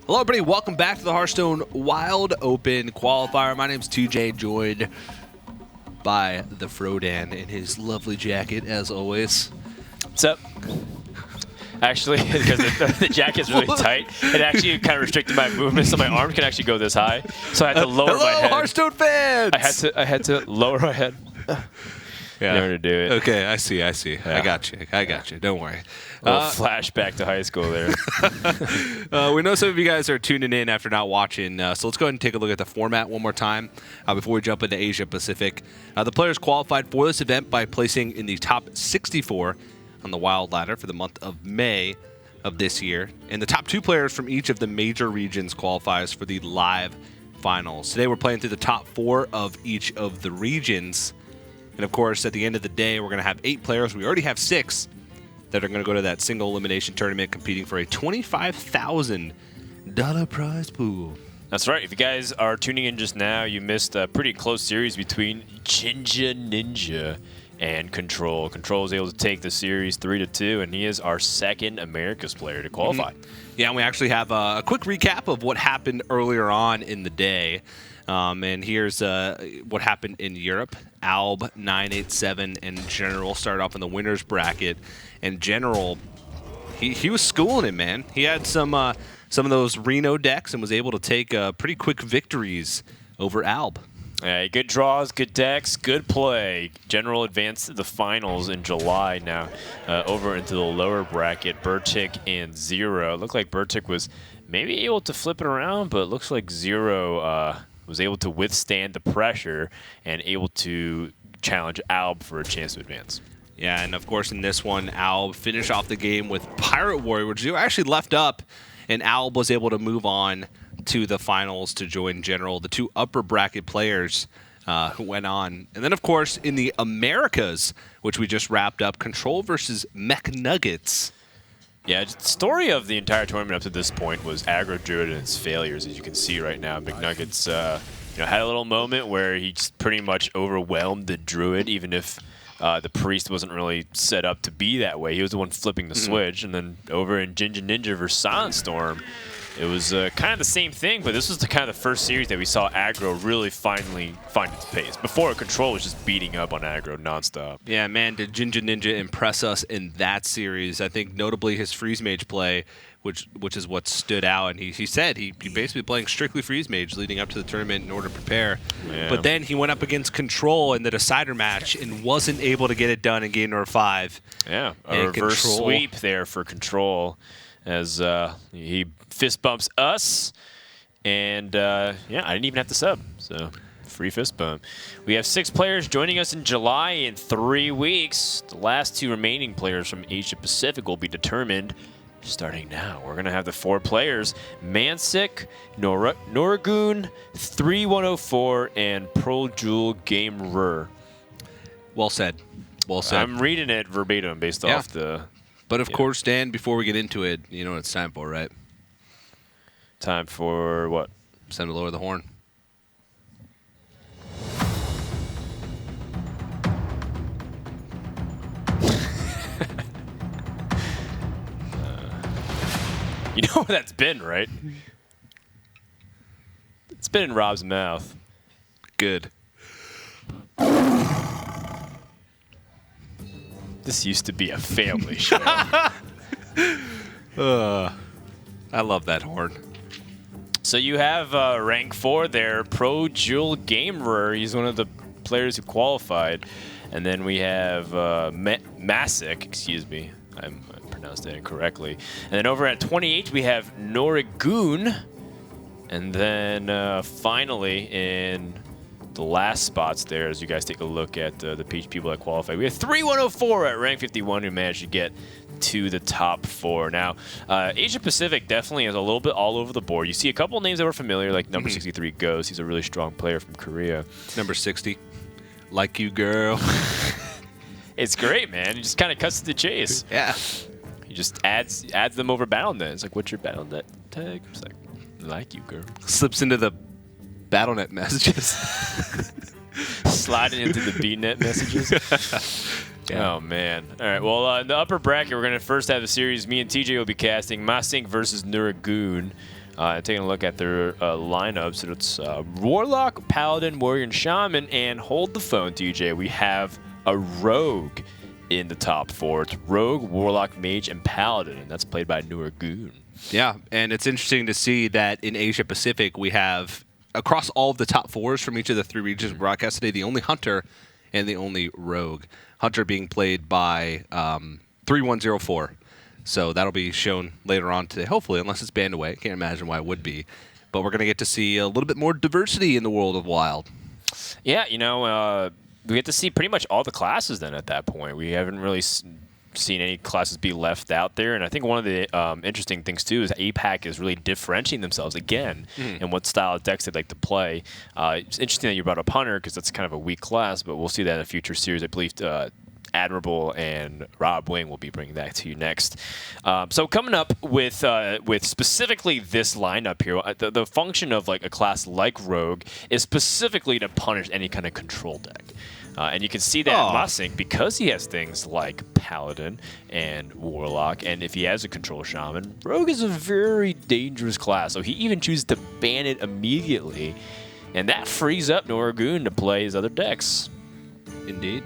Hello, everybody. Welcome back to the Hearthstone Wild Open Qualifier. My name's TJ, joined by the Frodan in his lovely jacket, as always. What's up? Actually, because the jacket's really tight, it actually kind of restricted my movement, so my arms can actually go this high. So I had to lower my head. Hello, Hearthstone fans! I had to lower my head. Yeah. In order to do it. Okay, I see. Yeah. I got you. Don't worry. Flashback to high school there. We know some of you guys are tuning in after not watching, so let's go ahead and take a look at the format one more time before we jump into Asia Pacific. The players qualified for this event by placing in the top 64 on the Wild Ladder for the month of May of this year, and the top 2 players from each of the major regions qualifies for the live finals. Today we're playing through the top 4 of each of the regions, and of course at the end of the day we're going to have 8 players. We already have 6 that are going to go to that single elimination tournament competing for a $25,000 prize pool. That's right. If you guys are tuning in just now, you missed a pretty close series between Jinja Ninja and Control. Control is able to take the series 3-2, and he is our second Americas player to qualify. Yeah, and we actually have a quick recap of what happened earlier on in the day. And here's what happened in Europe. Alb, 987, and General started off in the winner's bracket. And General, he was schooling him, man. He had some of those Reno decks and was able to take pretty quick victories over Alb. Yeah, good draws, good decks, good play. General advanced to the finals in July now, over into the lower bracket. Bertik and Zero. It looked like Bertik was maybe able to flip it around, but it looks like Zero was able to withstand the pressure and able to challenge Alb for a chance to advance. Yeah, and of course in this one, Alb finished off the game with Pirate Warrior, which you actually left up, and Alb was able to move on to the finals to join General, the 2 upper bracket players who went on. And then, of course, in the Americas, which we just wrapped up, Control versus Mech Nuggets. Yeah, the story of the entire tournament up to this point was Aggro Druid and its failures, as you can see right now. McNuggets had a little moment where he just pretty much overwhelmed the Druid, even if the Priest wasn't really set up to be that way. He was the one flipping the switch. And then over in Jinja Ninja versus Silent Storm, it was kind of the same thing, but this was the kind of the first series that we saw Aggro really finally find its pace. Before, Control was just beating up on Aggro nonstop. Yeah, man, did Jinja Ninja impress us in that series? I think notably his Freeze Mage play, which is what stood out. And he said he basically playing strictly Freeze Mage leading up to the tournament in order to prepare. Yeah. But then he went up against Control in the decider match and wasn't able to get it done in game number 5. Yeah, a reverse sweep there for Control, as he fist bumps us, and yeah, I didn't even have to sub, so free fist bump. We have 6 players joining us in July in 3 weeks. The last 2 remaining players from Asia Pacific will be determined starting now. We're gonna have the 4 players: Masinc, Noriggoon, 3104, and Pro Jewel Gamer. Well said. Well said. I'm reading it verbatim based off the. But of course, Dan, before we get into it, you know what it's time for, right? Time for what? It's time to lower the horn. You know where that's been, right? It's been in Rob's mouth. Good. This used to be a family show. I love that horn. So you have rank 4 there, Pro Jewel Gamer. He's one of the players who qualified. And then we have Masinc, excuse me. I pronounced that incorrectly. And then over at 28, we have Noriggoon. And then finally in the last spots there, as you guys take a look at the people that qualified, we have 3104 at rank 51 who managed to get to the top 4. Now, Asia Pacific definitely is a little bit all over the board. You see a couple names that were familiar, like number 63 Ghost. He's a really strong player from Korea. Number 60, like you, girl. It's great, man. He just kind of cuts to the chase. Yeah. He just adds them over BattleNet. It's like, what's your BattleNet tag? It's like you, girl. Slips into the BattleNet messages. Sliding into the BNet messages. Yeah. Oh, man. All right, well, in the upper bracket, we're going to first have a series. Me and TJ will be casting Masinc versus Noriggoon. Taking a look at their lineups, it's Warlock, Paladin, Warrior, and Shaman. And hold the phone, DJ. We have a Rogue in the top 4. It's Rogue, Warlock, Mage, and Paladin, and that's played by Noriggoon. Yeah, and it's interesting to see that in Asia Pacific we have, across all of the top 4s from each of the 3 regions broadcast today, the only Hunter and the only Rogue. Hunter being played by 3104. So that'll be shown later on today, hopefully, unless it's banned away. Can't imagine why it would be. But we're going to get to see a little bit more diversity in the world of Wild. Yeah, we get to see pretty much all the classes then at that point. We haven't really seen any classes be left out there. And I think one of the interesting things, too, is APAC is really differentiating themselves again in what style of decks they'd like to play. It's interesting that you brought up Hunter because that's kind of a weak class, but we'll see that in a future series. I believe Admirable and Rob Wing will be bringing that to you next. So coming up with specifically this lineup here, the function of like a class like Rogue is specifically to punish any kind of control deck. And you can see that in Masinc because he has things like Paladin and Warlock, and if he has a control Shaman, Rogue is a very dangerous class. So he even chooses to ban it immediately, and that frees up Noriggoon to play his other decks. Indeed.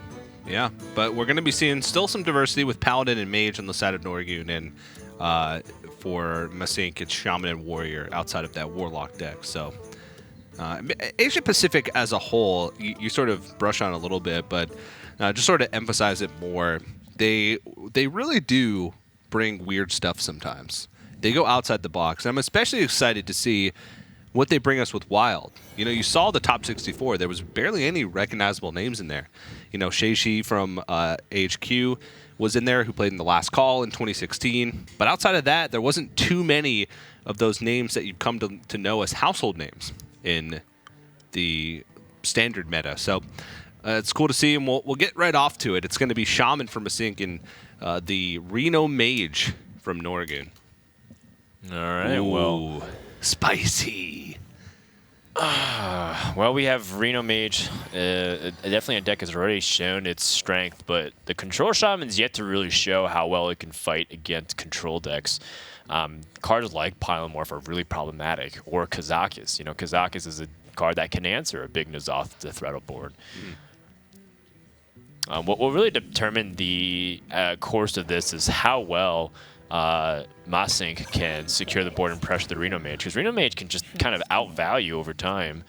Yeah, but we're going to be seeing still some diversity with Paladin and Mage on the side of Noriggoon, and for Masinc, it's Shaman and Warrior outside of that Warlock deck. So Asia Pacific as a whole, you sort of brush on a little bit, but just sort of emphasize it more. They really do bring weird stuff sometimes. They go outside the box, and I'm especially excited to see what they bring us with Wild. You saw the top 64. There was barely any recognizable names in there. Sheishi from AHQ was in there, who played in the Last Call in 2016. But outside of that, there wasn't too many of those names that you've come to know as household names in the standard meta. So it's cool to see, and we'll get right off to it. It's going to be Shaman from Masinc and the Reno Mage from Noriggoon. All right, Ooh, well, spicy. Well, we have Reno Mage. Definitely a deck has already shown its strength, but the Control Shaman's yet to really show how well it can fight against control decks. Cards like Polymorph are really problematic, or Kazakis. Kazakis is a card that can answer a big N'Zoth to Throttle board. What will really determine the course of this is how well Masinc can secure the board and pressure the Reno Mage, because Reno Mage can just kind of outvalue over time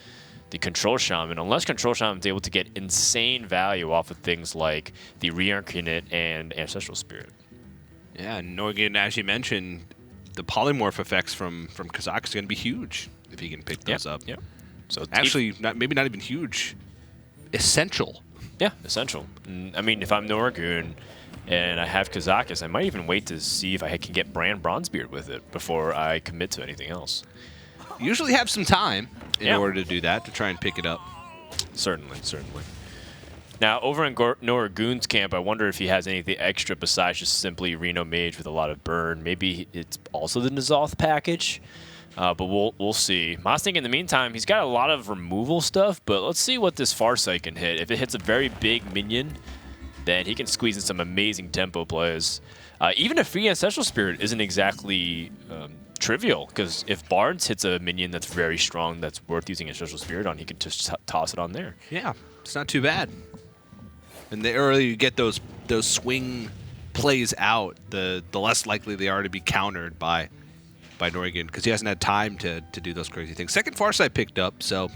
the Control Shaman, unless Control Shaman is able to get insane value off of things like the Reincarnate and Ancestral Spirit. Yeah, and Noriggoon, as you mentioned, the polymorph effects from Kazak is going to be huge if he can pick those up. Yeah. So actually, maybe not even huge. Essential. Yeah, essential. I mean, if I'm Noriggoon and I have Kazakis, I might even wait to see if I can get Brand Bronzebeard with it before I commit to anything else. Usually have some time in order to do that, to try and pick it up. Certainly. Now, over in Noriggoon's camp, I wonder if he has anything extra besides just simply Reno Mage with a lot of burn. Maybe it's also the N'Zoth package, but we'll see. Masinc, in the meantime, he's got a lot of removal stuff, but let's see what this Farsight can hit. If it hits a very big minion, then he can squeeze in some amazing tempo plays. Even a free Ancestral Spirit isn't exactly trivial, because if Barnes hits a minion that's very strong, that's worth using Ancestral Spirit on, he can just toss it on there. Yeah, it's not too bad. And the earlier you get those swing plays out, the less likely they are to be countered by Noriggoon, because he hasn't had time to do those crazy things. Second Farsight picked up, so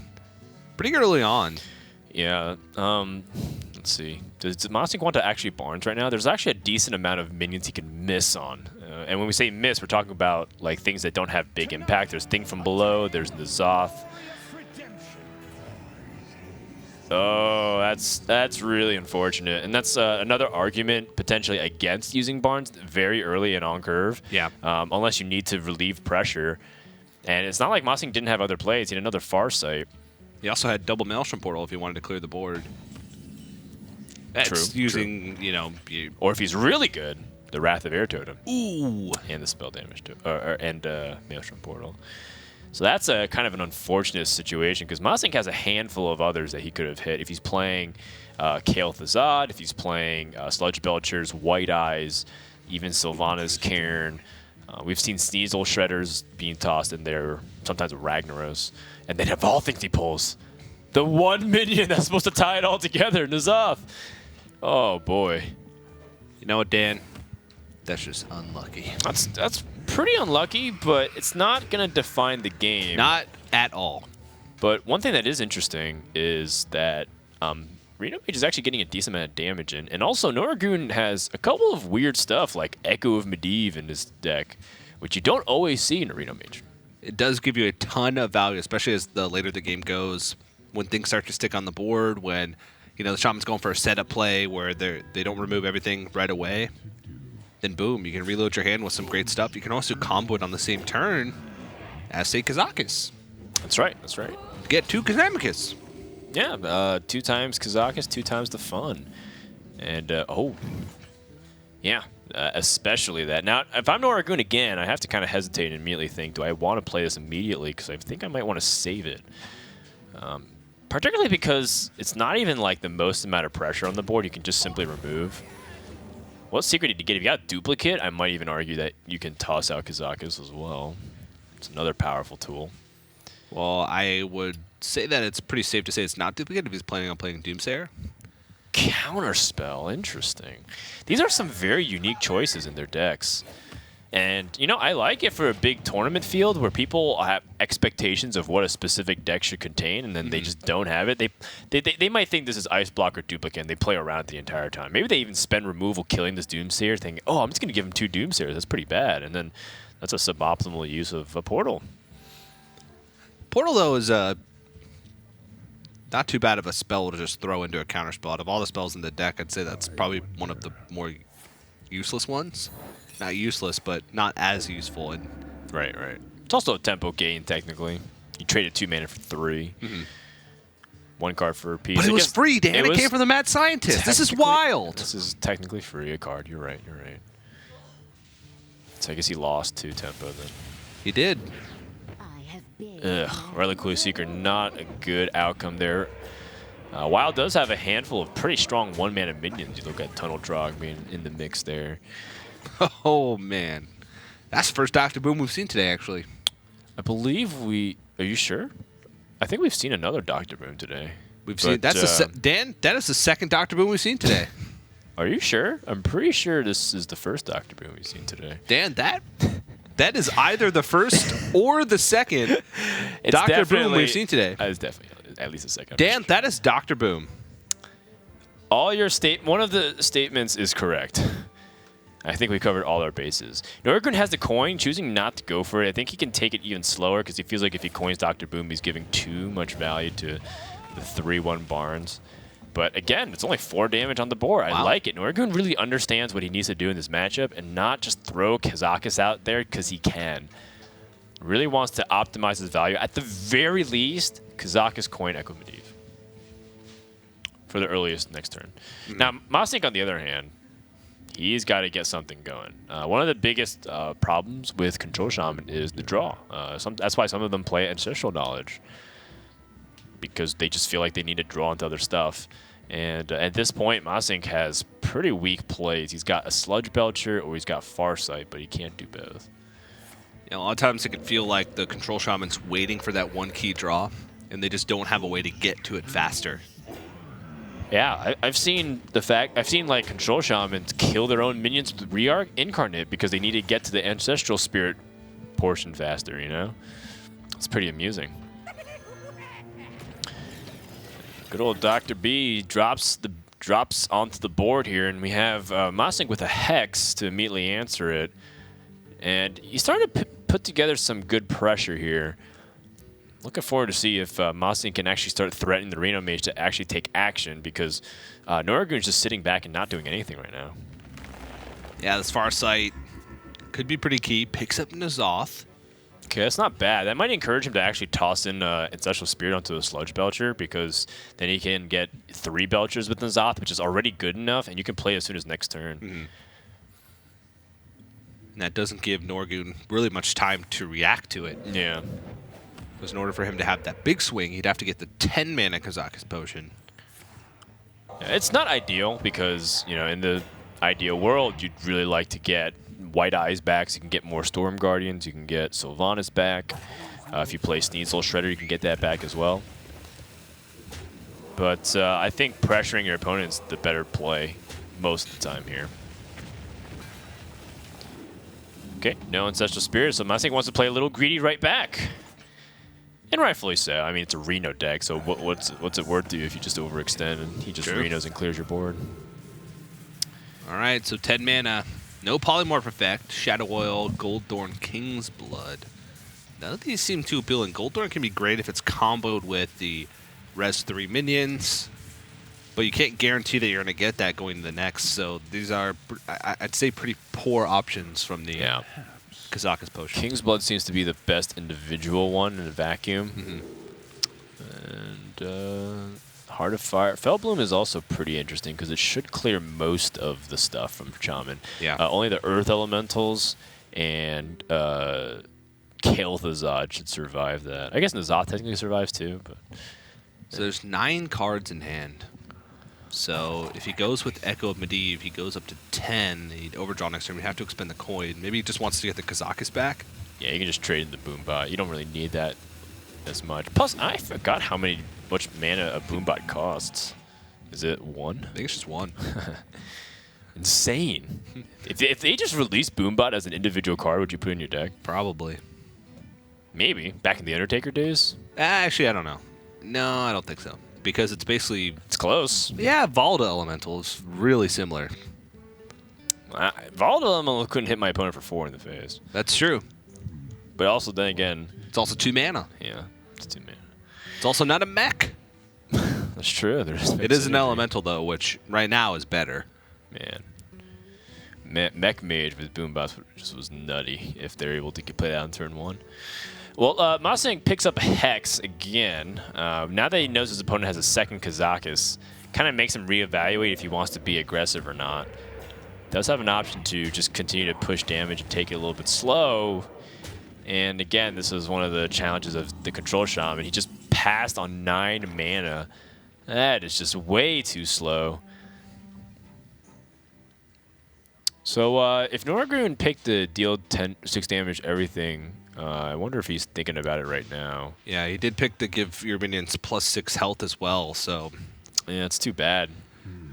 pretty early on. Yeah. Let's see. Does Masinc want to actually Barnes right now? There's actually a decent amount of minions he can miss on. And when we say miss, we're talking about like things that don't have big impact. There's Thing from Below. There's N'Zoth. Oh, that's really unfortunate. And that's another argument potentially against using Barnes very early and on curve. Yeah. Unless you need to relieve pressure. And it's not like Masinc didn't have other plays. He had another Farsight. He also had double Maelstrom Portal if he wanted to clear the board. That's using, or if he's really good, the Wrath of Air Totem. Ooh. And the spell damage, and Maelstrom Portal. So that's a kind of an unfortunate situation, because Masinc has a handful of others that he could have hit. If he's playing Kael Thazad, if he's playing Sludge Belchers, White Eyes, even Sylvanas Cairn, We've seen Sneasel Shredders being tossed in there, sometimes with Ragnaros. And then of all things he pulls, the one minion that's supposed to tie it all together, N'Zoth. Oh, boy. You know what, Dan? That's just unlucky. That's pretty unlucky, but it's not going to define the game. Not at all. But one thing that is interesting is that Reno Mage is actually getting a decent amount of damage in. And also, Noriggoon has a couple of weird stuff like Echo of Medivh in his deck, which you don't always see in a Reno Mage. It does give you a ton of value, especially as the later the game goes, when things start to stick on the board, when the Shaman's going for a setup play where they don't remove everything right away. Then boom, you can reload your hand with some great stuff. You can also combo it on the same turn as, say, Kazakus. That's right, that's right. Get 2 Kazamikis. Yeah, 2 times Kazakus, 2 times the fun. And, especially that. Now, if I'm Noriggoon again, I have to kind of hesitate and immediately think, do I want to play this immediately? Because I think I might want to save it. Particularly because it's not even like the most amount of pressure on the board. You can just simply remove. What secret did you get? If you got a duplicate, I might even argue that you can toss out Kazakus as well. It's another powerful tool. Well, I would say that it's pretty safe to say it's not duplicate if he's planning on playing Doomsayer. Counterspell, interesting. These are some very unique choices in their decks. And, I like it for a big tournament field where people have expectations of what a specific deck should contain, and then they just don't have it. They might think this is Ice Block or Duplicate, and they play around it the entire time. Maybe they even spend removal killing this Doomsayer, thinking, oh, I'm just going to give him 2 Doomsayers. That's pretty bad. And then that's a suboptimal use of a Portal. Portal, though, is not too bad of a spell to just throw into a counterspell. Out of all the spells in the deck, I'd say that's probably one of the more useless ones. Not useless, but not as useful. And right. It's also a tempo gain, technically. You traded 2 mana for 3. 1 card for a piece. But it was free, Dan. It came from the Mad Scientist. This is wild. This is technically free, a card. You're right. So I guess he lost 2 tempo then. He did. Reliquary Seeker, not a good outcome there. Wild does have a handful of pretty strong 1-mana minions. You look at Tunnel Drog being in the mix there. Oh, man. That's the first Dr. Boom we've seen today, actually. I believe Are you sure? I think we've seen another Dr. Boom today. We've seen... Dan, that is the second Dr. Boom we've seen today. Are you sure? I'm pretty sure this is the first Dr. Boom we've seen today. Dan, that is either the first or the second Dr. Boom we've seen today. It's definitely at least the second. Dan, that is Dr. Boom. One of the statements is correct. I think we covered all our bases. Noriggoon has the coin, choosing not to go for it. I think he can take it even slower because he feels like if he coins Dr. Boom, he's giving too much value to the 3-1 Barnes. But again, it's only 4 damage on the board. Wow. I like it. Noriggoon really understands what he needs to do in this matchup and not just throw Kazakus out there because he can. Really wants to optimize his value. At the very least, Kazakus coin Echo Medivh for the earliest next turn. Now, Masinc, on the other hand, he's got to get something going. One of the biggest problems with Control Shaman is the draw. That's why some of them play Ancestral Knowledge, because they just feel like they need to draw into other stuff. And at this point, Masinc has pretty weak plays. He's got a Sludge Belcher or he's got Farsight, but he can't do both. A lot of times it can feel like the Control Shaman's waiting for that 1 key draw, and they just don't have a way to get to it faster. Yeah, I've seen like Control Shamans kill their own minions with Rearc Incarnate because they need to get to the Ancestral Spirit portion faster, It's pretty amusing. Good old Dr. B drops onto the board here, and we have Masinc with a Hex to immediately answer it. And he's starting to put together some good pressure here. Looking forward to see if Masinc can actually start threatening the Reno Mage to actually take action, because Noriggoon's just sitting back and not doing anything right now. Yeah, this Farsight could be pretty key. Picks up N'Zoth. Okay, that's not bad. That might encourage him to actually toss in Ancestral Spirit onto a Sludge Belcher, because then he can get 3 Belchers with N'Zoth, which is already good enough, and you can play as soon as next turn. And that doesn't give Noriggoon really much time to react to it. Yeah. Because in order for him to have that big swing, he'd have to get the 10-mana Kazakus Potion. It's not ideal because, in the ideal world, you'd really like to get White Eyes back, so you can get more Storm Guardians. You can get Sylvanas back. If you play Sneasel Shredder, you can get that back as well. But I think pressuring your opponent's the better play most of the time here. Okay, no Ancestral Spirit, so Masinc wants to play a little greedy right back. And rightfully so. I mean, it's a Reno deck, so what's it worth to you if you just overextend and he just Renos and clears your board? All right, so 10 mana. No Polymorph effect. Shadow Oil, Goldthorn, King's Blood. None of these seem too appealing. Goldthorn can be great if it's comboed with the Res 3 minions, but you can't guarantee that you're going to get that going to the next. So these are, I'd say, pretty poor options from the Kazakus Potion. King's Blood seems to be the best individual one in a vacuum. And Heart of Fire. Fellbloom is also pretty interesting because it should clear most of the stuff from Shaman. Yeah. Only the Earth Elementals and Kael'thasad should survive that. I guess N'Zoth technically survives too. But so there's 9 cards in hand. So if he goes with Echo of Medivh, he goes up to 10. He'd overdraw next turn. He'd have to expend the coin. Maybe he just wants to get the Kazakus back. Yeah, you can just trade in the Boombot. You don't really need that as much. Plus, I forgot how much mana a Boombot costs. Is it 1? I think it's just 1. Insane. If they just released Boombot as an individual card, would you put it in your deck? Probably. Maybe. Back in the Undertaker days? Actually, I don't know. No, I don't think so. Because it's basically... It's close. Yeah, Valda Elemental is really similar. Valda Elemental couldn't hit my opponent for 4 in the face. That's true. But also, then again... It's also 2 mana. Yeah, it's 2 mana. It's also not a mech. That's true. It is an elemental, though, which right now is better. Man. Mech Mage with Boombots just was nutty if they're able to play that on turn 1. Well, Masinc picks up Hex again. Now that he knows his opponent has a second Kazakus, kind of makes him reevaluate if he wants to be aggressive or not. Does have an option to just continue to push damage and take it a little bit slow. And again, this is one of the challenges of the Control Shaman. He just passed on 9 mana. That is just way too slow. So if Noriggoon picked the deal 6 damage everything, I wonder if he's thinking about it right now. Yeah, he did pick to give your minions +6 health as well, so... Yeah, it's too bad.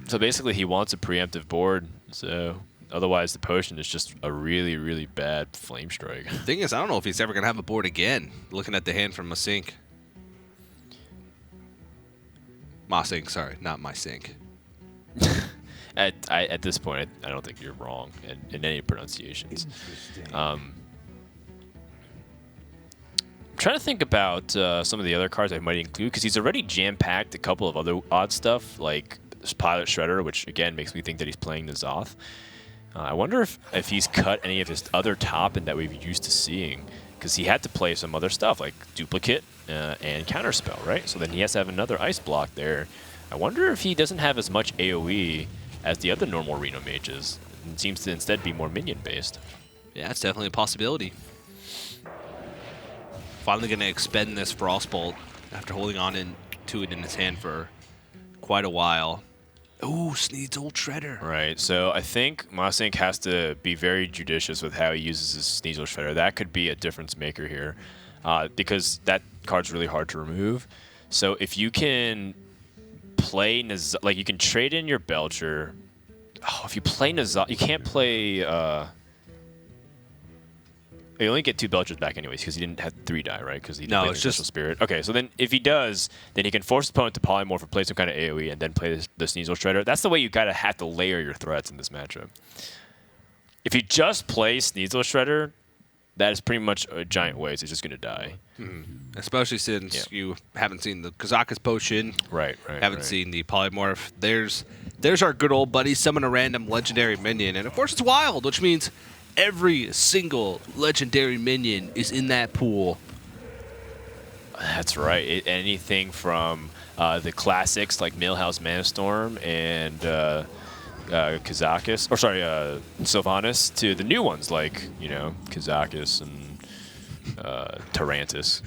So basically he wants a preemptive board, so otherwise the potion is just a really, really bad Flame Strike. The thing is, I don't know if he's ever going to have a board again, looking at the hand from Masinc. Masinc, sorry, not Masinc. At this point, I don't think you're wrong in any pronunciations. I'm trying to think about some of the other cards I might include, because he's already jam-packed a couple of other odd stuff, like Pilot Shredder, which, again, makes me think that he's playing N'Zoth. I wonder if he's cut any of his other top-end that we've used to seeing, because he had to play some other stuff, like Duplicate and Counterspell, right? So then he has to have another Ice Block there. I wonder if he doesn't have as much AoE as the other normal Reno mages. It seems to instead be more minion-based. Yeah, it's definitely a possibility. Finally going to expend this Frostbolt after holding on to it in his hand for quite a while. Ooh, Sneasel Shredder. Right, so I think Masinc has to be very judicious with how he uses his Sneasel Shredder. That could be a difference maker here, because that card's really hard to remove. So if you can play N'Zoth, like you can trade in your Belcher. Oh, if you play N'Zoth, you can't play... You only get 2 Belchers back anyways, because he didn't have 3 die, right? Because he didn't play the Special Spirit. Okay, so then if he does, then he can force his opponent to polymorph or play some kind of AoE and then play the Sneasel Shredder. That's the way you gotta have to layer your threats in this matchup. If you just play Sneasel Shredder, that is pretty much a giant waste. It's just gonna die. Especially since you haven't seen the Kazakus Potion. Right. Haven't seen the Polymorph. There's our good old buddy, summon a random legendary minion. And of course it's wild, which means every single legendary minion is in that pool. That's right. Anything from the classics like Millhouse Manastorm and Kazakus, or sorry, Sylvanas, to the new ones like, Kazakus and Tarantus.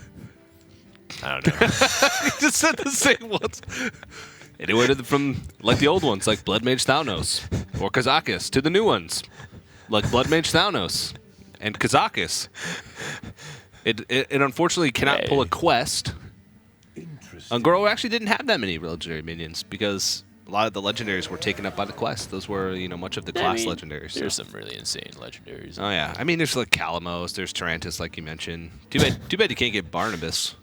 I don't know. You just said the same ones. Anyway, from like the old ones, like Blood Mage Thanos or Kazakus, to the new ones. like Blood Mage Thanos and Kazakus. It unfortunately cannot pull a quest. Ungoro actually didn't have that many legendary minions because a lot of the legendaries were taken up by the quest. Those were, much of the class legendaries. There's some really insane legendaries. Oh, yeah. I mean, there's like Kalamos, there's Tarantus, like you mentioned. Too bad you can't get Barnabas.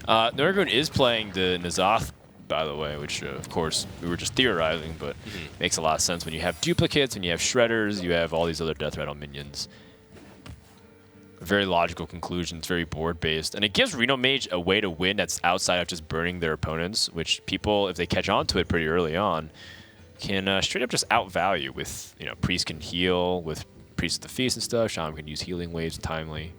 Noriggoon is playing the N'Zoth, by the way, which, of course, we were just theorizing, but makes a lot of sense when you have duplicates, when you have shredders, you have all these other death rattle minions. Very logical conclusion. It's very board-based. And it gives Reno Mage a way to win that's outside of just burning their opponents, which people, if they catch on to it pretty early on, can straight up just outvalue with, Priest can heal with Priest of the Feast and stuff. Shaman can use healing waves timely.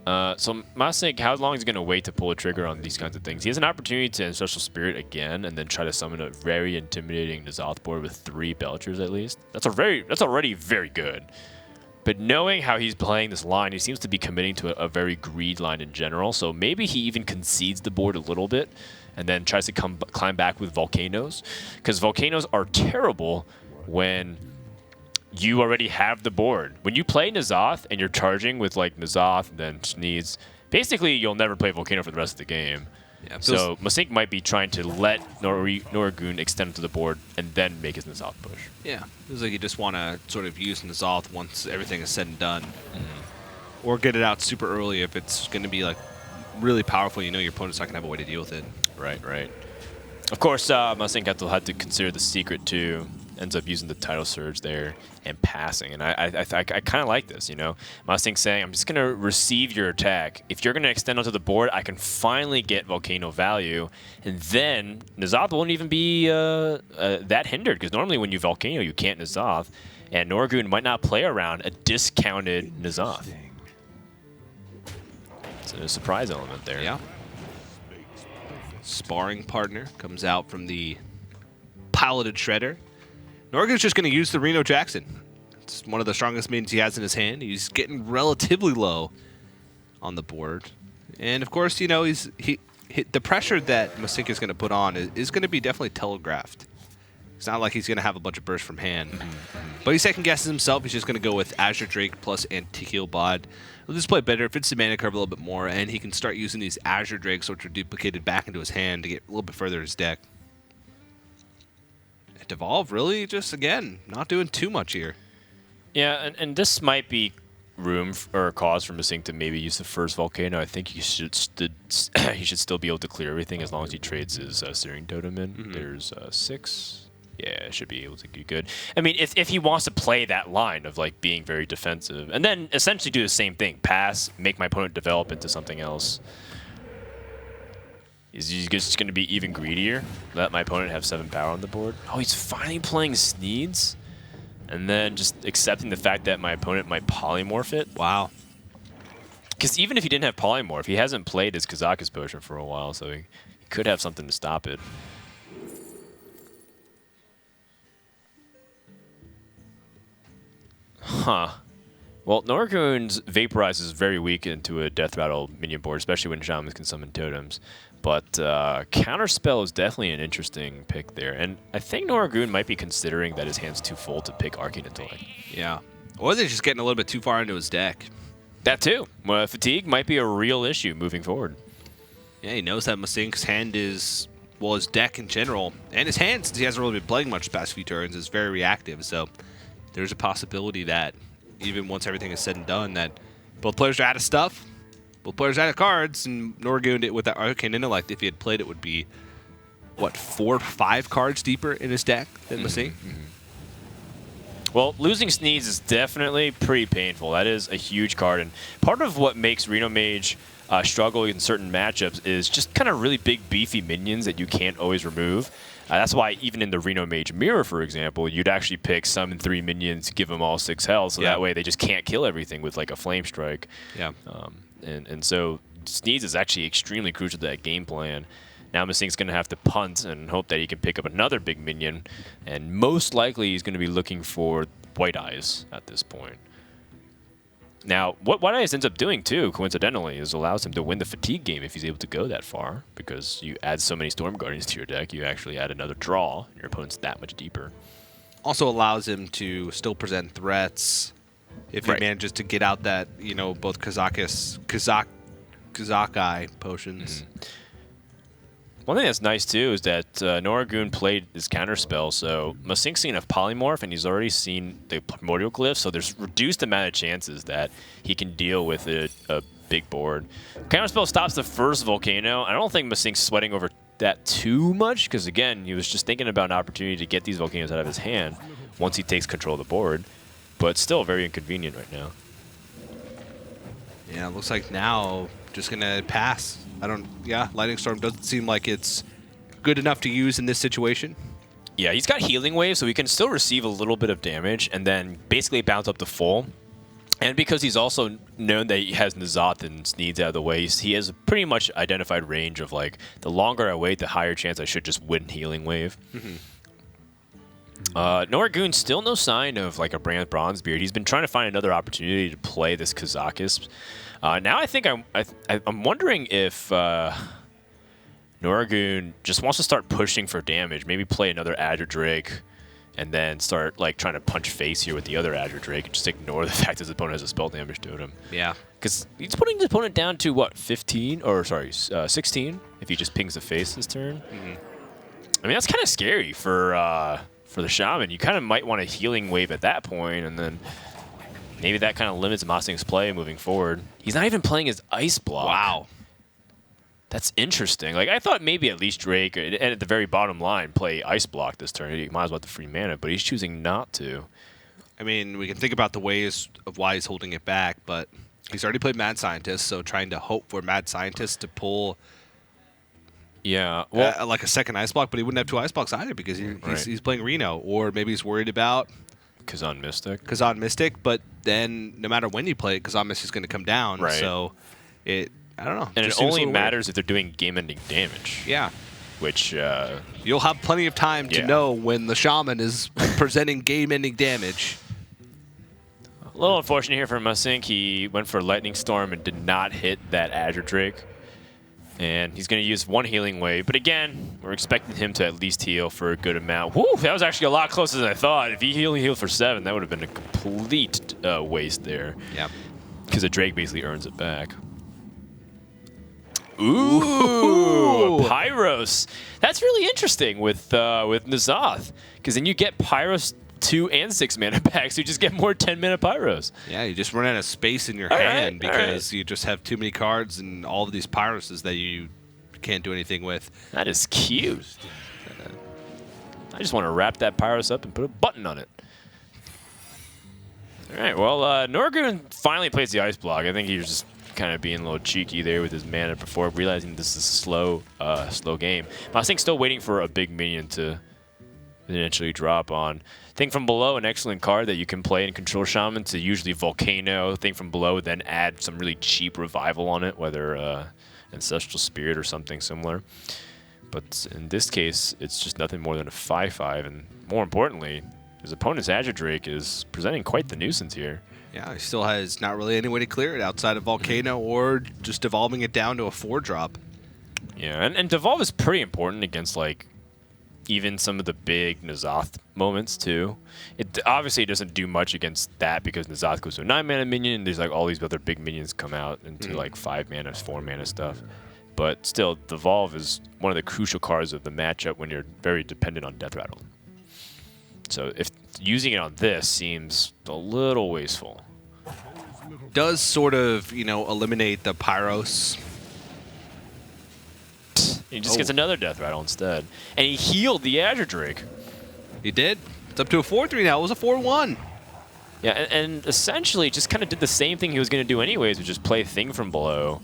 So Masinc, how long is he going to wait to pull a trigger on these kinds of things? He has an opportunity to Ancestral Spirit again and then try to summon a very intimidating N'Zoth board with 3 Belchers at least. That's already very good. But knowing how he's playing this line, he seems to be committing to a very greed line in general. So maybe he even concedes the board a little bit and then tries to climb back with Volcanoes. Because Volcanoes are terrible when you already have the board. When you play N'Zoth and you're charging with like N'Zoth and then Sneeds, basically you'll never play Volcano for the rest of the game. Yeah, so Masinc might be trying to let Noriggoon extend to the board and then make his N'Zoth push. Yeah, feels like you just want to sort of use N'Zoth once everything is said and done. Or get it out super early if it's going to be like really powerful. Your opponent's not going to have a way to deal with it. Right. Of course, Masinc had to consider the secret too. Ends up using the Tidal Surge there and passing. And I kind of like this, Masinc saying, I'm just going to receive your attack. If you're going to extend onto the board, I can finally get Volcano value. And then N'Zoth won't even be that hindered, because normally when you Volcano, you can't N'Zoth. And Noriggoon might not play around a discounted N'Zoth. So there's a surprise element there. Yeah. Sparring partner comes out from the piloted Shredder. Noriggoon's just going to use the Reno Jackson. It's one of the strongest minions he has in his hand. He's getting relatively low on the board. And, of course, the pressure that Masinc is going to put on is going to be definitely telegraphed. It's not like he's going to have a bunch of bursts from hand. But he second-guesses himself. He's just going to go with Azure Drake plus Anti-Heal Bod. He'll just play better, fits the mana curve a little bit more, and he can start using these Azure Drakes, which are duplicated back into his hand to get a little bit further in his deck. Devolve really just, again, not doing too much here. Yeah, and this might be room or a cause for Masinc to maybe use the first Volcano. I think he should still be able to clear everything as long as he trades his Searing Totem in. There's 6. Yeah, should be able to do good. I mean, if he wants to play that line of like being very defensive and then essentially do the same thing, pass, make my opponent develop into something else. Is he just going to be even greedier? Let my opponent have 7 power on the board? Oh, he's finally playing Sneeds? And then just accepting the fact that my opponent might polymorph it? Wow. Because even if he didn't have polymorph, he hasn't played his Kazakus potion for a while, so he could have something to stop it. Huh. Well, Noriggoon's Vaporize is very weak into a Death Rattle minion board, especially when Shamans can summon totems. But Counterspell is definitely an interesting pick there. And I think Noriggoon might be considering that his hand's too full to pick Arcane Intellect. Yeah. Or they're just getting a little bit too far into his deck. That too. Well, fatigue might be a real issue moving forward. Yeah, he knows that Masinc's hand is, well, his deck in general, and his hand, since he hasn't really been playing much the past few turns, is very reactive. So there's a possibility that even once everything is said and done, that both players are out of stuff. Both players out of cards, and Noriggoon did with that Arcane Intellect. If he had played it, would be, what, 4 or 5 cards deeper in his deck than Masinc? Well, losing Sneeds is definitely pretty painful. That is a huge card, and part of what makes Reno Mage struggle in certain matchups is just kind of really big, beefy minions that you can't always remove. That's why even in the Reno Mage Mirror, for example, you'd actually pick summon 3 minions, give them all 6 health, so that way they just can't kill everything with like a Flame Strike. Yeah. And so Sneeds is actually extremely crucial to that game plan. Now Masinc's going to have to punt and hope that he can pick up another big minion, and most likely he's going to be looking for White Eyes at this point. Now, what White Eyes ends up doing, too, coincidentally, is allows him to win the fatigue game if he's able to go that far, because you add so many Storm Guardians to your deck, you actually add another draw, and your opponent's that much deeper. Also allows him to still present threats if he manages to get out that, both Kazakai potions. One thing that's nice too is that Noriggoon played his counterspell, so Masinc's seen a polymorph and he's already seen the primordial glyph, so there's reduced amount of chances that he can deal with a big board. Counterspell stops the first volcano. I don't think Masinc's sweating over that too much because again, he was just thinking about an opportunity to get these volcanoes out of his hand once he takes control of the board, but still very inconvenient right now. Yeah, it looks like now just gonna pass. Lightning Storm doesn't seem like it's good enough to use in this situation. Yeah, he's got Healing Wave, so he can still receive a little bit of damage and then basically bounce up to full. And because he's also known that he has N'Zoth and Sneeds out of the way, he has a pretty much identified range of like, the longer I wait, the higher chance I should just win Healing Wave. Noriggoon, still no sign of like a brand Bronzebeard. He's been trying to find another opportunity to play this Kazakus. Now I think I'm wondering if Noriggoon just wants to start pushing for damage. Maybe play another Azure Drake, and then start like trying to punch face here with the other Azure Drake and just ignore the fact his opponent has a spell damage totem. Yeah. Because he's putting his opponent down to what, 15 or sorry, 16 if he just pings the face this turn. I mean that's kind of scary for the Shaman. You kind of might want a Healing Wave at that point, and then maybe that kind of limits Masinc's play moving forward. He's not even playing his Ice Block. Wow. That's interesting. Like, I thought maybe at least Drake, and at the very bottom line, play Ice Block this turn. He might as well have the free mana, but he's choosing not to. I mean, we can think about the ways of why he's holding it back, but he's already played Mad Scientist, so trying to hope for Mad Scientist to pull well, like a second Ice Block, but he wouldn't have two Ice Blocks either because he's playing Reno, or maybe he's worried about Kazan Mystic, but then no matter when you play it, Kazan Mystic's going to come down, so I don't know. And it only matters if they're doing game-ending damage. Yeah. Which you'll have plenty of time to know when the Shaman is presenting game-ending damage. A little unfortunate here for Masinc. He went for Lightning Storm and did not hit that Azure Drake. And he's going to use one Healing Wave. But again, we're expecting him to at least heal for a good amount. Woo, that was actually a lot closer than I thought. If he only healed for 7, that would have been a complete waste there. Yeah. Because the Drake basically earns it back. Ooh, Pyros. That's really interesting with N'Zoth, because then you get Pyros 2 and 6 mana back, so you just get more 10 mana Pyros. Yeah, you just run out of space in your hand because you just have too many cards and all of these Pyroses that you can't do anything with. That is cute. I just want to wrap that Pyros up and put a button on it. All right, well, Noriggoon finally plays the Ice Block. I think he was just kind of being a little cheeky there with his mana before realizing this is a slow game. Masinc's still waiting for a big minion to eventually drop on. Thing from Below, an excellent card that you can play in Control Shaman to usually Volcano. Thing from Below, then add some really cheap revival on it, whether Ancestral Spirit or something similar. But in this case, it's just nothing more than a 5/5, and more importantly, his opponent's Azure Drake is presenting quite the nuisance here. Yeah, he still has not really any way to clear it outside of Volcano or just devolving it down to a 4-drop. Yeah, and devolve is pretty important against like even some of the big N'Zoth moments too. It obviously doesn't do much against that because N'Zoth goes to a 9-mana minion and there's like all these other big minions come out into like 5 mana, 4 mana stuff. But still, devolve is one of the crucial cards of the matchup when you're very dependent on Death Rattle. So if using it on this seems a little wasteful. Does sort of, eliminate the Pyros. He just gets another Death Rattle instead. And he healed the Azure Drake. He did. It's up to a 4/3 now. It was a 4/1. Yeah, and essentially just kind of did the same thing he was going to do anyways, which is play Thing from Below.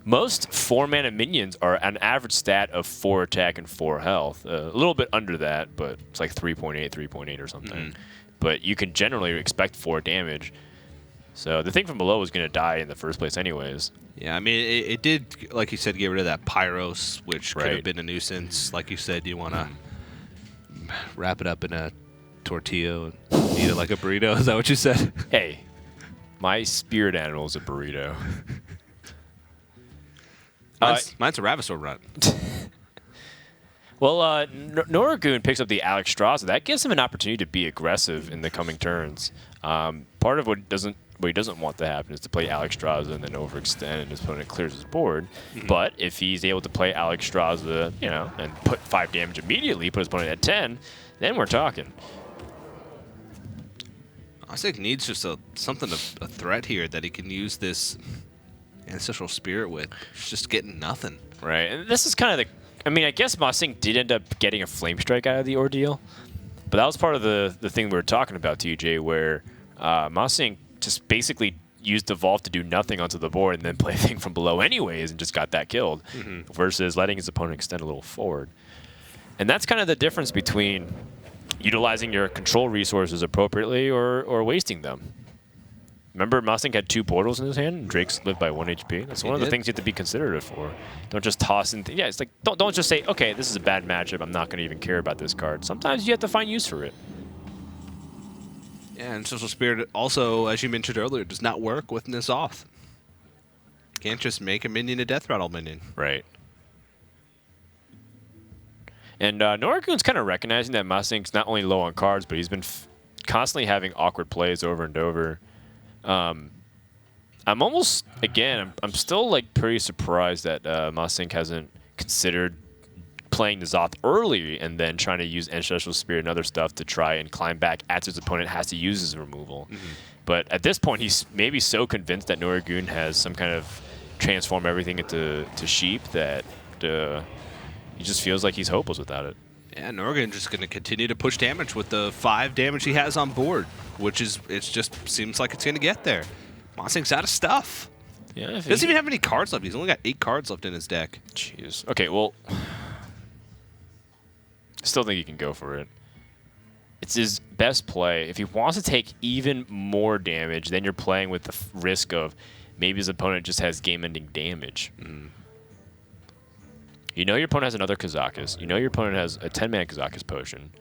Most 4-mana minions are an average stat of 4 attack and 4 health. A little bit under that, but it's like 3.8 or something. But you can generally expect 4 damage. So the Thing from Below was going to die in the first place anyways. Yeah, I mean, it did, like you said, get rid of that Pyros, which could have been a nuisance. Like you said, you want to wrap it up in a tortilla and eat it like a burrito. Is that what you said? Hey, my spirit animal is a burrito. Mine's a Ravasaur run. Well, Noriggoon picks up the Alex Strauss. That gives him an opportunity to be aggressive in the coming turns. Part of what he doesn't want to happen is to play Alex Strauss and then overextend and his opponent clears his board. But if he's able to play Alex Strauss, and put 5 damage immediately, put his opponent at 10, then we're talking. Masinc needs just a threat here that he can use this Ancestral Spirit with. It's just getting nothing. Right, and this is kind of I guess Masinc did end up getting a Flame Strike out of the ordeal, but that was part of the thing we were talking about, TJ, where Masinc just basically used Evolve to do nothing onto the board and then play a thing from below anyways and just got that killed, versus letting his opponent extend a little forward. And that's kind of the difference between utilizing your control resources appropriately or wasting them. Remember, Masinc had 2 portals in his hand, and Drake's lived by 1 HP. That's one of the things you have to be considerate for. Don't just toss in. Yeah, it's like don't just say, okay, this is a bad matchup. I'm not going to even care about this card. Sometimes you have to find use for it. Yeah, and Social Spirit also, as you mentioned earlier, does not work with N'Zoth. Can't just make a minion a Death Rattle minion. Right. And Noriggoon's kind of recognizing that Masinc's not only low on cards, but he's been constantly having awkward plays over and over. I'm almost, again, I'm still like pretty surprised that Masinc hasn't considered playing N'Zoth early and then trying to use Ancestral Spirit and other stuff to try and climb back after his opponent has to use his removal. But at this point, he's maybe so convinced that Noriggoon has some kind of transform everything into sheep that he just feels like he's hopeless without it. Yeah, Noriggoon just going to continue to push damage with the 5 damage he has on board, which is, it just seems like it's going to get there. Masinc's out of stuff. Yeah, he doesn't even have any cards left. He's only got 8 cards left in his deck. Jeez. Okay, well, I still think he can go for it. It's his best play. If he wants to take even more damage, then you're playing with the risk of maybe his opponent just has game-ending damage. You know your opponent has another Kazakus. You know your opponent has a 10-man Kazakus potion.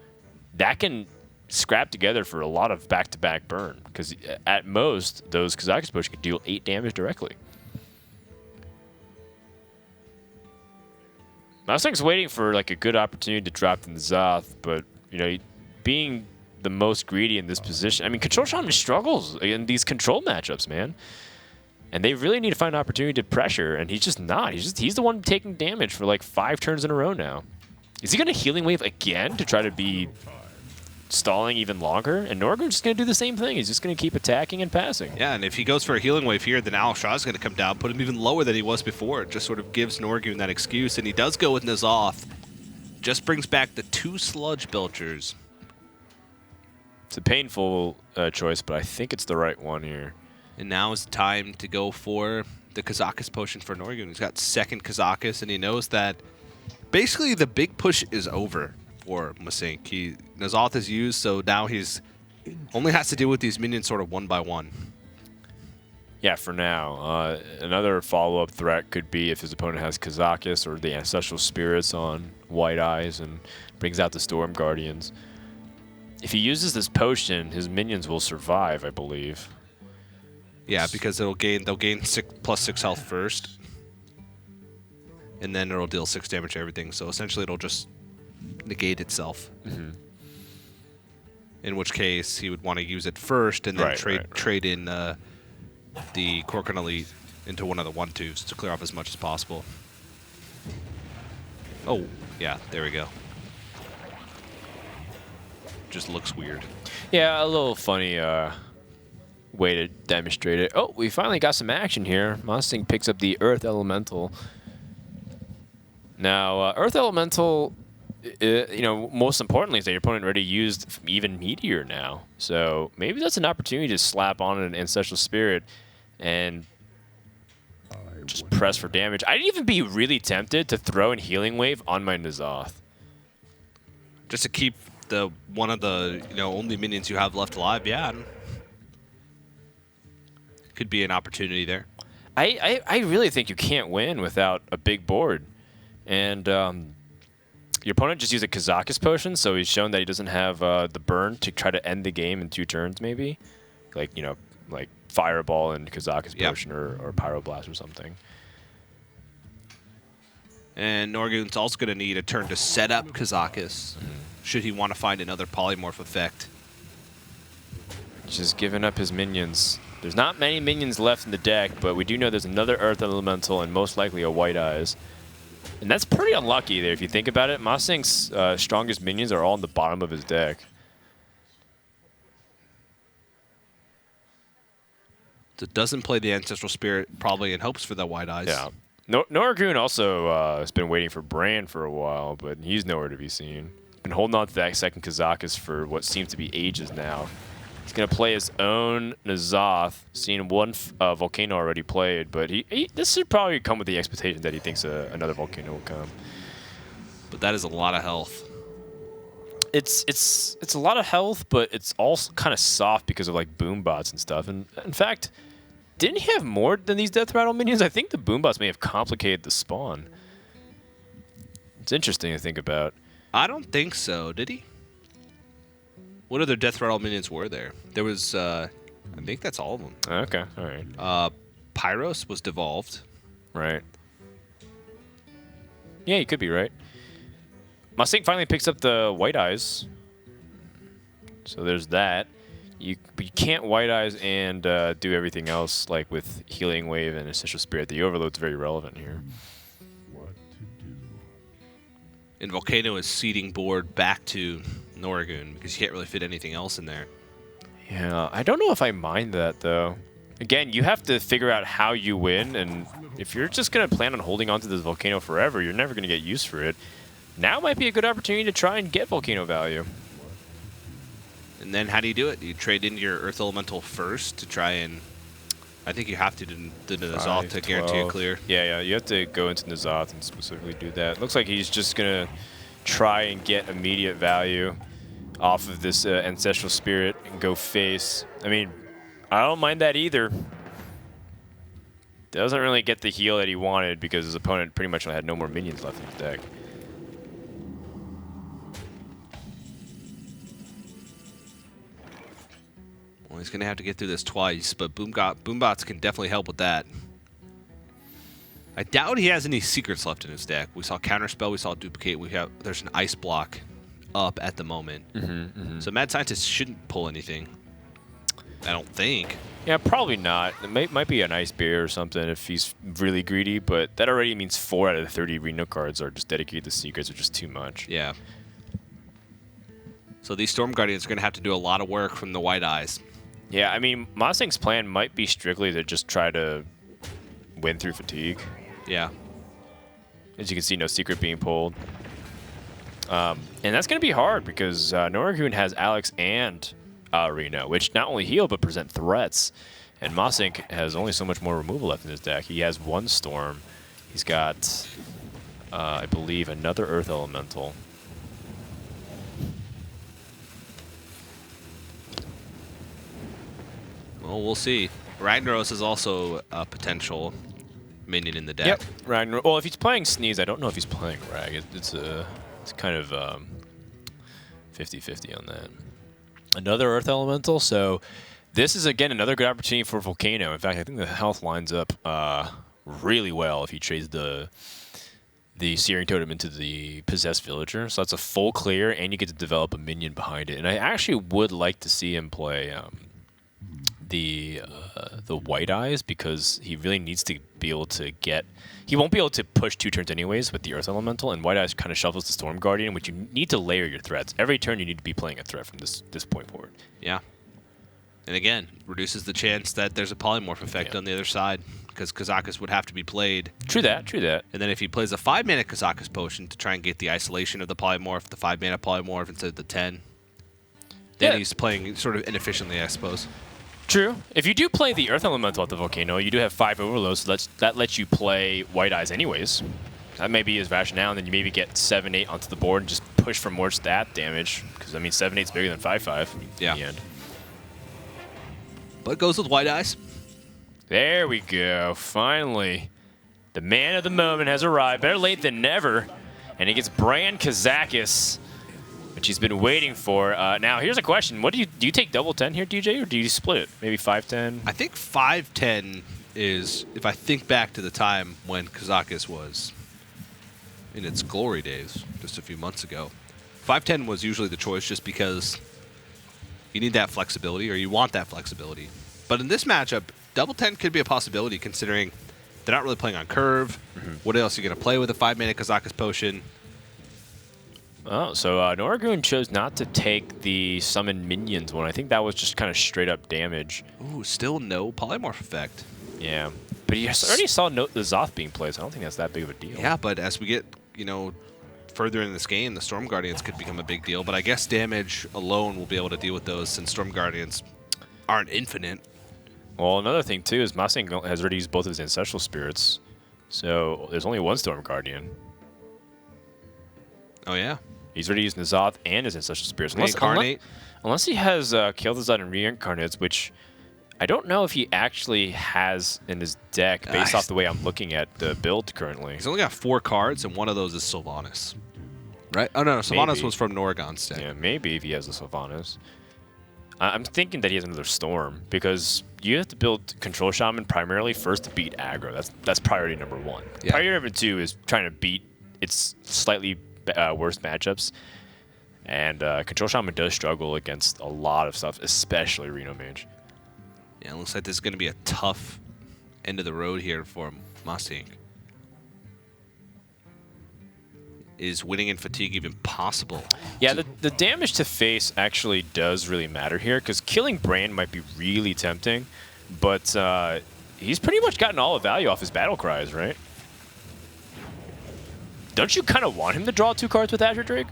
That can scrap together for a lot of back-to-back burn, because at most, those Kazakus potions can deal 8 damage directly. Masinc's waiting for like a good opportunity to drop the N'Zoth, but being the most greedy in this position. I mean, Control Shaman struggles in these control matchups, man. And they really need to find an opportunity to pressure, and he's just not. He's the one taking damage for like 5 turns in a row now. Is he going to Healing Wave again to try to be stalling even longer? And Noriggoon's just going to do the same thing. He's just going to keep attacking and passing. Yeah, and if he goes for a Healing Wave here, then Alex Shaw is going to come down, put him even lower than he was before. It just sort of gives Noriggoon that excuse, and he does go with N'Zoth. Just brings back the 2 Sludge Belchers. It's a painful choice, but I think it's the right one here. And now is the time to go for the Kazakus potion for Noriggoon. He's got 2nd Kazakus, and he knows that basically the big push is over for Masinc. N'Zoth is used, so now he's only has to deal with these minions sort of 1 by 1. Yeah, for now. Another follow-up threat could be if his opponent has Kazakus or the Ancestral Spirits on White Eyes and brings out the Storm Guardians. If he uses this potion, his minions will survive, I believe. Yeah, because they'll gain plus 6 health first, and then it'll deal 6 damage to everything. So essentially, it'll just negate itself. In which case, he would want to use it first, and then trade in the Korkan Elite into one of the 1/2s to clear off as much as possible. Oh, yeah, there we go. Just looks weird. Yeah, a little funny. Way to demonstrate it. Oh, we finally got some action here. Masinc picks up the Earth Elemental. Now, Earth Elemental, most importantly is that your opponent already used even Meteor now. So maybe that's an opportunity to slap on an Ancestral Spirit and just press for damage. I'd even be really tempted to throw in Healing Wave on my N'Zoth. Just to keep one of the only minions you have left alive, yeah. Could be an opportunity there. I really think you can't win without a big board. And your opponent just used a Kazakus potion, so he's shown that he doesn't have the burn to try to end the game in 2 turns maybe. Like Fireball and Kazakus potion or Pyroblast or something. And Noriggoon's also going to need a turn to set up Kazakus, should he want to find another polymorph effect. Just giving up his minions. There's not many minions left in the deck, but we do know there's another Earth Elemental and most likely a White Eyes. And that's pretty unlucky there if you think about it. Masinc's strongest minions are all in the bottom of his deck. So it doesn't play the Ancestral Spirit, probably in hopes for the White Eyes. Yeah. Noriggoon also has been waiting for Brand for a while, but he's nowhere to be seen. Been holding on to that second Kazakus for what seems to be ages now. He's going to play his own N'Zoth, seen one Volcano already played, but this should probably come with the expectation that he thinks another Volcano will come. But that is a lot of health. It's a lot of health, but it's also kind of soft because of like boom bots and stuff. And in fact, didn't he have more than these Death Rattle minions? I think the boom bots may have complicated the spawn. It's interesting to think about. I don't think so. Did he? What other Death Rattle minions were there? There was, I think that's all of them. Okay, all right. Pyros was devolved. Right. Yeah, you could be right. Masinc finally picks up the White Eyes. So there's that. You can't White Eyes and do everything else, like with Healing Wave and Ancestral Spirit. The Overload's very relevant here. And Volcano is seeding board back to Noriggoon because you can't really fit anything else in there. Yeah, I don't know if I mind that, though. Again, you have to figure out how you win, and if you're just going to plan on holding on to this Volcano forever, you're never going to get use for it. Now might be a good opportunity to try and get Volcano value. And then how do you do it? You trade in your Earth Elemental first to try and... I think you have to do the N'Zoth to guarantee a clear. Yeah, you have to go into N'Zoth and specifically do that. Looks like he's just going to try and get immediate value off of this Ancestral Spirit and go face. I mean, I don't mind that either. Doesn't really get the heal that he wanted because his opponent pretty much had no more minions left in his deck. Well, he's going to have to get through this twice, but Boombots can definitely help with that. I doubt he has any secrets left in his deck. We saw Counterspell, we saw Duplicate, there's an Ice Block up at the moment. So Mad Scientist shouldn't pull anything. I don't think. Yeah, probably not. It might be an Ice Bear or something if he's really greedy, but that already means 4 out of the 30 Reno cards are just dedicated to secrets, which is too much. Yeah. So these Storm Guardians are going to have to do a lot of work from the White Eyes. Yeah, I mean, Masinc's plan might be strictly to just try to win through fatigue. Yeah. As you can see, no secret being pulled. And that's going to be hard because Noriggoon has Alex and Reno, which not only heal but present threats. And Masinc has only so much more removal left in his deck. He has 1 Storm. He's got, I believe, another Earth Elemental. Well, we'll see. Ragnaros is also a potential minion in the deck. Yep, Ragnar. Well, if he's playing Sneeze, I don't know if he's playing Rag. It's kind of 50-50 on that. Another Earth Elemental, so this is, again, another good opportunity for Volcano. In fact, I think the health lines up really well if he trades the Searing Totem into the Possessed Villager. So that's a full clear, and you get to develop a minion behind it. And I actually would like to see him play the White Eyes because he really needs to be able to get... He won't be able to push 2 turns anyways with the Earth Elemental, and White Eyes kind of shuffles the Storm Guardian, which you need to layer your threats. Every turn you need to be playing a threat from this point forward. Yeah. And again, reduces the chance that there's a polymorph effect on the other side because Kazakus would have to be played. True that, true that. And then if he plays a 5-mana Kazakus potion to try and get the isolation of the polymorph, the 5-mana polymorph instead of the 10, then he's playing sort of inefficiently, I suppose. True. If you do play the Earth Elemental at the Volcano, you do have 5 overloads, so that lets you play White Eyes anyways. That may be his rationale, and then you maybe get 7-8 onto the board and just push for more stat damage, because, I mean, 7-8's bigger than 5-5 in the end. But it goes with White Eyes. There we go. Finally. The man of the moment has arrived. Better late than never. And he gets Brand Kazakus, which he's been waiting for. Now, here's a question. What do you take double 10 here, DJ, or do you split it? Maybe 5-10? I think 5-10 is, if I think back to the time when Kazakus was in its glory days just a few months ago. 510 was usually the choice just because you need that flexibility, or you want that flexibility. But in this matchup, double 10 could be a possibility considering they're not really playing on curve. What else are you going to play with a 5-mana Kazakus Potion? Oh, so Noriggoon chose not to take the summon minions one. I think that was just kind of straight up damage. Ooh, still no polymorph effect. Yeah, but he already saw the Zoth being played, so I don't think that's that big of a deal. Yeah, but as we get, further in this game, the Storm Guardians could become a big deal. But I guess damage alone will be able to deal with those since Storm Guardians aren't infinite. Well, another thing, too, is Masinc has already used both of his Ancestral Spirits. So there's only one Storm Guardian. Oh, yeah. He's already used N'Zoth and his Ancestral Spirits. Reincarnate. Unless he has Kael'thas and Reincarnates, which I don't know if he actually has in his deck based off the way I'm looking at the build currently. He's only got 4 cards, and one of those is Sylvanas. Right? Oh, no, Sylvanas was from Noriggoon's deck. Yeah, maybe if he has the Sylvanas. I'm thinking that he has another Storm, because you have to build Control Shaman primarily first to beat aggro. That's priority number 1. Yeah. Priority number 2 is trying to beat its slightly worse matchups. And Control Shaman does struggle against a lot of stuff, especially Reno Mage. Yeah, it looks like this is going to be a tough end of the road here for Masinc. Is winning in fatigue even possible? Yeah, the damage to face actually does really matter here, because killing Brain might be really tempting, but he's pretty much gotten all the value off his battle cries, right? Don't you kind of want him to draw 2 cards with Azure Drake?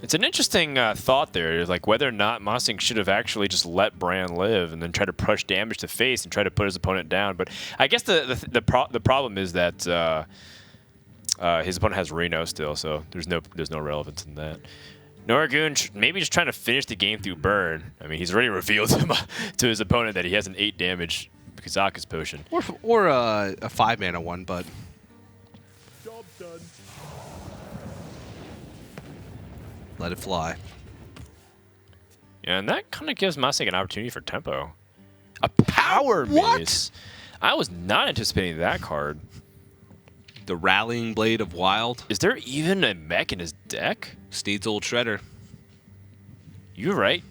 It's an interesting thought there, like whether or not Masinc should have actually just let Bran live and then try to push damage to face and try to put his opponent down. But I guess the problem is that his opponent has Reno still, so there's no relevance in that. Noriggoon maybe just trying to finish the game through burn. I mean, he's already revealed to his opponent that he has an 8 damage Kazakus Potion. Or a 5-mana one, but... Job done. Let it fly. Yeah, and that kind of gives Masinc an opportunity for tempo. A power mace. I was not anticipating that card. The Rallying Blade of Wild. Is there even a mech in his deck? Steed's Old Shredder. You're right.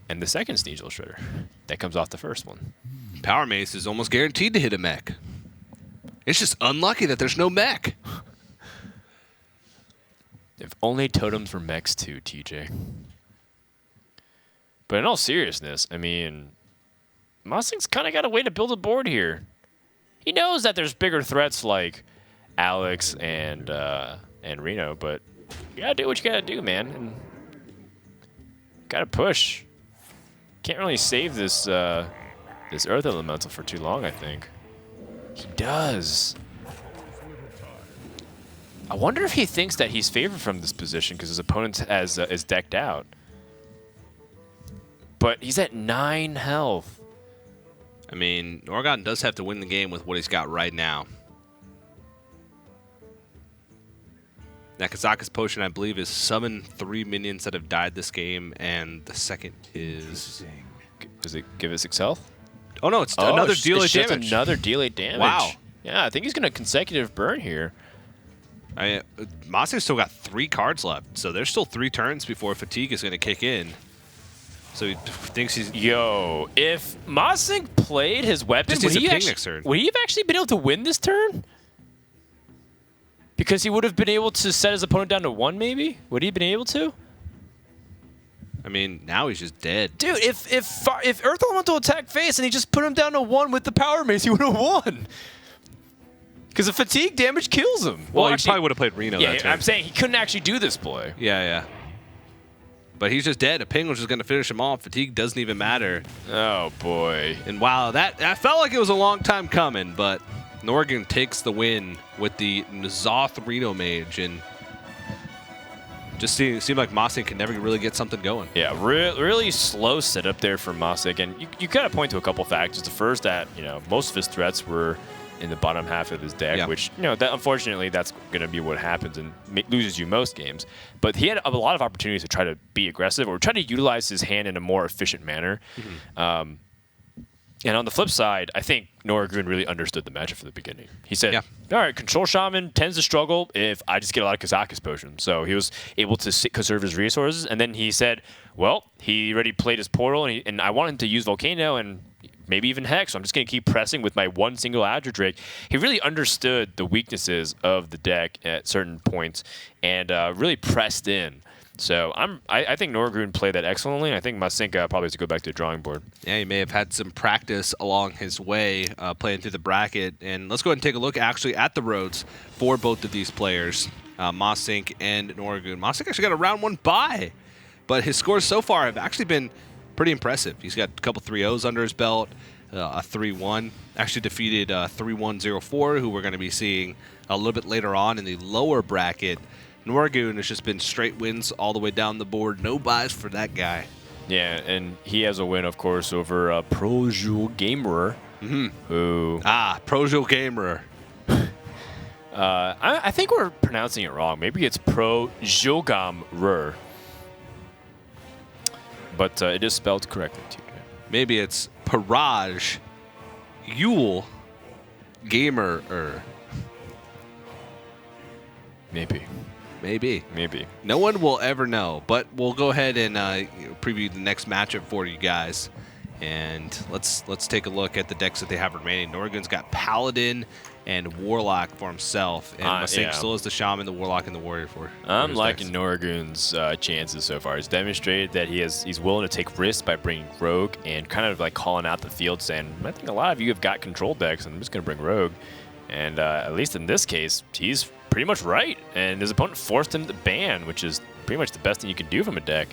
And the second Sneasel Shredder. That comes off the first one. Power Mace is almost guaranteed to hit a mech. It's just unlucky that there's no mech. If only totems were mechs too, TJ. But in all seriousness, I mean, Masinc's kind of got a way to build a board here. He knows that there's bigger threats like Alex and Reno, but you gotta do what you gotta do, man. And gotta push. Can't really save this this Earth Elemental for too long, I think. He does. I wonder if he thinks that he's favored from this position because his opponent is decked out. But he's at 9 health. I mean, Noriggoon does have to win the game with what he's got right now. That Kazakus Potion, I believe, is summon 3 minions that have died this game, and the second is... Does it give it 6 health? Oh, no, it's another deal 8 damage. damage. Another deal 8 damage. Wow. Yeah, I think he's going to consecutive burn here. Masinc's still got 3 cards left, so there's still 3 turns before fatigue is going to kick in. So he thinks he's... Yo, if Masinc played his weapon, would he have actually been able to win this turn? Because he would have been able to set his opponent down to 1, maybe? Would he have been able to? I mean, now he's just dead. Dude, if Earth Elemental attacked face and he just put him down to 1 with the Power Mace, he would have won. Because the fatigue damage kills him. Well, he probably would have played Reno that turn. I'm saying he couldn't actually do this play. Yeah. But he's just dead. A ping was just going to finish him off. Fatigue doesn't even matter. Oh, boy. And wow, that felt like it was a long time coming, but Noriggoon takes the win with the N'Zoth Reno Mage, and just seemed like Masinc can never really get something going. Yeah, really slow setup there for Masinc, and you got to point to a couple factors. The first, that most of his threats were in the bottom half of his deck, which that unfortunately that's going to be what happens and loses you most games. But he had a lot of opportunities to try to be aggressive or try to utilize his hand in a more efficient manner. And on the flip side, I think Noriggoon really understood the matchup from the beginning. He said, Yeah. all right, Control Shaman tends to struggle if I just get a lot of Kazakus potions. So he was able to conserve his resources. And then he said, well, he already played his Portal, and I want him to use Volcano and maybe even Hex. So I'm just going to keep pressing with my one single Azure Drake. He really understood the weaknesses of the deck at certain points and really pressed in. So I think Noriggoon played that excellently. I think Masinc probably has to go back to the drawing board. Yeah, he may have had some practice along his way playing through the bracket. And let's go ahead and take a look actually at the roads for both of these players, Masinc and Noriggoon. Masinc actually got a round 1 bye, but his scores so far have actually been pretty impressive. He's got a couple 3-0s under his belt, a 3-1. Actually defeated 3-1-0-4, who we're going to be seeing a little bit later on in the lower bracket. Noriggoon has just been straight wins all the way down the board. No buys for that guy. Yeah, and he has a win, of course, over Projul Gamer, who... Projul Gamer. I think we're pronouncing it wrong. Maybe it's Projulgamer. But it is spelled correctly, too. Maybe it's Paraj Yule Gamer. Maybe. Maybe. No one will ever know, but we'll go ahead and preview the next matchup for you guys. And let's take a look at the decks that they have remaining. Noriggoon's got Paladin and Warlock for himself, and Masinc still has the Shaman, the Warlock, and the Warrior for I'm liking decks. Noriggoon's chances so far. He's demonstrated that he's willing to take risks by bringing Rogue and kind of like calling out the field, saying, I think a lot of you have got control decks, and I'm just going to bring Rogue. And at least in this case, he's pretty much right. And his opponent forced him to ban, which is pretty much the best thing you can do from a deck.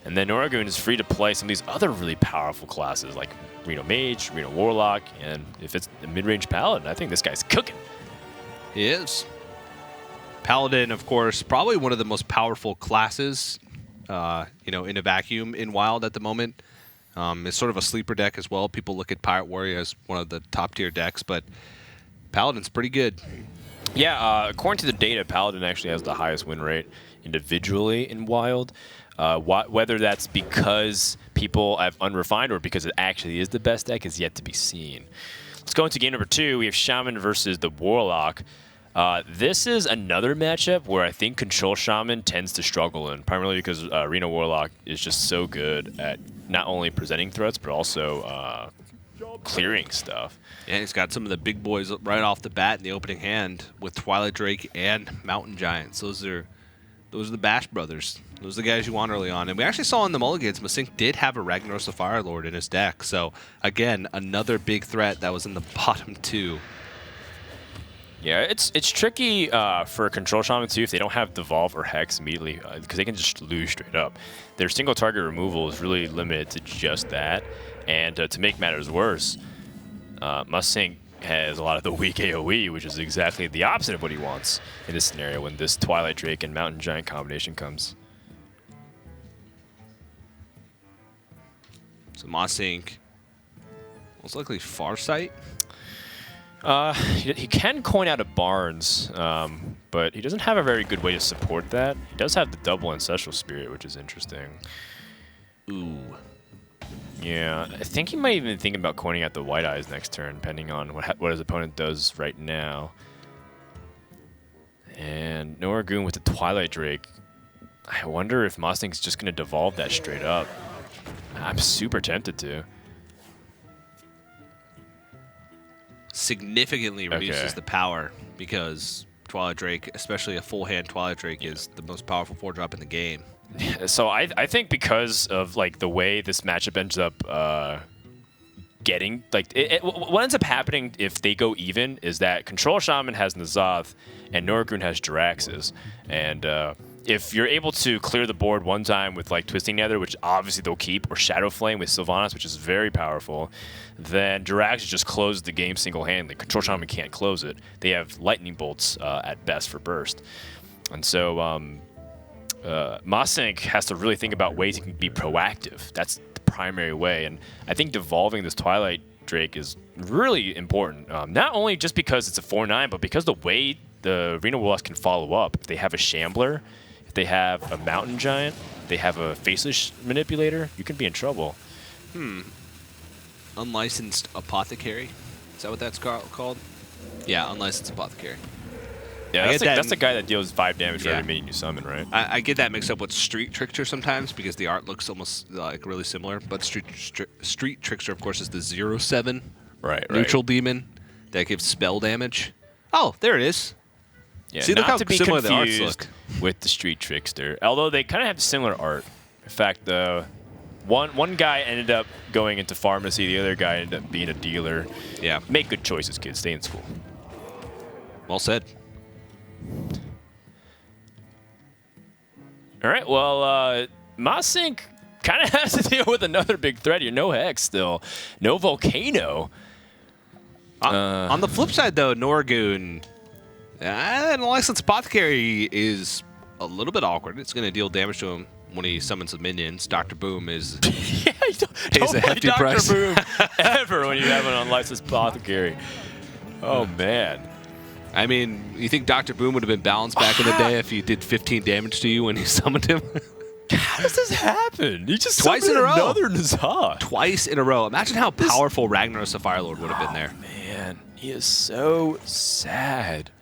And then Noriggoon is free to play some of these other really powerful classes like Reno Mage, Reno Warlock, and if it's a mid-range Paladin, I think this guy's cooking. He is. Paladin, of course, probably one of the most powerful classes, in a vacuum in Wild at the moment. It's sort of a sleeper deck as well. People look at Pirate Warrior as one of the top-tier decks, but Paladin's pretty good. Yeah, according to the data, Paladin actually has the highest win rate individually in Wild. Whether that's because people have unrefined or because it actually is the best deck is yet to be seen. Let's go into game number 2. We have Shaman versus the Warlock. This is another matchup where I think Control Shaman tends to struggle in, primarily because Reno Warlock is just so good at not only presenting threats, but also clearing stuff. And he's got some of the big boys right off the bat in the opening hand with Twilight Drake and Mountain Giants. Those are the Bash brothers. Those are the guys you want early on. And we actually saw in the Mulligans, Masinc did have a Ragnaros the Fire Lord in his deck. So, again, another big threat that was in the bottom 2. Yeah, it's tricky for Control Shaman, too, if they don't have Devolve or Hex immediately, because they can just lose straight up. Their single target removal is really limited to just that. And to make matters worse, Masinc has a lot of the weak AoE, which is exactly the opposite of what he wants in this scenario when this Twilight Drake and Mountain Giant combination comes. So Masinc, most likely Farsight. He can coin out of Barnes, but he doesn't have a very good way to support that. He does have the double Ancestral Spirit, which is interesting. Ooh. Yeah, I think he might even be thinking about coining out the White Eyes next turn, depending on what his opponent does right now. And Noriggoon with the Twilight Drake. I wonder if Masinc's just going to devolve that straight up. I'm super tempted to. Significantly reduces the power because Twilight Drake, especially a full hand Twilight Drake, is the most powerful 4-drop in the game. So I think because of like the way this matchup ends up getting, like what ends up happening if they go even is that Control Shaman has N'Zoth and Noriggoon has Jiraxes, and if you're able to clear the board one time with like Twisting Nether, which obviously they'll keep, or Shadow Flame with Sylvanas, which is very powerful, then Jiraxes just closes the game single-handedly. Control Shaman can't close it. They have Lightning Bolts at best for burst, and so Masinc has to really think about ways he can be proactive. That's the primary way, and I think devolving this Twilight Drake is really important. Not only just because it's a 4/9, but because the way the Reno Warlocks can follow up. If they have a Shambler, if they have a Mountain Giant, they have a Faceless Manipulator, you can be in trouble. unlicensed apothecary. Is that what that's called? Yeah, unlicensed apothecary. Yeah, that's the guy that deals 5 damage for every minion you summon, right? I get that mixed up with Street Trickster sometimes because the art looks almost like really similar. But Street Trickster, of course, is the 0/7 neutral demon that gives spell damage. Oh, there it is. Yeah, see, look how similar the arts look with the Street Trickster. Although they kind of have similar art. In fact, one guy ended up going into pharmacy, the other guy ended up being a dealer. Yeah. Make good choices, kids. Stay in school. Well said. All right, well, Masinc kind of has to deal with another big threat here. No Hex still. No Volcano. On the flip side, though, Noriggoon, an unlicensed apothecary is a little bit awkward. It's going to deal damage to him when he summons the minions. Dr. Boom is don't a hefty Dr. price. Boom ever when you have an unlicensed apothecary. Oh, man. I mean, you think Dr. Boom would have been balanced back in the day if he did 15 damage to you when he summoned him? How does this happen? He just Twice in a row. Another Nizar. Twice in a row. Imagine how powerful Ragnaros the Fire Lord would have been there. Man, he is so sad.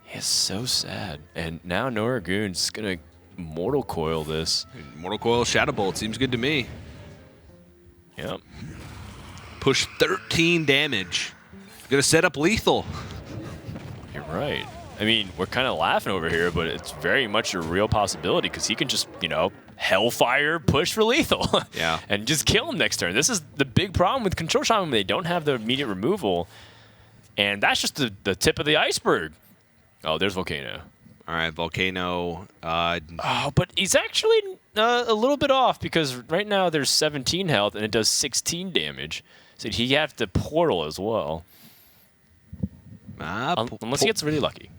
He is so sad. And now Noriggoon's going to Mortal Coil this. Mortal Coil Shadow Bolt seems good to me. Yep. Push 13 damage. Gonna set up lethal. You're right. I mean, we're kind of laughing over here, but it's very much a real possibility because he can just, Hellfire push for lethal. Yeah. And just kill him next turn. This is the big problem with Control Shaman. They don't have the immediate removal. And that's just the tip of the iceberg. Oh, there's Volcano. All right, Volcano. But he's actually a little bit off because right now there's 17 health and it does 16 damage. So he have to portal as well. Unless he gets really lucky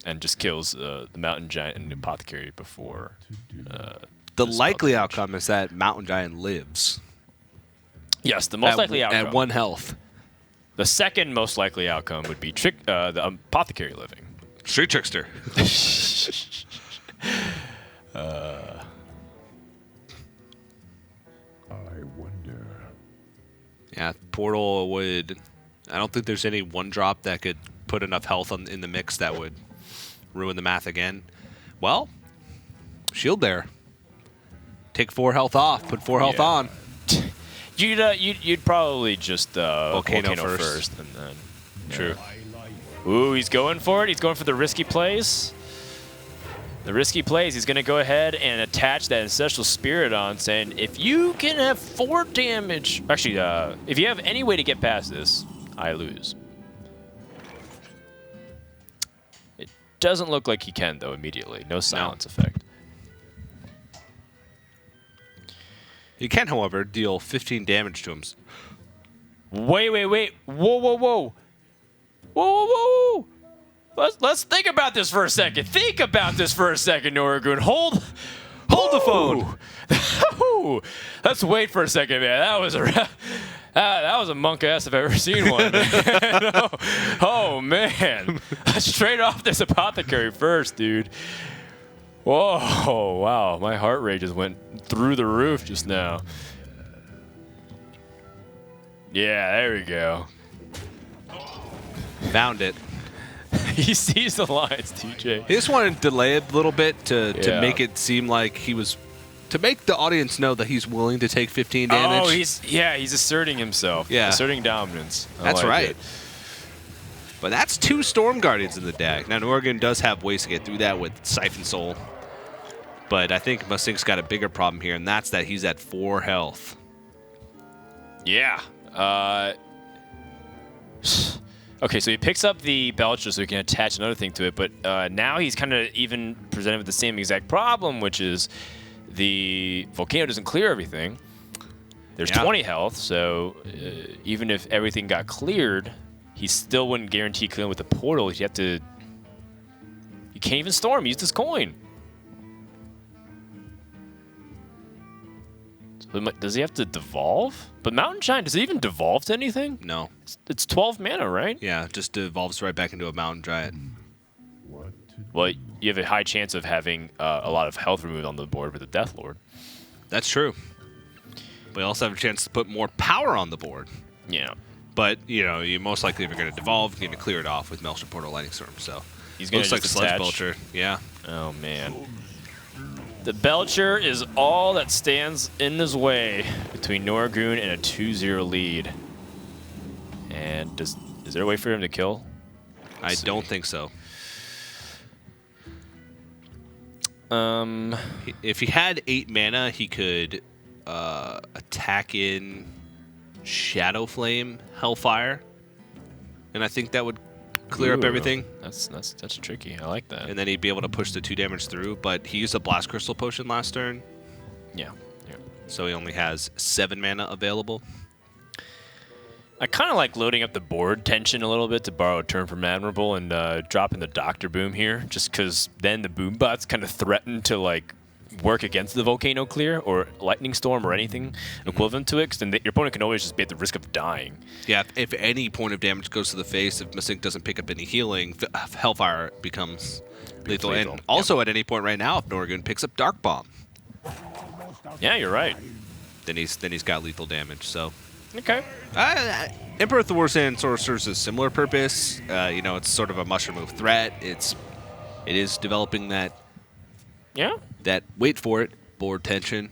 and just kills the Mountain Giant and the Apothecary before. The likely outcome is that Mountain Giant lives. Yes, the most likely outcome. At 1 health. The second most likely outcome would be the Apothecary living. Street Trickster. I wonder. Yeah, Portal would... I don't think there's any 1-drop that could put enough health in the mix that would ruin the math again. Well, Shield there. Take 4 health off, put 4 health on. You'd probably just Volcano first and then... True. Ooh, he's going for it. He's going for the risky plays. The risky plays, he's going to go ahead and attach that Ancestral Spirit on, saying, if you can have 4 damage... Actually, if you have any way to get past this, I lose. It doesn't look like he can, though, immediately. No silence effect. He can, however, deal 15 damage to him. Wait. Whoa. Whoa. Let's think about this for a second. Think about this for a second, Noriggoon. Hold the phone. Let's wait for a second, man. That was a monk ass if I've ever seen one. Man. Oh man. Straight off this Apothecary first, dude. Whoa, wow. My heart rate just went through the roof just now. Yeah, there we go. Found it. He sees the lines, TJ. He just wanted to delay it a little bit to make it seem like he was... To make the audience know that he's willing to take 15 damage. Oh, he's asserting himself. Yeah. Asserting dominance. That's right. But that's 2 Storm Guardians in the deck. Now, Noriggoon does have ways to get through that with Siphon Soul. But I think Masinc's got a bigger problem here, and that's that he's at 4 health. Yeah. Okay, so he picks up the Belcher so he can attach another thing to it, but now he's kind of even presented with the same exact problem, which is the Volcano doesn't clear everything. There's 20 health, so even if everything got cleared, he still wouldn't guarantee clearing with the portal. You can't even storm. Use this coin. So does he have to devolve? But Mountain Giant, does it even devolve to anything? No. It's 12 mana, right? Yeah, it just devolves right back into a Mountain Giant. Well, you have a high chance of having a lot of health removed on the board with the Death Lord. That's true. But you also have a chance to put more power on the board. Yeah. But, you know, you most likely, if you're going to devolve, you're going to clear it off with Maelstrom Portal Lightning Storm. So, He's going to looks like Sludge Belcher. Yeah. Oh, man. The Belcher is all that stands in his way between Noriggoon and a 2-0 lead. And is there a way for him to kill? I don't think so. If he had 8 mana, he could attack in Shadow Flame, Hellfire, and I think that would clear up everything. That's tricky. I like that. And then he'd be able to push the 2 damage through. But he used a Blast Crystal Potion last turn. Yeah. So he only has 7 mana available. I kind of like loading up the board tension a little bit, to borrow a term from Admirable, and dropping the Dr. Boom here, just because then the Boom bots kind of threaten to like work against the Volcano Clear or Lightning Storm or anything equivalent to it, because then your opponent can always just be at the risk of dying. Yeah, if any point of damage goes to the face, if Masinc doesn't pick up any healing, Hellfire becomes lethal. And also at any point right now, if Noriggoon picks up Dark Bomb. Yeah, you're right. Then he's got lethal damage, so... Okay. Emperor Thorsan sort of serves a similar purpose. You know, it's sort of a mushroom move threat. It is developing that. Yeah. That wait for it board tension.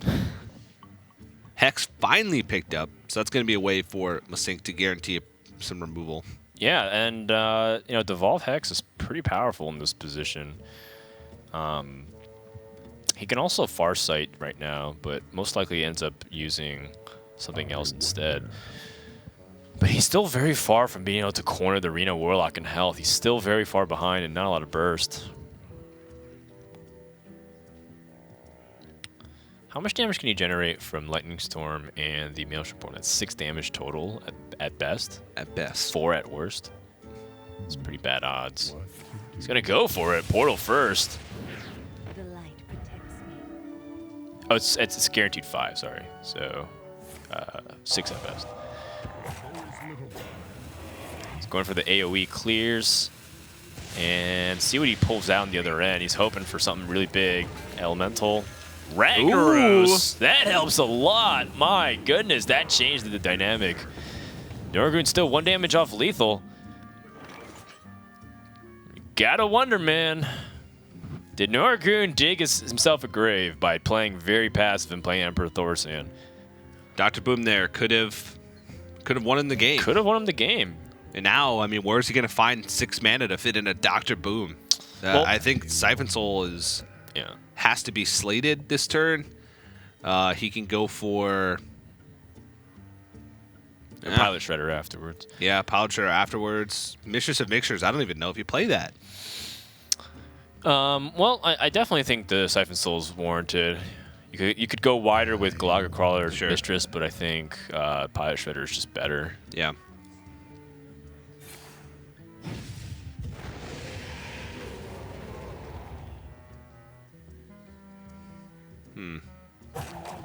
Hex finally picked up, so that's going to be a way for Masinc to guarantee some removal. Yeah, and you know, Devolve Hex is pretty powerful in this position. He can also Farsight right now, but most likely ends up using something else instead. But he's still very far from being able to corner the Reno Warlock in health. He's still very far behind and not a lot of burst. How much damage can you generate from Lightning Storm and the Maelstrom Portal? That's 6 damage total at best. At best. 4 at worst. It's pretty bad odds. He's going to go for it. Portal first. The light protects me. Oh, it's guaranteed 5, sorry. So... 6 at best. He's going for the AoE clears. And see what he pulls out on the other end. He's hoping for something really big. Elemental. Ragnaros! That helps a lot. My goodness, that changed the dynamic. Noriggoon still 1 damage off lethal. Gotta wonder, man. Did Noriggoon dig himself a grave by playing very passive and playing Emperor Thorsan? Dr. Boom there could have won him the game. Could have won him the game. And now, I mean, where's he going to find 6 mana to fit in a Dr. Boom? Well, I think Siphon Soul has to be slated this turn. He can go for... Pilot Shredder afterwards. Yeah, Pilot Shredder afterwards. Mistress of Mixtures, I don't even know if you play that. Well, I definitely think the Siphon Soul is warranted. You could go wider with Galaga Crawler or Mistress, but I think Pilot Shredder is just better. Yeah.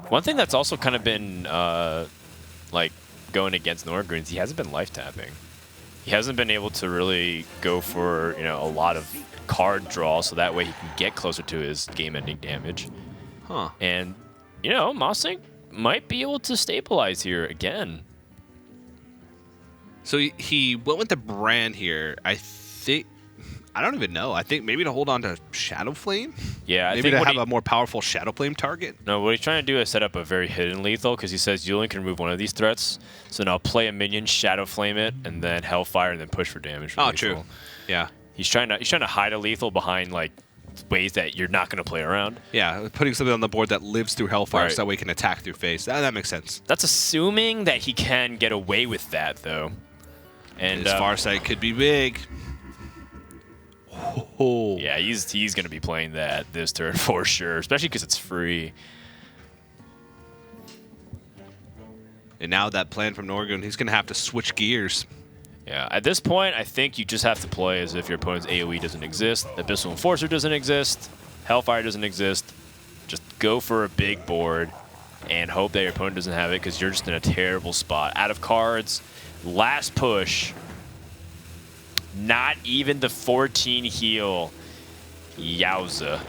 One thing that's also kind of been like going against Noriggoon is he hasn't been life tapping. He hasn't been able to really go for a lot of card draw, so that way he can get closer to his game-ending damage. Huh. And Masinc might be able to stabilize here again. So he went with the brand here. I don't even know. I think maybe to hold on to Shadow Flame? Yeah, maybe to have a more powerful Shadow Flame target? No, what he's trying to do is set up a very hidden lethal, because he says you only can remove one of these threats. So now play a minion, Shadow Flame it, and then Hellfire, and then push for damage. Oh, true. Yeah. He's trying to hide a lethal behind like ways that you're not going to play around. Yeah, putting something on the board that lives through Hellfire so that way he can attack through face. That makes sense. That's assuming that he can get away with that, though. And his Farsight could be big. Oh. Yeah, he's going to be playing that this turn for sure, especially because it's free. And now that plan from Noriggoon, he's going to have to switch gears. Yeah, at this point, I think you just have to play as if your opponent's AoE doesn't exist, Abyssal Enforcer doesn't exist, Hellfire doesn't exist. Just go for a big board and hope that your opponent doesn't have it, because you're just in a terrible spot. Out of cards, last push. Not even the 14 heal. Yowza.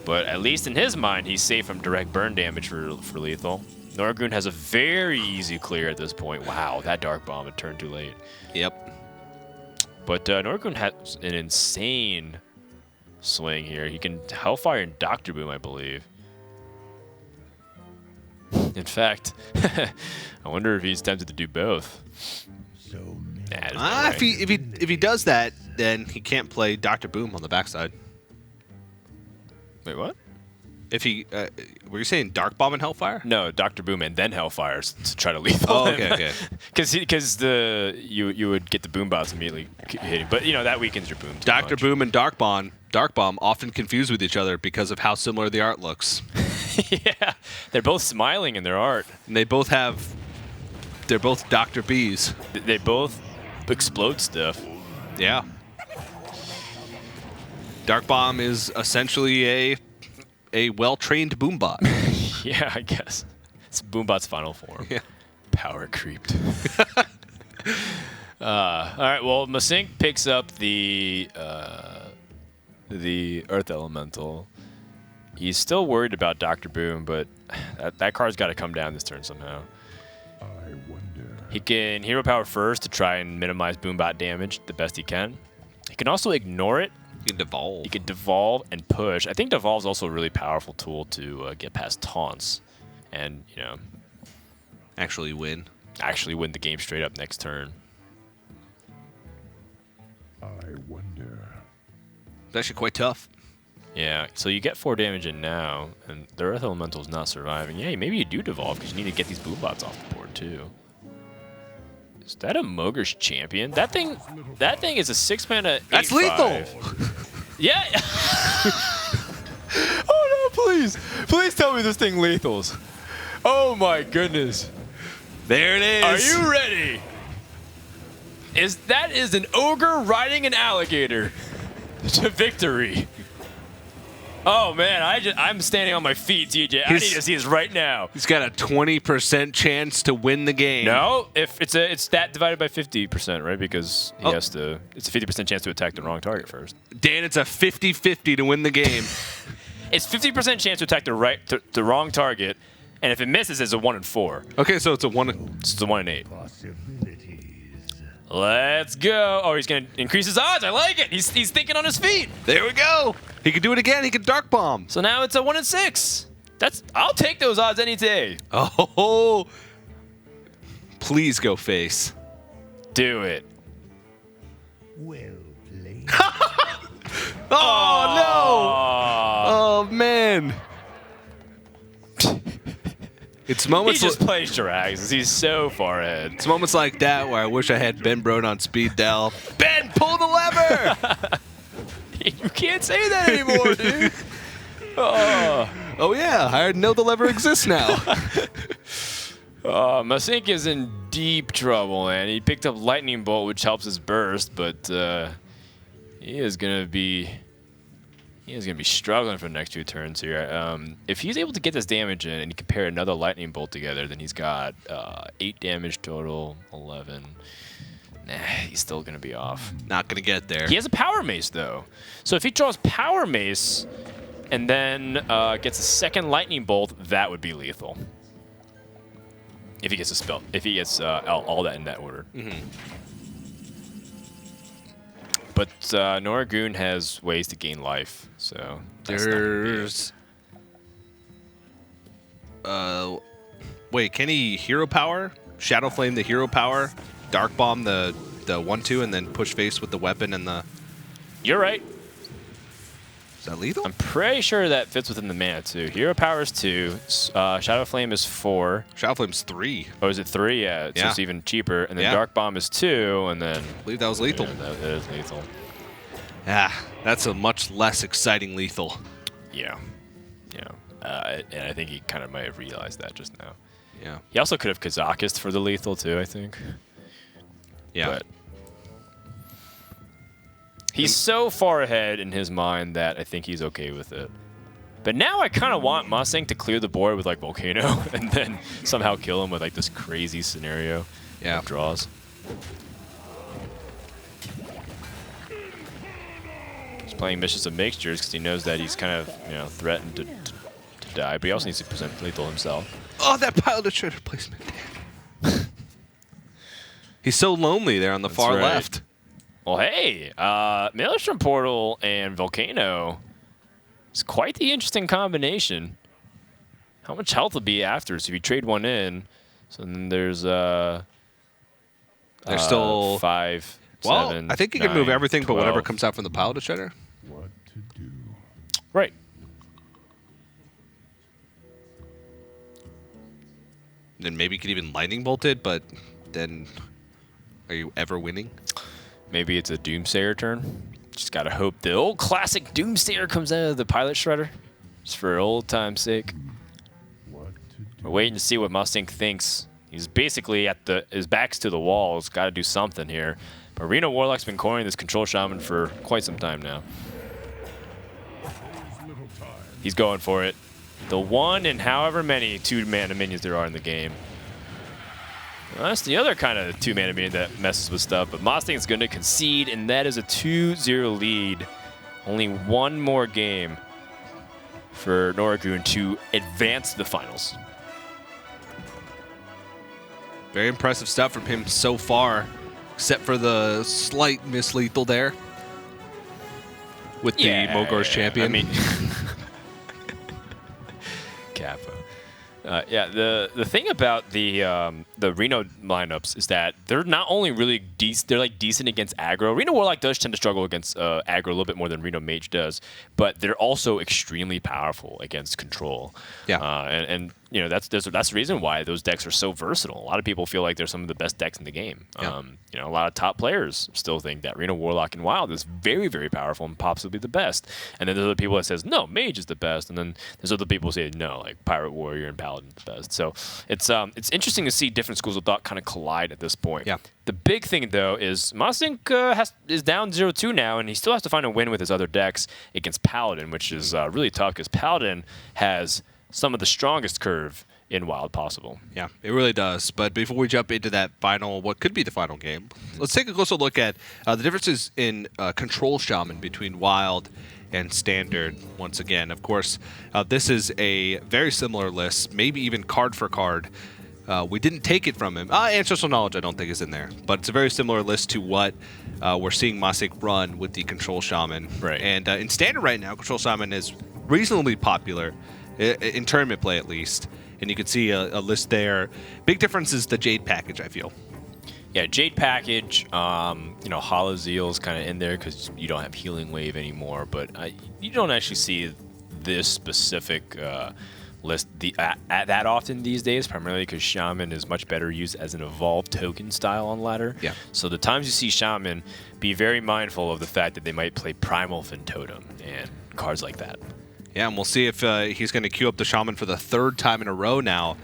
But at least in his mind, he's safe from direct burn damage for lethal. Noriggoon has a very easy clear at this point. Wow, that Dark Bomb had turned too late. Yep. But Noriggoon has an insane swing here. He can Hellfire and Dr. Boom, I believe. In fact, I wonder if he's tempted to do both. Nah, there's no way. If he does that, then he can't play Dr. Boom on the backside. Wait, what? If he, were you saying Dark Bomb and Hellfire? No, Dr. Boom and then Hellfire to try to lethal Oh, him. okay, okay. Because you would get the boom bots immediately hitting, but you know that weakens your boom. Dr. Boom and Dark Bomb often confused with each other because of how similar the art looks. Yeah, they're both smiling in their art. And they're both Dr. B's. They both explode stuff. Yeah. Dark Bomb is essentially a well-trained boombot. Yeah, I guess. It's Boombot's final form. Yeah. Power creeped. All right, well, Masinc picks up the Earth Elemental. He's still worried about Dr. Boom, but that card's got to come down this turn somehow. I wonder. He can Hero Power first to try and minimize Boombot damage the best he can. He can also ignore it. You can devolve. He can devolve and push. I think devolve is also a really powerful tool to get past taunts and, you know, Actually win win the game straight up next turn. I wonder. It's actually quite tough. Yeah, so you get 4 damage in now, and the Earth Elemental is not surviving. Yeah, maybe you do devolve because you need to get these Boombots off the board too. Is that a Mogre's Champion? That thing is a 6-mana. That's 8/5. lethal. Yeah. Oh no! Please tell me this thing lethals. Oh my goodness. There it is. Are you ready? That is an ogre riding an alligator to victory. Oh man, I'm standing on my feet, TJ. I need to see this right now. He's got a 20% chance to win the game. No, if it's stat divided by 50%, right? Because he has to. It's a 50% chance to attack the wrong target first. Dan, it's a 50-50 to win the game. It's 50% chance to attack the wrong target, and if it misses, it's a 1 in 4. Okay, so it's a 1. It's a 1 in 8. Let's go. Oh, he's gonna increase his odds. I like it. He's thinking on his feet. There we go. He could do it again. He could Dark Bomb. So now it's a 1 in 6. I'll take those odds any day. Oh, please go face. Do it. Well played. Oh no! Oh man! It's He moments. just plays Jirags. He's so far ahead. It's moments like that where I wish I had Ben Brown on speed dial. Ben, pull the lever! You can't say that anymore, dude. Oh yeah, I know the lever exists now. Masinc is in deep trouble, man. He picked up Lightning Bolt, which helps his burst, but he is gonna be struggling for the next 2 turns here. If he's able to get this damage in and you compare another Lightning Bolt together, then he's got 8 damage total, 11. Nah, he's still gonna be off. Not gonna get there. He has a Power Mace though, so if he draws Power Mace and then gets a second Lightning Bolt, that would be lethal. If he gets a spell, if he gets all that in that order. But Noriggoon has ways to gain life, so that's not gonna be it. There's. Wait, can he Hero Power? Shadow Flame the Hero Power? Dark Bomb the 1/2 and then push face with the weapon and the. You're right. Is that lethal? I'm pretty sure that fits within the mana too. Hero Power is 2. Shadow Flame is 4. Shadow Flame's 3. Oh, is it 3? Yeah, so Yeah. it's even cheaper. And then Yeah. Dark Bomb is 2, and then I believe that was lethal. yeah, that is lethal. Ah, that's a much less exciting lethal. Yeah, and I think he kind of might have realized that just now. Yeah. He also could have Kazakhist for the lethal too, I think. Yeah. But he's so far ahead in his mind that I think he's okay with it. But now I kind of want Masinc to clear the board with like Volcano and then somehow kill him with like this crazy scenario Yeah. of draws. He's playing Missions of Mixtures because he knows that he's kind of threatened to die, but he also needs to present lethal himself. Oh, that Pilot Shredder placement. Damn. He's so lonely there on the far right. left. Well, hey, Maelstrom Portal and Volcano is quite the interesting combination. How much health will be after? So if you trade one in, so then there's still 5, Well, 7, I think you can move 9, everything 12. but whatever comes out from the Pilot Shredder. What to do? Right. Then maybe you could even Lightning Bolt it, but then are you ever winning? Maybe it's a Doomsayer turn. Just gotta hope the old classic Doomsayer comes out of the Pilot Shredder. Just for old time's sake. What to do? We're waiting to see what Masinc thinks. He's basically his back's to the wall. He's got to do something here. But Reno Warlock's been coring this Control Shaman for quite some time now. He's going for it. The one and however many 2-mana minions there are in the game. Well, that's the other kind of 2-mana minion that messes with stuff. But Masinc is going to concede, and that is a 2-0 lead. Only one more game for Noriggoon to advance to the finals. Very impressive stuff from him so far, except for the slight mislethal there with the Mogor's champion. I mean, Kappa. Yeah, the thing about the Reno lineups is that they're not only really they're like decent against aggro. Reno Warlock does tend to struggle against aggro a little bit more than Reno Mage does, but they're also extremely powerful against control. Yeah, and you know that's the reason why those decks are so versatile. A lot of people feel like they're some of the best decks in the game. Yeah. You know, a lot of top players still think that Reno Warlock in Wild is very, very powerful and possibly the best. And then there's other people that says no, Mage is the best. And then there's other people who say no, like Pirate Warrior and Paladin is the best. So it's interesting to see different schools of thought kind of collide at this point. Yeah. The big thing though is Masinc is down 0-2 now, and he still has to find a win with his other decks against Paladin, which is really tough because Paladin has some of the strongest curve in Wild possible. Yeah, it really does. But before we jump into that final, what could be the final game, let's take a closer look at the differences in Control Shaman between Wild and Standard. Once again, of course, this is a very similar list, maybe even card for card. We didn't take it from him. Ancestral Knowledge I don't think is in there, but it's a very similar list to what we're seeing Masinc run with the Control Shaman. Right. And in Standard right now, Control Shaman is reasonably popular, in tournament play at least. And you can see a list there. Big difference is the Jade package, I feel. Yeah, Jade package, you know, Hollow Zeal's kind of in there because you don't have Healing Wave anymore, but you don't actually see this specific list that often these days, primarily because Shaman is much better used as an evolved token style on ladder. Yeah. So the times you see Shaman, be very mindful of the fact that they might play Primal Fin Totem and cards like that. Yeah, and we'll see if he's going to queue up the Shaman for the third time in a row now.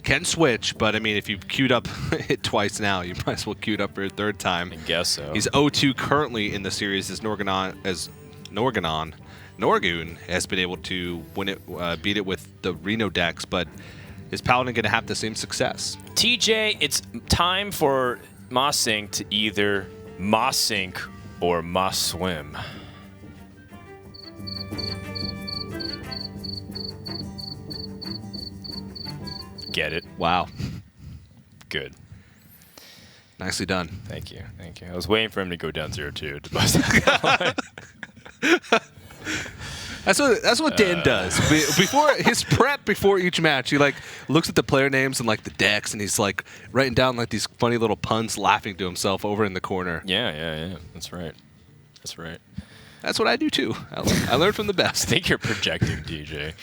Can switch, but I mean, if you've queued up it twice now, you might as well queue it up for a third time. I guess so. He's 0-2 currently in the series as Noriggoon has been able to win it, beat it with the Reno decks, but is Paladin going to have the same success? TJ, it's time for Masinc to either Masinc or Maswim. Get it? Wow. Good. Nicely done. Thank you. Thank you. I was waiting for him to go down 0-2 to bust that line. That's what Dan does. Before his prep before each match, he like looks at the player names and like the decks, and he's like writing down like these funny little puns, laughing to himself over in the corner. Yeah. That's right. That's right. That's what I do too. I learned from the I best. think you're projecting, DJ.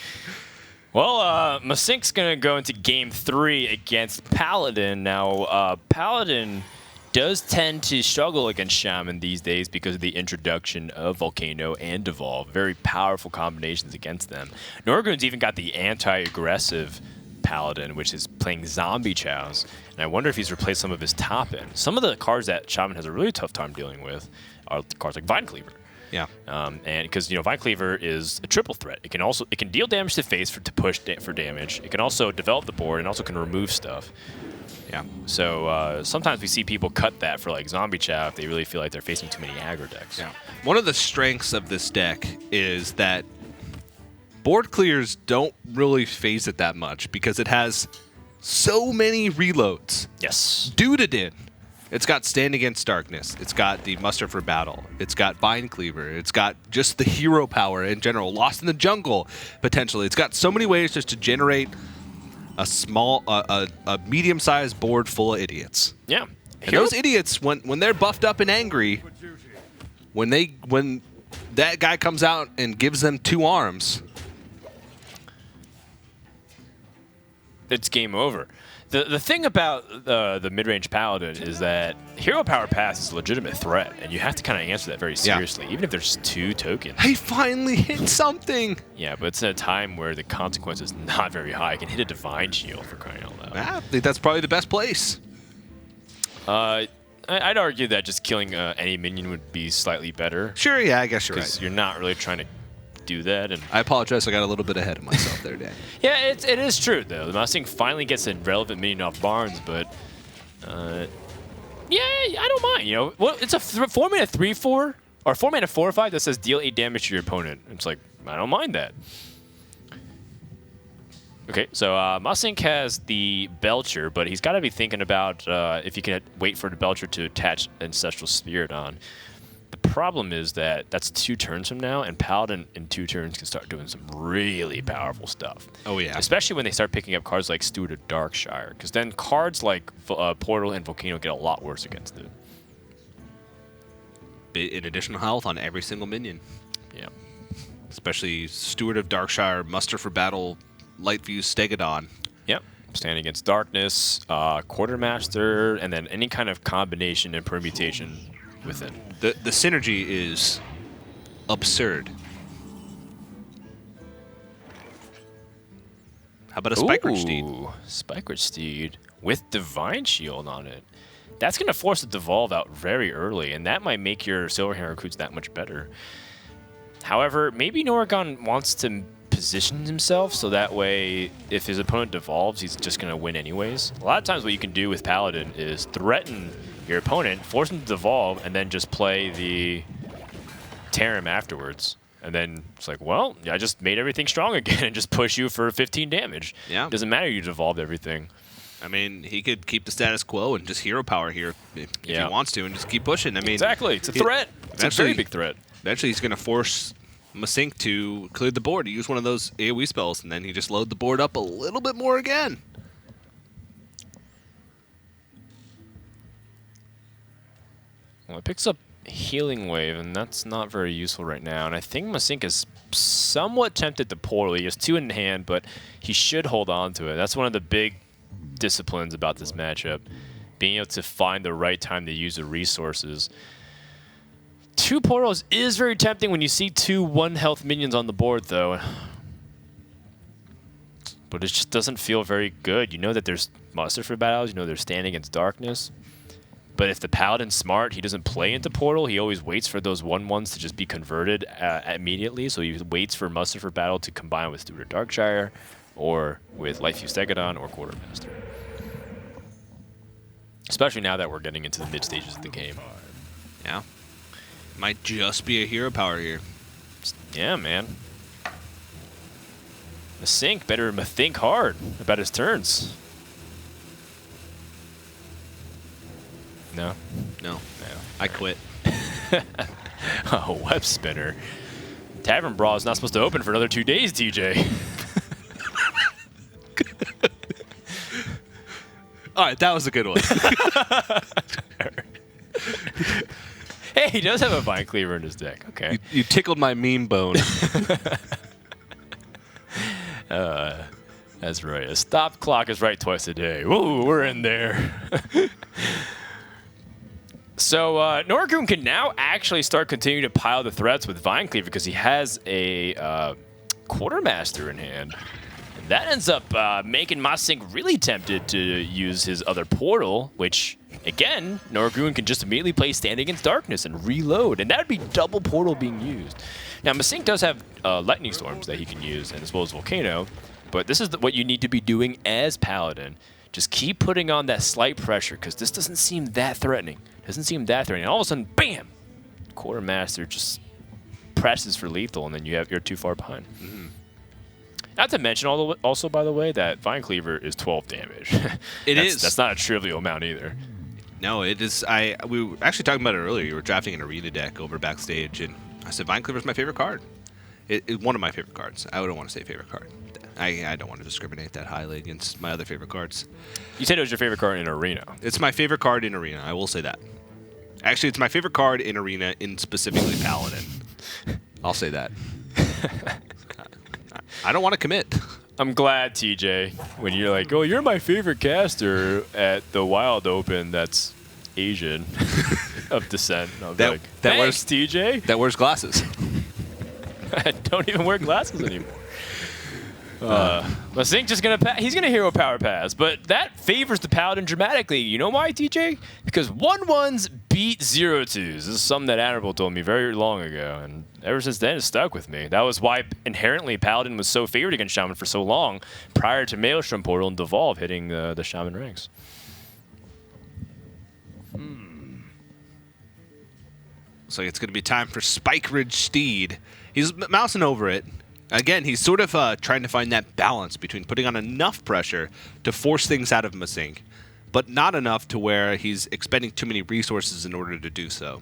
Well, Masinc's going to go into Game 3 against Paladin. Now, Paladin does tend to struggle against Shaman these days because of the introduction of Volcano and Evolve. Very powerful combinations against them. Noriggoon's even got the anti-aggressive Paladin, which is playing Zombie Chows. And I wonder if he's replaced some of his top end. Some of the cards that Shaman has a really tough time dealing with are cards like Vine Cleaver. Yeah. And because Vine Cleaver is a triple threat. It can deal damage to face to push for damage. It can also develop the board and also can remove stuff. Yeah. So sometimes we see people cut that for like Zombie Chow if they really feel like they're facing too many aggro decks. Yeah. One of the strengths of this deck is that board clears don't really phase it that much because it has so many reloads. Yes. Dude, it's got Stand Against Darkness. It's got the Muster for Battle. It's got Bind Cleaver. It's got just the hero power in general. Lost in the Jungle, potentially. It's got so many ways just to generate a medium-sized board full of idiots. Yeah. And those idiots, when they're buffed up and angry, when that guy comes out and gives them 2 arms, it's game over. The thing about the mid-range Paladin is that hero power pass is a legitimate threat, and you have to kind of answer that very seriously, even if there's 2 tokens. he finally hit something. Yeah, but it's at a time where the consequence is not very high. I can hit a Divine Shield for crying out loud. I think that's probably the best place. I'd argue that just killing any minion would be slightly better. Sure, yeah, I guess you're Because right. you're not really trying to do that. And I apologize, I got a little bit ahead of myself there, Dan. yeah, it is true, though. The Masinc finally gets a relevant minion off Barnes, but yeah, I don't mind. You know, well, it's a 4-mana 3/4 or 4-mana 4/5 that says deal 8 damage to your opponent. It's like, I don't mind that. Okay, so Masinc has the Belcher, but he's got to be thinking about if he can wait for the Belcher to attach Ancestral Spirit on. The problem is that that's 2 turns from now, and Paladin in 2 turns can start doing some really powerful stuff. Oh, yeah. Especially when they start picking up cards like Steward of Darkshire, because then cards like Portal and Volcano get a lot worse against it. An additional health on every single minion. Yeah. Especially Steward of Darkshire, Muster for Battle, Lightview, Stegodon. Yep. Stand Against Darkness, Quartermaster, and then any kind of combination and permutation with it. The synergy is absurd. How about a Spikeridge Steed? Ooh, Spikeridge Steed with Divine Shield on it. That's going to force the Devolve out very early, and that might make your Silverhand recruits that much better. However, maybe Noriggoon wants to position himself so that way if his opponent devolves, he's just going to win anyways. A lot of times what you can do with Paladin is threaten your opponent, force him to devolve, and then just play the tear him afterwards. And then it's like, well, I just made everything strong again and just push you for 15 damage. Yeah. Doesn't matter, you devolved everything. I mean, he could keep the status quo and just hero power here if Yeah. he wants to and just keep pushing. I mean, Exactly. It's a threat. It's a very big threat. Eventually, he's going to force Masinc to clear the board, to use one of those AoE spells, and then he just load the board up a little bit more again. Well, it picks up Healing Wave, and that's not very useful right now. And I think Masinc is somewhat tempted to Portal. He has 2 in hand, but he should hold on to it. That's one of the big disciplines about this matchup, being able to find the right time to use the resources. 2 Portals is very tempting when you see 2 1-health minions on the board, though. But it just doesn't feel very good. You know that there's Muster for Battles. You know there's Stand Against Darkness. But if the Paladin's smart, he doesn't play into Portal. He always waits for those 1/1s to just be converted immediately. So he waits for Muster for Battle to combine with Steward of Darkshire or with Lightview Stegodon or Quartermaster. Especially now that we're getting into the mid stages of the game. Yeah. Might just be a hero power here. Yeah, man. Masinc better think hard about his turns. No? No. I quit. Oh, web spinner. Tavern Brawl is not supposed to open for another 2 days, TJ. All right, that was a good one. Hey, he does have a Vine Cleaver in his deck. Okay. You tickled my meme bone. That's right. A stop clock is right twice a day. Woo, we're in there. So Noriggoon can now actually start continuing to pile the threats with Vine Cleaver because he has a Quartermaster in hand. And that ends up making Masinc really tempted to use his other portal, which, again, Noriggoon can just immediately play Stand Against Darkness and reload. And that would be double portal being used. Now, Masinc does have Lightning Storms that he can use, and as well as Volcano. But this is what you need to be doing as Paladin. Just keep putting on that slight pressure because this doesn't seem that threatening. Doesn't seem that threatening. All of a sudden, bam! Quartermaster just presses for lethal, and then you're too far behind. Mm-hmm. Not to mention, also by the way, that Vine Cleaver is 12 damage. It is. That's not a trivial amount either. No, it is. We were actually talking about it earlier. You were drafting an arena deck over backstage, and I said Vine Cleaver is my favorite card. It's one of my favorite cards. I wouldn't want to say favorite card. I don't want to discriminate that highly against my other favorite cards. You said it was your favorite card in Arena. It's my favorite card in Arena. I will say that. Actually, it's my favorite card in Arena, in specifically Paladin. I'll say that. I don't want to commit. I'm glad, TJ, when you're like, oh, you're my favorite caster at the Wild Open that's Asian of descent. I was like, thanks, TJ. That wears glasses. I don't even wear glasses anymore. Masinc just he's gonna hero power pass, but that favors the Paladin dramatically. You know why, TJ? Because 1-1s beat 0-2s. This is something that Admirable told me very long ago, and ever since then it's stuck with me. That was why inherently Paladin was so favored against Shaman for so long, prior to Maelstrom Portal and Devolve hitting the Shaman ranks. Looks like it's going to be time for Spike Ridge Steed. He's mousing over it. Again, he's sort of trying to find that balance between putting on enough pressure to force things out of Masinc, but not enough to where he's expending too many resources in order to do so.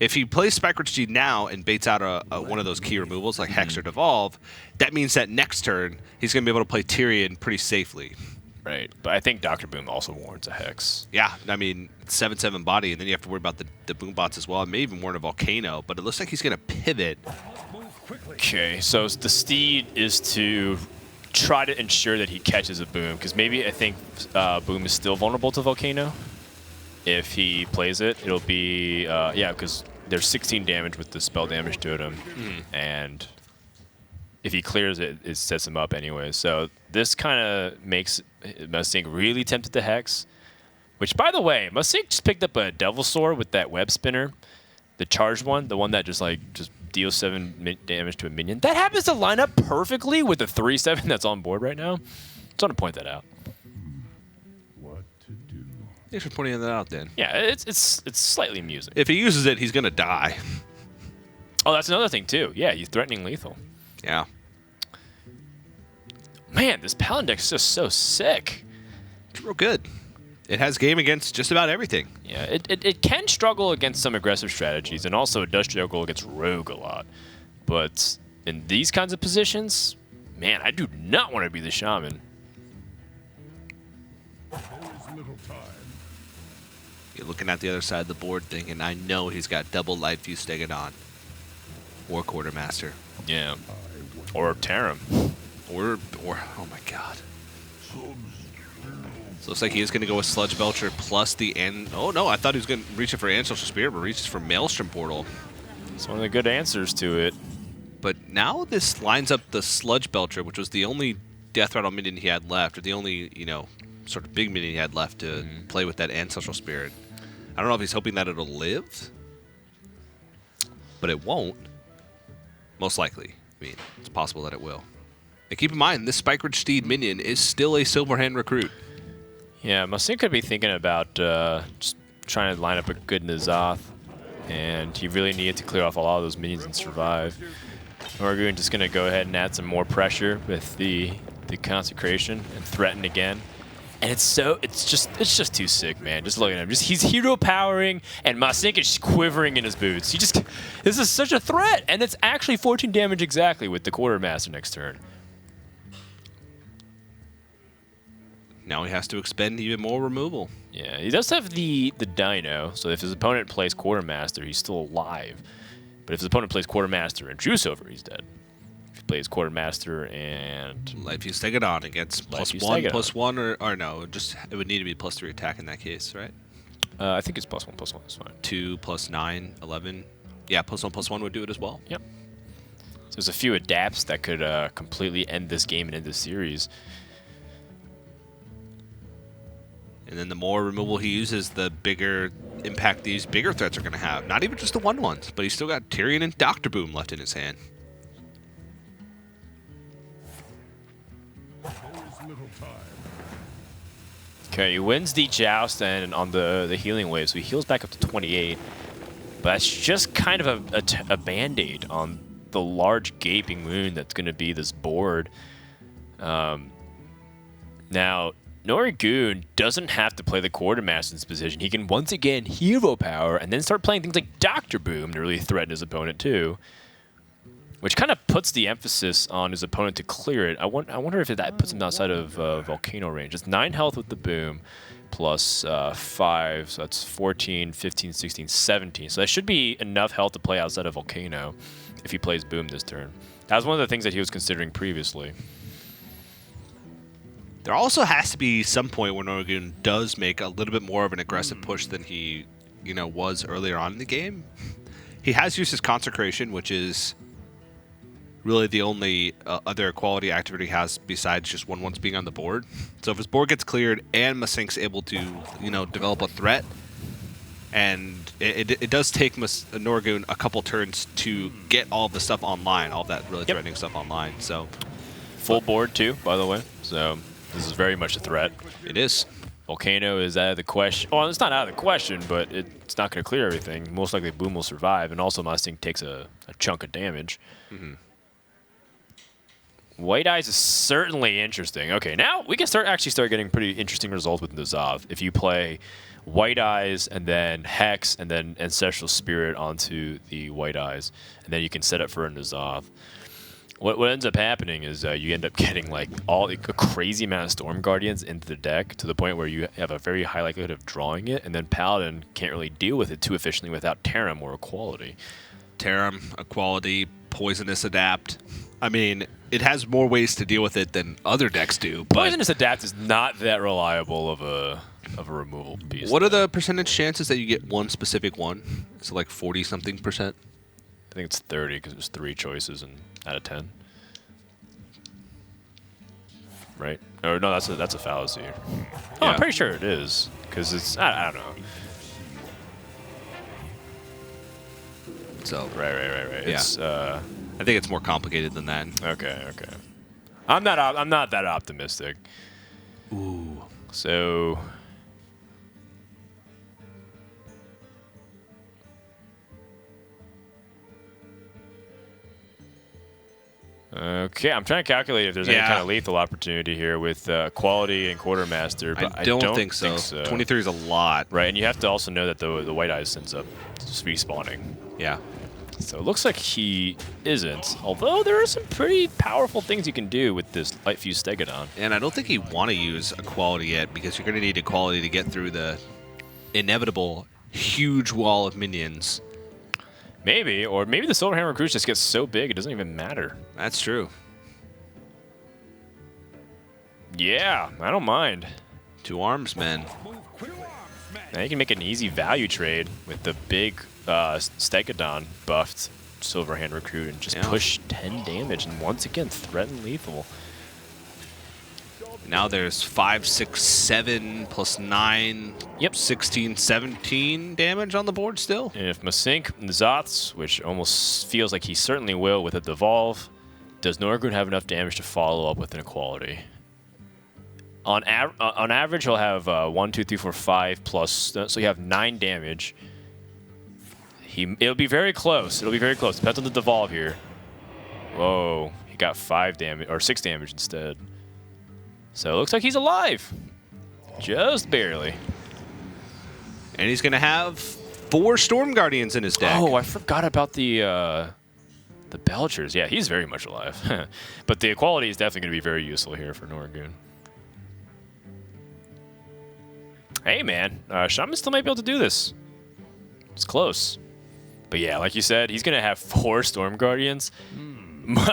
If he plays Spike Ridge Steed now and baits out one of those key removals like Hex or Devolve, that means that next turn he's going to be able to play Tyrion pretty safely. Right, but I think Dr. Boom also warrants a Hex. Yeah, I mean, 7/7 body, and then you have to worry about the boom bots as well. It may even warrant a Volcano, but it looks like he's going to pivot. Okay, so the Steed is to try to ensure that he catches a Boom, because maybe I think Boom is still vulnerable to Volcano. If he plays it, it'll be, yeah, because there's 16 damage with the spell damage to him, and if he clears it, it sets him up anyway. So this kind of makes Masinc really tempted to Hex, which, by the way, Masinc just picked up a Devil Sword with that web spinner, the charged one, the one that just deals 7 damage to a minion. That happens to line up perfectly with the 3/7 that's on board right now. Just want to point that out. What to do? Thanks for pointing that out, Dan. Yeah, it's slightly amusing. If he uses it, he's going to die. Oh, that's another thing, too. Yeah, he's threatening lethal. Yeah. Man, this Paladin deck is just so sick. It's real good. It has game against just about everything. Yeah, it can struggle against some aggressive strategies, and also it does struggle against Rogue a lot. But in these kinds of positions, man, I do not want to be the Shaman. You're looking at the other side of the board thinking, I know he's got double Light Fuse Stegodon. Or Quartermaster. Yeah. Or Tarim. Or oh my god. So looks like he is going to go with Sludge Belcher plus the oh no, I thought he was going to reach it for Ancestral Spirit, but reaches for Maelstrom Portal. It's one of the good answers to it. But now this lines up the Sludge Belcher, which was the only Death Rattle minion he had left, or the only, sort of big minion he had left to play with that Ancestral Spirit. I don't know if he's hoping that it'll live, but it won't. Most likely. I mean, it's possible that it will. And keep in mind, this Spike Ridge Steed minion is still a Silverhand recruit. Yeah, Masinc could be thinking about just trying to line up a good N'Zoth, and he really needed to clear off a lot of those minions and survive. Noriggoon just going to go ahead and add some more pressure with the Consecration and threaten again. And it's just too sick, man. Just look at him. He's hero powering, and Masinc is quivering in his boots. This is such a threat, and it's actually 14 damage exactly with the Quartermaster next turn. Now he has to expend even more removal. Yeah, he does have the Dino, so if his opponent plays Quartermaster, he's still alive. But if his opponent plays Quartermaster and Juice Over, he's dead. If he plays Quartermaster and Light Fuse Stegodon against +1/+1, or no, just it would need to be +3 attack in that case, right? I think it's +1/+1, that's fine. 2 + 9, 11. Yeah, +1/+1 would do it as well. Yep. So there's a few adapts that could completely end this game and end this series. And then the more removal he uses, the bigger impact these bigger threats are going to have. Not even just the 1/1s, but he's still got Tyrion and Dr. Boom left in his hand. Okay, he wins the Joust and on the healing wave, so he heals back up to 28. But that's just kind of a Band-Aid on the large gaping wound that's going to be this board. Now, Noriggoon doesn't have to play the Quartermaster in this position. He can once again hero power and then start playing things like Dr. Boom to really threaten his opponent too, which kind of puts the emphasis on his opponent to clear it. I wonder if that puts him outside of Volcano range. It's 9 health with the Boom plus 5, so that's 14, 15, 16, 17. So that should be enough health to play outside of Volcano if he plays Boom this turn. That was one of the things that he was considering previously. There also has to be some point where Noriggoon does make a little bit more of an aggressive push than he, was earlier on in the game. He has used his Consecration, which is really the only other quality activity he has besides just 1/1s being on the board. So if his board gets cleared and Masinc's able to, develop a threat, and it does take Noriggoon a couple turns to get all of the stuff online, all that really threatening stuff online. So full board too, by the way. So this is very much a threat. It is. Volcano is out of the question. Well, it's not out of the question, but it's not going to clear everything. Most likely Boom will survive, and also Masinc takes a chunk of damage. White Eyes is certainly interesting. Okay, now we can actually start getting pretty interesting results with N'Zoth. If you play White Eyes and then Hex and then Ancestral Spirit onto the White Eyes, and then you can set up for a N'Zoth. What ends up happening is you end up getting a crazy amount of Storm Guardians into the deck to the point where you have a very high likelihood of drawing it, and then Paladin can't really deal with it too efficiently without Tarim or Equality. Tarim, Equality, Poisonous Adapt. I mean, it has more ways to deal with it than other decks do. But Poisonous Adapt is not that reliable of a removal piece. What are the percentage chances that you get one specific one? Is it like 40-something%? I think it's 30 because there's 3 choices out of 10. Right? Or no, that's a fallacy. Oh, I'm pretty sure it is because it's I don't know. So Right. Yeah. It's I think it's more complicated than that. okay. I'm not that optimistic. Ooh. So okay, I'm trying to calculate if there's any kind of lethal opportunity here with Quality and Quartermaster, but I don't think so. 23 is a lot. Right, and you have to also know that the White Eyes ends up just respawning. Yeah. So it looks like he isn't, although there are some pretty powerful things you can do with this Light Fuse Stegodon. And I don't think you want to use Equality yet because you're going to need Equality to get through the inevitable huge wall of minions. Maybe, or maybe the Silverhammer Cruise just gets so big it doesn't even matter. That's true. Yeah, I don't mind. 2 arms, man. Now you can make an easy value trade with the big Stegodon buffed Silverhand Recruit and just push 10 damage and once again threaten lethal. Now there's 5, 6, 7 plus 9. Yep. 16, 17 damage on the board still. And if Masinc N'Zoths, which almost feels like he certainly will with a Devolve, does Noriggoon have enough damage to follow up with an Equality? On average, he'll have 1, 2, 3, 4, 5 plus, so you have 9 damage. It'll be very close. It'll be very close. Depends on the Devolve here. Whoa, he got 5 damage or 6 damage instead. So it looks like he's alive, just barely. And he's going to have 4 Storm Guardians in his deck. Oh, I forgot about the Belchers. Yeah, he's very much alive. But the Equality is definitely going to be very useful here for Noriggoon. Hey, man, Shaman still might be able to do this. It's close. But yeah, like you said, he's going to have 4 Storm Guardians.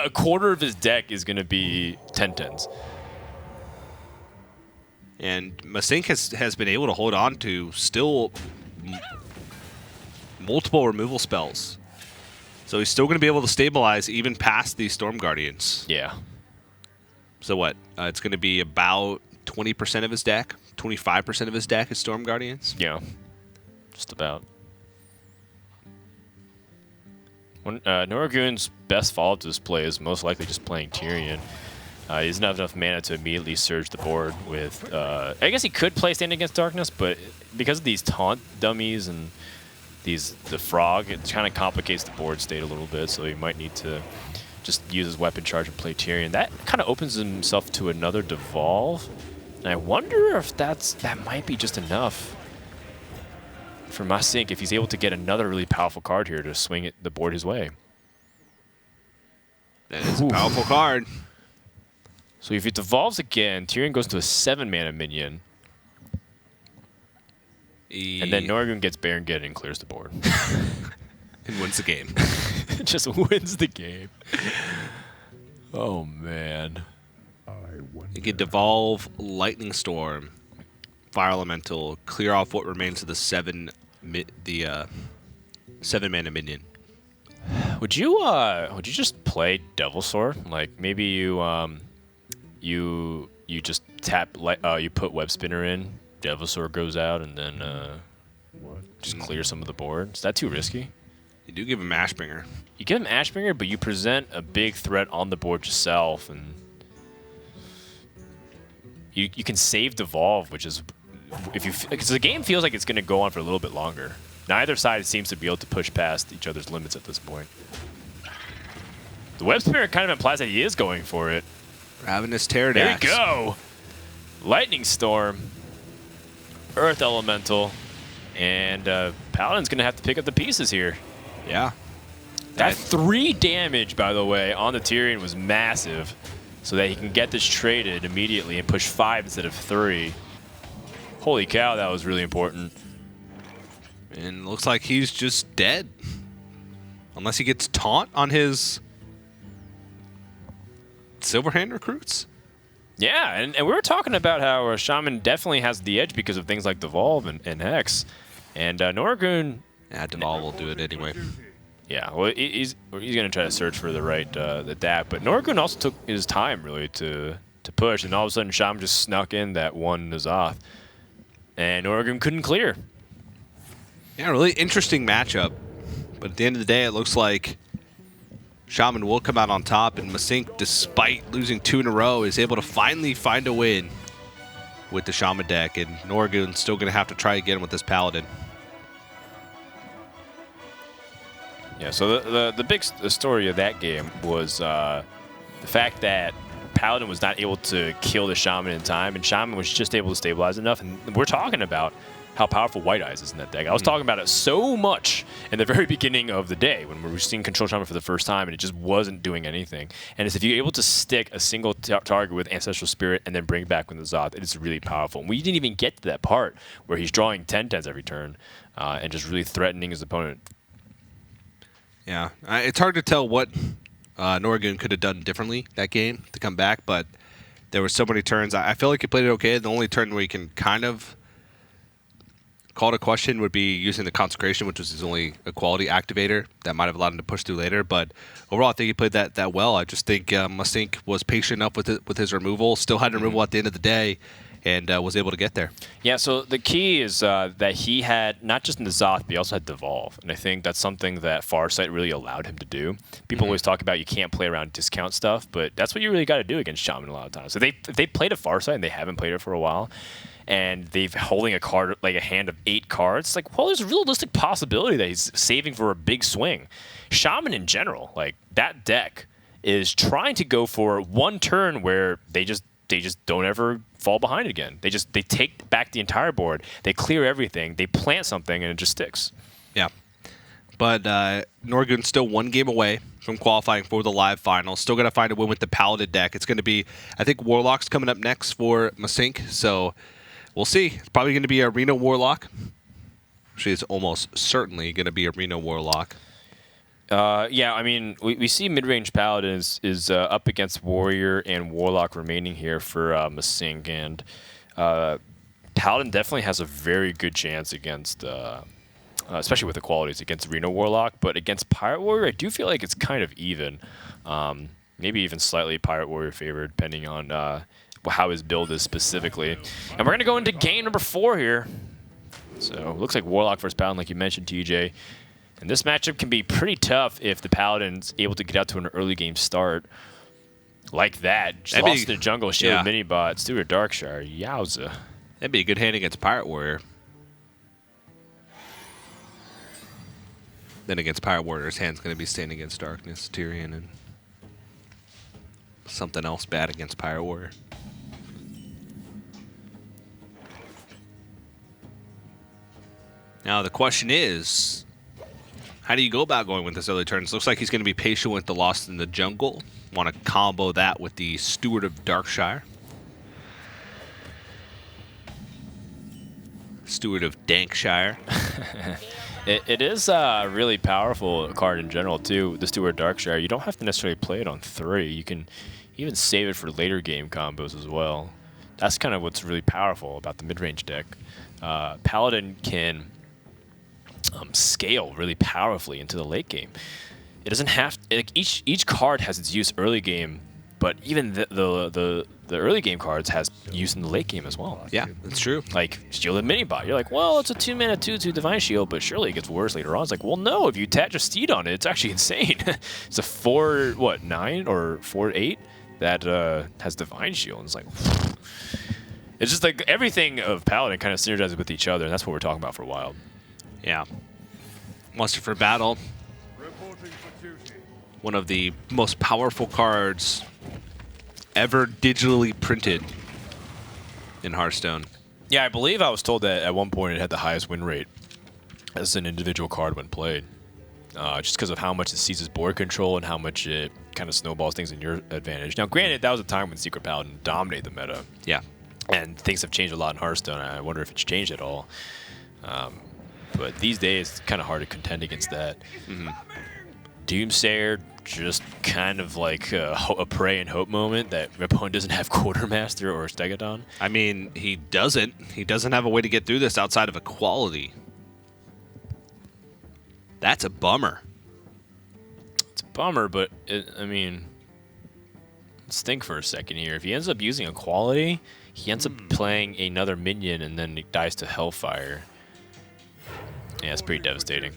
A quarter of his deck is going to be 10/10s. And Masinc has been able to hold on to still multiple removal spells. So he's still going to be able to stabilize even past these Storm Guardians. Yeah. So what? It's going to be about 20% of his deck? 25% of his deck is Storm Guardians? Yeah. Just about. Noriggoon's best follow-up to this play is most likely just playing Tyrion. He doesn't have enough mana to immediately surge the board with... I guess he could play Stand Against Darkness, but because of these taunt dummies and the frog, it kind of complicates the board state a little bit, so he might need to just use his weapon charge and play Tyrion. That kind of opens himself to another devolve. And I wonder if that might be just enough for Masinc if he's able to get another really powerful card here to swing the board his way. That is a powerful card. So if it devolves again, Tyrion goes to a 7-mana minion. And then Noriggoon gets Baron Geddon and clears the board. And wins the game. Just wins the game. Oh, man. You can devolve Lightning Storm, Fire Elemental, clear off what remains of the 7-mana minion. Would you just play Devil Sword? Like maybe you just tap you put Web Spinner in, Devil Sword goes out, and then just clear some of the board. Is that too risky? You do give him Ashbringer. You give him Ashbringer, but you present a big threat on the board yourself, and you can save Devolve, which is because the game feels like it's going to go on for a little bit longer. Neither side seems to be able to push past each other's limits at this point. The Web Spinner kind of implies that he is going for it. Ravenous Pterodax. There you go. Lightning Storm, Earth Elemental, and Paladin's going to have to pick up the pieces here. Yeah. That 3 damage, by the way, on the Tyrion was massive, so that he can get this traded immediately and push 5 instead of 3. Holy cow, that was really important. And looks like he's just dead. Unless he gets taunt on his Silverhand recruits. Yeah, and we were talking about how Shaman definitely has the edge because of things like Devolve and Hex. And Noriggoon... Yeah, Devolve will do it anyway. Yeah, well, he's going to try to search for the right that. But Noriggoon also took his time, really, to push. And all of a sudden, Shaman just snuck in that one N'Zoth. And Noriggoon couldn't clear. Yeah, really interesting matchup. But at the end of the day, it looks like Shaman will come out on top, and Masinc, despite losing 2 in a row, is able to finally find a win with the Shaman deck, and Noriggoon's still going to have to try again with this Paladin. Yeah, so the big story of that game was the fact that Paladin was not able to kill the Shaman in time, and Shaman was just able to stabilize enough, and we're talking about how powerful White Eyes is in that deck. I was talking about it so much in the very beginning of the day when we were seeing Control Shaman for the first time, and it just wasn't doing anything. And it's if you're able to stick a single target with Ancestral Spirit and then bring it back with the Zoth, it's really powerful. And we didn't even get to that part where he's drawing 10/10s every turn and just really threatening his opponent. Yeah, it's hard to tell what Noriggoon could have done differently that game to come back, but there were so many turns. I feel like he played it okay. The only turn where he can kind of call it a question would be using the Consecration, which was his only equality activator that might have allowed him to push through later. But overall, I think he played that well. I just think Masinc was patient enough with his removal, still had removal at the end of the day, and was able to get there. Yeah, so the key is that he had not just N'Zoth, but he also had Devolve. And I think that's something that Farsight really allowed him to do. People always talk about you can't play around discount stuff, but that's what you really got to do against Shaman a lot of times. So if they played a Farsight and they haven't played it for a while, and they've holding a card, like a hand of 8 cards, it's like, well, there's a realistic possibility that he's saving for a big swing. Shaman in general, like that deck is trying to go for one turn where they just don't ever fall behind again. They take back the entire board, they clear everything, they plant something, and it just sticks. Yeah. But Noriggoon's still 1 game away from qualifying for the live final. Still got to find a win with the Paladin deck. It's going to be, I think, Warlock's coming up next for Masinc, so we'll see. It's probably going to be a Reno Warlock. Actually, it's almost certainly going to be a Reno Warlock. Yeah, I mean, we see mid-range Paladin is up against Warrior and Warlock remaining here for Masinc, and Paladin definitely has a very good chance against, especially with the qualities, against Reno Warlock, but against Pirate Warrior, I do feel like it's kind of even. Maybe even slightly Pirate Warrior favored, depending on how his build is specifically. And we're going to go into game number 4 here. So, looks like Warlock versus Paladin, like you mentioned, TJ. And this matchup can be pretty tough if the Paladin's able to get out to an early game start like that. Just lost the jungle, shield mini bot, Stewart Darkshire. Yowza. That'd be a good hand against Pirate Warrior. Then against Pirate Warrior, his hand's going to be standing against Darkness, Tyrion, and something else bad against Pirate Warrior. Now the question is, how do you go about going with this early turns? Looks like he's going to be patient with the Lost in the Jungle. Want to combo that with the Steward of Darkshire. Steward of Dankshire. It is a really powerful card in general, too, the Steward Darkshire. You don't have to necessarily play it on 3. You can even save it for later game combos as well. That's kind of what's really powerful about the mid-range deck. Paladin can scale really powerfully into the late game. It doesn't have each card has its use early game, but even the early game cards has use in the late game as well. Yeah, that's true. Like Shielded Minibot, you're like, well, it's a 2-mana 2/2 Divine Shield, but surely it gets worse later on. It's like, well, no, if you attach a Steed on it, it's actually insane. It's a 4-9 or 4-8 that has Divine Shield. And it's like, it's just like everything of Paladin kind of synergizes with each other, and that's what we're talking about for a while. Yeah. Muster for Battle. One of the most powerful cards ever digitally printed in Hearthstone. Yeah, I believe I was told that at one point it had the highest win rate as an individual card when played. Just because of how much it seizes board control and how much it kind of snowballs things in your advantage. Now, granted, that was a time when Secret Paladin dominated the meta. Yeah. And things have changed a lot in Hearthstone. I wonder if it's changed at all. But these days, it's kind of hard to contend against that. Doomsayer, just kind of like a pray and hope moment that my opponent doesn't have Quartermaster or Stegodon. I mean, he doesn't. He doesn't have a way to get through this outside of Equality. That's a bummer. It's a bummer, but I mean, let's think for a second here. If he ends up using Equality, he ends up playing another minion and then he dies to Hellfire. Yeah, it's pretty devastating.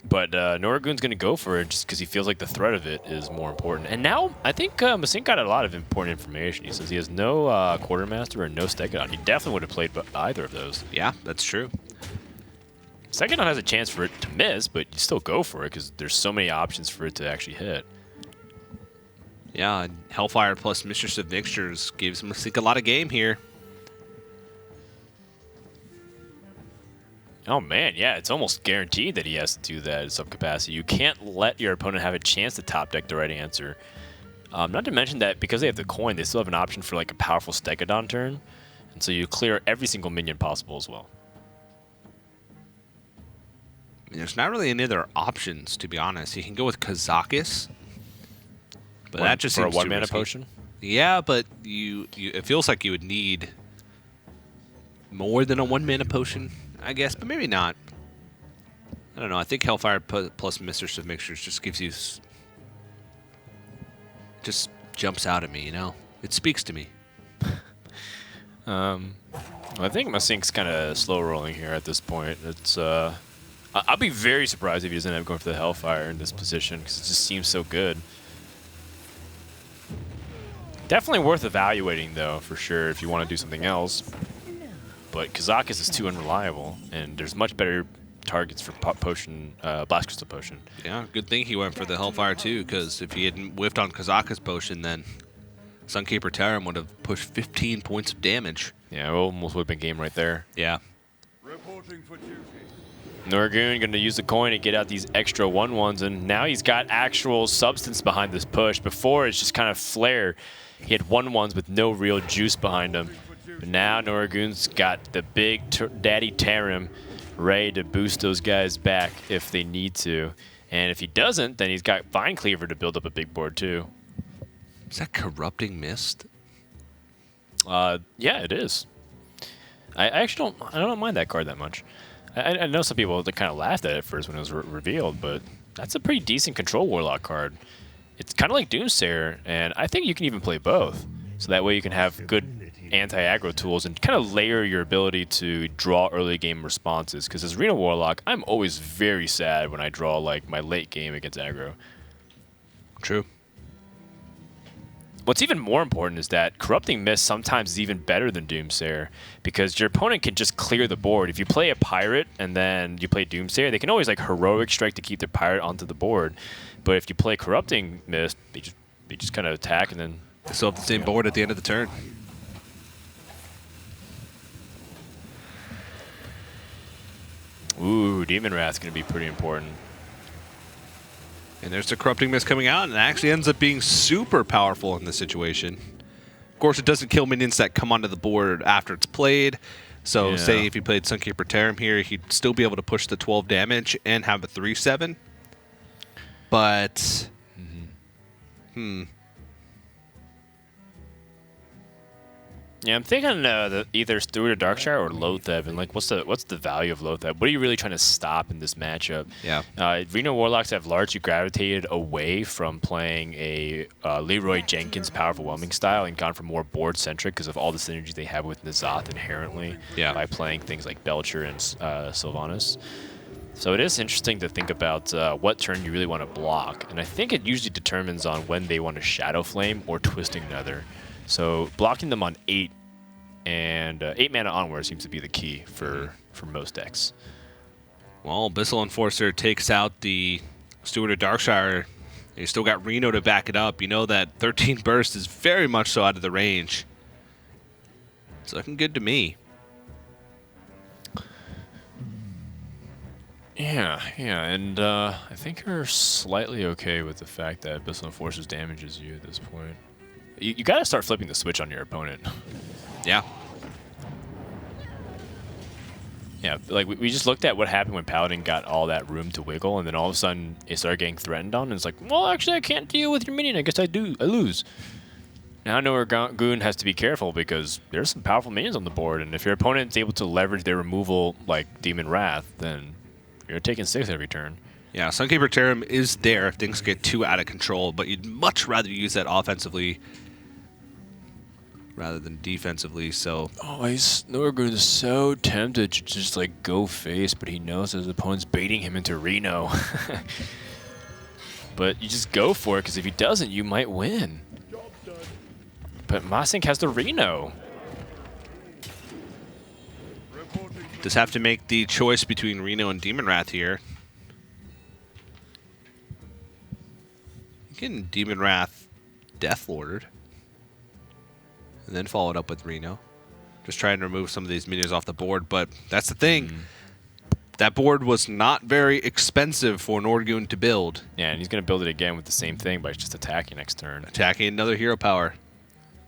But Noriggoon's going to go for it just because he feels like the threat of it is more important. And now, I think Masinc got a lot of important information. He says he has no Quartermaster and no Stegodon. He definitely would have played either of those. Yeah, that's true. Stegodon has a chance for it to miss, but you still go for it because there's so many options for it to actually hit. Yeah, and Hellfire plus Mistress of Mixtures gives Masinc a lot of game here. Oh, man, yeah, it's almost guaranteed that he has to do that at some capacity. You can't let your opponent have a chance to top deck the right answer. Not to mention that because they have the coin, they still have an option for like a powerful Stegodon turn. And so you clear every single minion possible as well. There's not really any other options, to be honest. You can go with Kazakus, but that just for seems a too 1-mana risky. potion? Yeah, but it feels like you would need more than a 1-mana potion, I guess, but maybe not. I don't know. I think Hellfire plus Mistress of Mixtures just gives you... just jumps out at me, you know? It speaks to me. I think Masinc's kind of slow rolling here at this point. It's I'll be very surprised if he doesn't end up going for the Hellfire in this position because it just seems so good. Definitely worth evaluating, though, for sure, if you want to do something else. But Kazakus is too unreliable, and there's much better targets for potion, Blast Crystal Potion. Yeah, good thing he went for the Hellfire, too, because if he hadn't whiffed on Kazakus Potion, then Sunkeeper Terran would have pushed 15 points of damage. Yeah, it almost would have been game right there. Yeah. Reporting for duty. Noriggoon going to use the coin to get out these extra 1/1s, and now he's got actual substance behind this push. Before, it's just kind of flair. He had 1/1s with no real juice behind him. But now Noriggoon's got the big Daddy Tarim ready to boost those guys back if they need to. And if he doesn't, then he's got Vine Cleaver to build up a big board too. Is that Corrupting Mist? Yeah, it is. I actually don't mind that card that much. I know some people that kind of laughed at it first when it was revealed, but that's a pretty decent control Warlock card. It's kind of like Doomsayer, and I think you can even play both. So that way you can have good anti-aggro tools and kind of layer your ability to draw early game responses. Because as Arena Warlock, I'm always very sad when I draw like my late game against aggro. True. What's even more important is that Corrupting Mist sometimes is even better than Doomsayer because your opponent can just clear the board. If you play a Pirate and then you play Doomsayer, they can always like Heroic Strike to keep their Pirate onto the board. But if you play Corrupting Mist, they just They just kind of attack and then... They still have the same board at the end of the turn. Ooh, Demon Wrath's going to be pretty important. And there's the Corrupting Mist coming out, and it actually ends up being super powerful in this situation. Of course, it doesn't kill minions that come onto the board after it's played. So, say if he played Sunkeeper Terram here, he'd still be able to push the 12 damage and have a 3/7. But, Yeah, I'm thinking either Steward or Darkshire or Lotheb, and like, what's the value of Lotheb? What are you really trying to stop in this matchup? Yeah. Reno Warlocks have largely gravitated away from playing a Leroy Jenkins powerful whelming style and gone for more board centric because of all the synergy they have with N'Zoth inherently by playing things like Belcher and Sylvanas. So it is interesting to think about what turn you really want to block, and I think it usually determines on when they want to Shadow Flame or Twisting Nether. So blocking them on 8 and 8 mana onward seems to be the key for most decks. well, Abyssal Enforcer takes out the Steward of Darkshire. You still got Reno to back it up. You know that 13 burst is very much so out of the range. It's looking good to me. Yeah, and I think you're slightly okay with the fact that Abyssal Enforcer damages you at this point. You got to start flipping the switch on your opponent. Yeah. Yeah, like we just looked at what happened when Paladin got all that room to wiggle, and then all of a sudden it started getting threatened on, and it's like, well, actually, I can't deal with your minion. I guess I lose. Now Noriggoon has to be careful because there's some powerful minions on the board, and if your opponent's able to leverage their removal like Demon Wrath, then you're taking 6 every turn. Yeah, Sunkeeper Terram is there if things get too out of control, but you'd much rather use that offensively rather than defensively, so... Oh, Noriggoon is so tempted to just, like, go face, but he knows his opponent's baiting him into Reno. But you just go for it, because if he doesn't, you might win. But Masinc has the Reno. Just have to make the choice between Reno and Demon Wrath here. Getting Demon Wrath Deathlorded. And then follow it up with Reno. Just trying to remove some of these minions off the board, but that's the thing. That board was not very expensive for Noriggoon to build. Yeah, and he's going to build it again with the same thing by just attacking next turn. Attacking another hero power.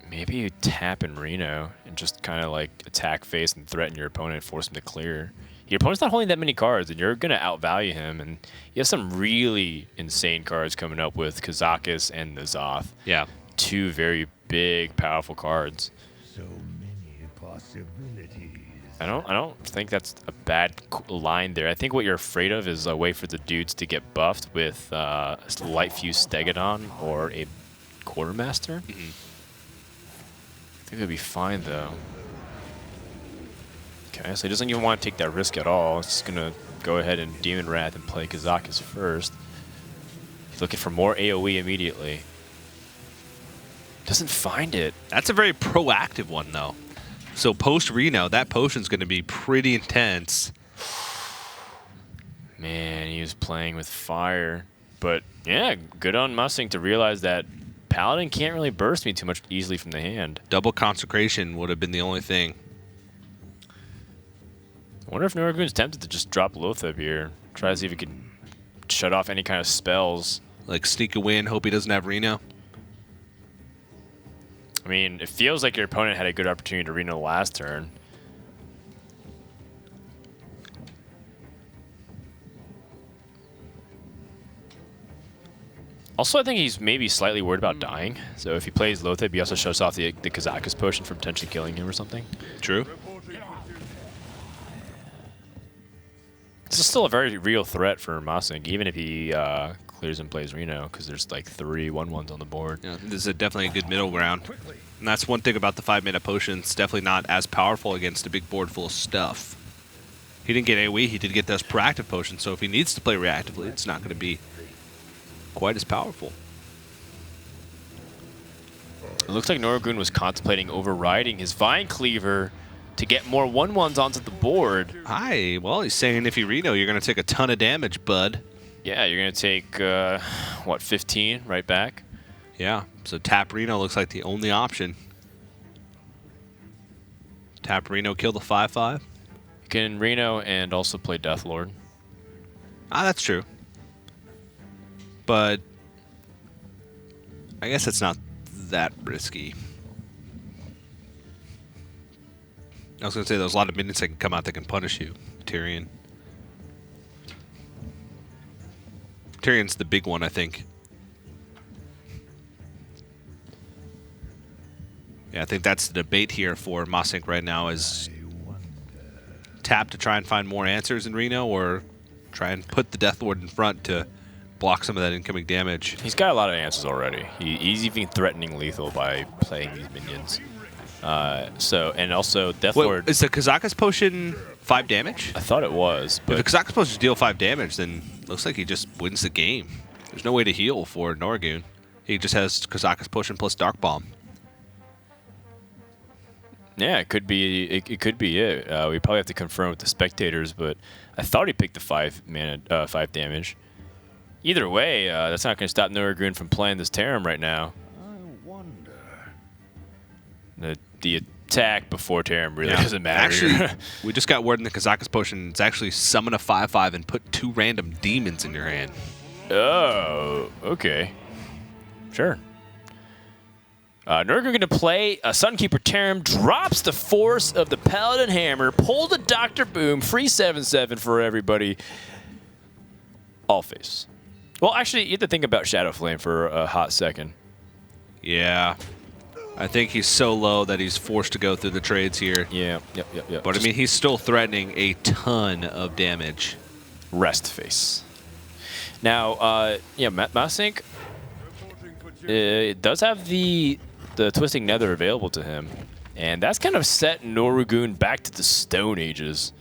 Maybe you tap in Reno and just kind of like attack face and threaten your opponent and force him to clear. Your opponent's not holding that many cards, and you're going to outvalue him. And you have some really insane cards coming up with Kazakus and N'Zoth. Yeah. 2 very big, powerful cards. So many possibilities. I don't think that's a bad line there. I think what you're afraid of is a way for the dudes to get buffed with Light Fuse Stegodon or a Quartermaster. I think it'll be fine though. Okay, so he doesn't even want to take that risk at all. He's just gonna go ahead and Demon Wrath and play Kazakus first. He's looking for more AoE immediately. Doesn't find it. That's a very proactive one, though. So post-Reno, that potion's going to be pretty intense. Man, he was playing with fire. But, yeah, good on Masinc to realize that Paladin can't really burst me too much easily from the hand. Double Consecration would have been the only thing. I wonder if Noriggoon's tempted to just drop Lotheb here. Try to see if he can shut off any kind of spells. Like sneak a win, hope he doesn't have Reno. I mean, it feels like your opponent had a good opportunity to Reno last turn. Also, I think he's maybe slightly worried about dying. So if he plays Lotheb, he also shows off the Kazakus potion for potentially killing him or something. True. This is still a very real threat for Masinc, even if he clears and plays Reno, because there's like 3 1/1s on the board. Yeah, this is definitely a good middle ground. And that's one thing about the 5-mana potion. It's definitely not as powerful against a big board full of stuff. He didn't get AoE, he did get those proactive potions, so if he needs to play reactively, it's not going to be quite as powerful. It looks like Noriggoon was contemplating overriding his Vine Cleaver to get more 1/1s onto the board. Hi, well, he's saying if you Reno, you're going to take a ton of damage, bud. Yeah, you're going to take, what, 15 right back? Yeah, so tap Reno looks like the only option. Tap Reno, kill the 5/5. You can Reno and also play Deathlord. Ah, that's true. But I guess it's not that risky. I was going to say there's a lot of minions that can come out that can punish you. Tyrion. Tyrion's the big one, I think. Yeah, I think that's the debate here for Masinc right now is tap to try and find more answers in Reno or try and put the Death Lord in front to block some of that incoming damage. He's got a lot of answers already. He's even threatening lethal by playing these minions. And also Death Lord. Is the Kazakus potion 5 damage? I thought it was, but If the Kazakus potion deal 5 damage, then it looks like he just wins the game. There's no way to heal for Noriggoon. He just has Kazakus potion plus Dark Bomb. yeah, it could be. It could be it. We probably have to confirm with the spectators, but I thought he picked the 5 damage. Either way, that's not going to stop Noriggoon from playing this Tarim right now. I wonder. The attack before Tarim really doesn't matter. Actually, we just got word in the Kazakus potion it's actually summon a 5/5 and put 2 random demons in your hand. Oh, okay. Sure. Noriggoon going to play a Sunkeeper Tarim, drops the Force of the Paladin Hammer, pull the Dr. Boom, free 7/7 for everybody. All face. Well, actually, you have to think about Shadow Flame for a hot second. Yeah. I think he's so low that he's forced to go through the trades here. Yeah, yep. But I mean, he's still threatening a ton of damage. Rest face. Now, Masinc does have the Twisting Nether available to him, and that's kind of set Noriggoon back to the Stone Ages.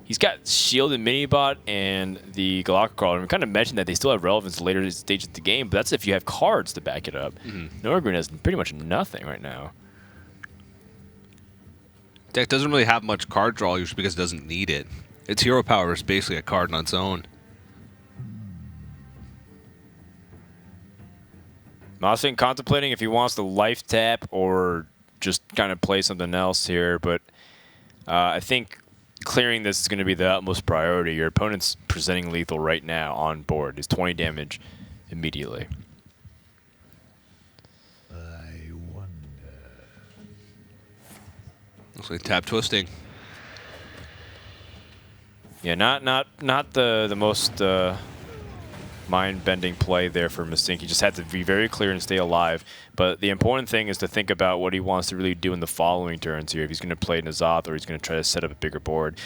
He's got Shield and Minibot and the Galactic Crawler. We kind of mentioned that they still have relevance later stages of the game, but that's if you have cards to back it up. Noriggoon has pretty much nothing right now. Deck doesn't really have much card draw usually because it doesn't need it. Its hero power is basically a card on its own. Masinc contemplating if he wants to life tap or just kind of play something else here, but I think clearing this is going to be the utmost priority. Your opponent's presenting lethal right now on board. He's 20 damage immediately. I wonder. Looks like tap twisting. Yeah, not the most mind-bending play there for Masinc. He just had to be very clear and stay alive. But the important thing is to think about what he wants to really do in the following turns here. If he's going to play N'Zoth or he's going to try to set up a bigger board.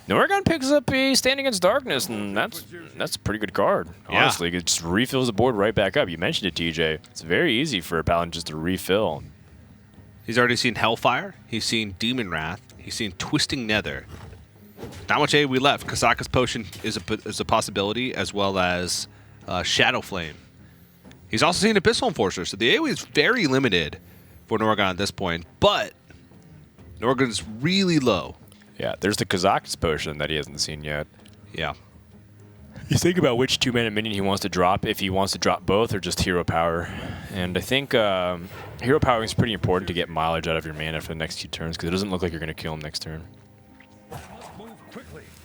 Noriggoon picks up a Stand Against Darkness, and that's a pretty good card. Honestly, it just refills the board right back up. You mentioned it, TJ. It's very easy for a Paladin just to refill. He's already seen Hellfire. He's seen Demon Wrath. He's seen Twisting Nether. Not much AoE left. Kazakus Potion is a possibility, as well as Shadow Flame. He's also seen Abyssal Enforcer, so the AoE is very limited for Noriggoon at this point, but Noriggoon's really low. Yeah, there's the Kazakus Potion that he hasn't seen yet. Yeah. You think about which 2-mana minion he wants to drop, if he wants to drop both or just Hero Power. And I think Hero Power is pretty important to get mileage out of your mana for the next 2 turns, because it doesn't look like you're going to kill him next turn. I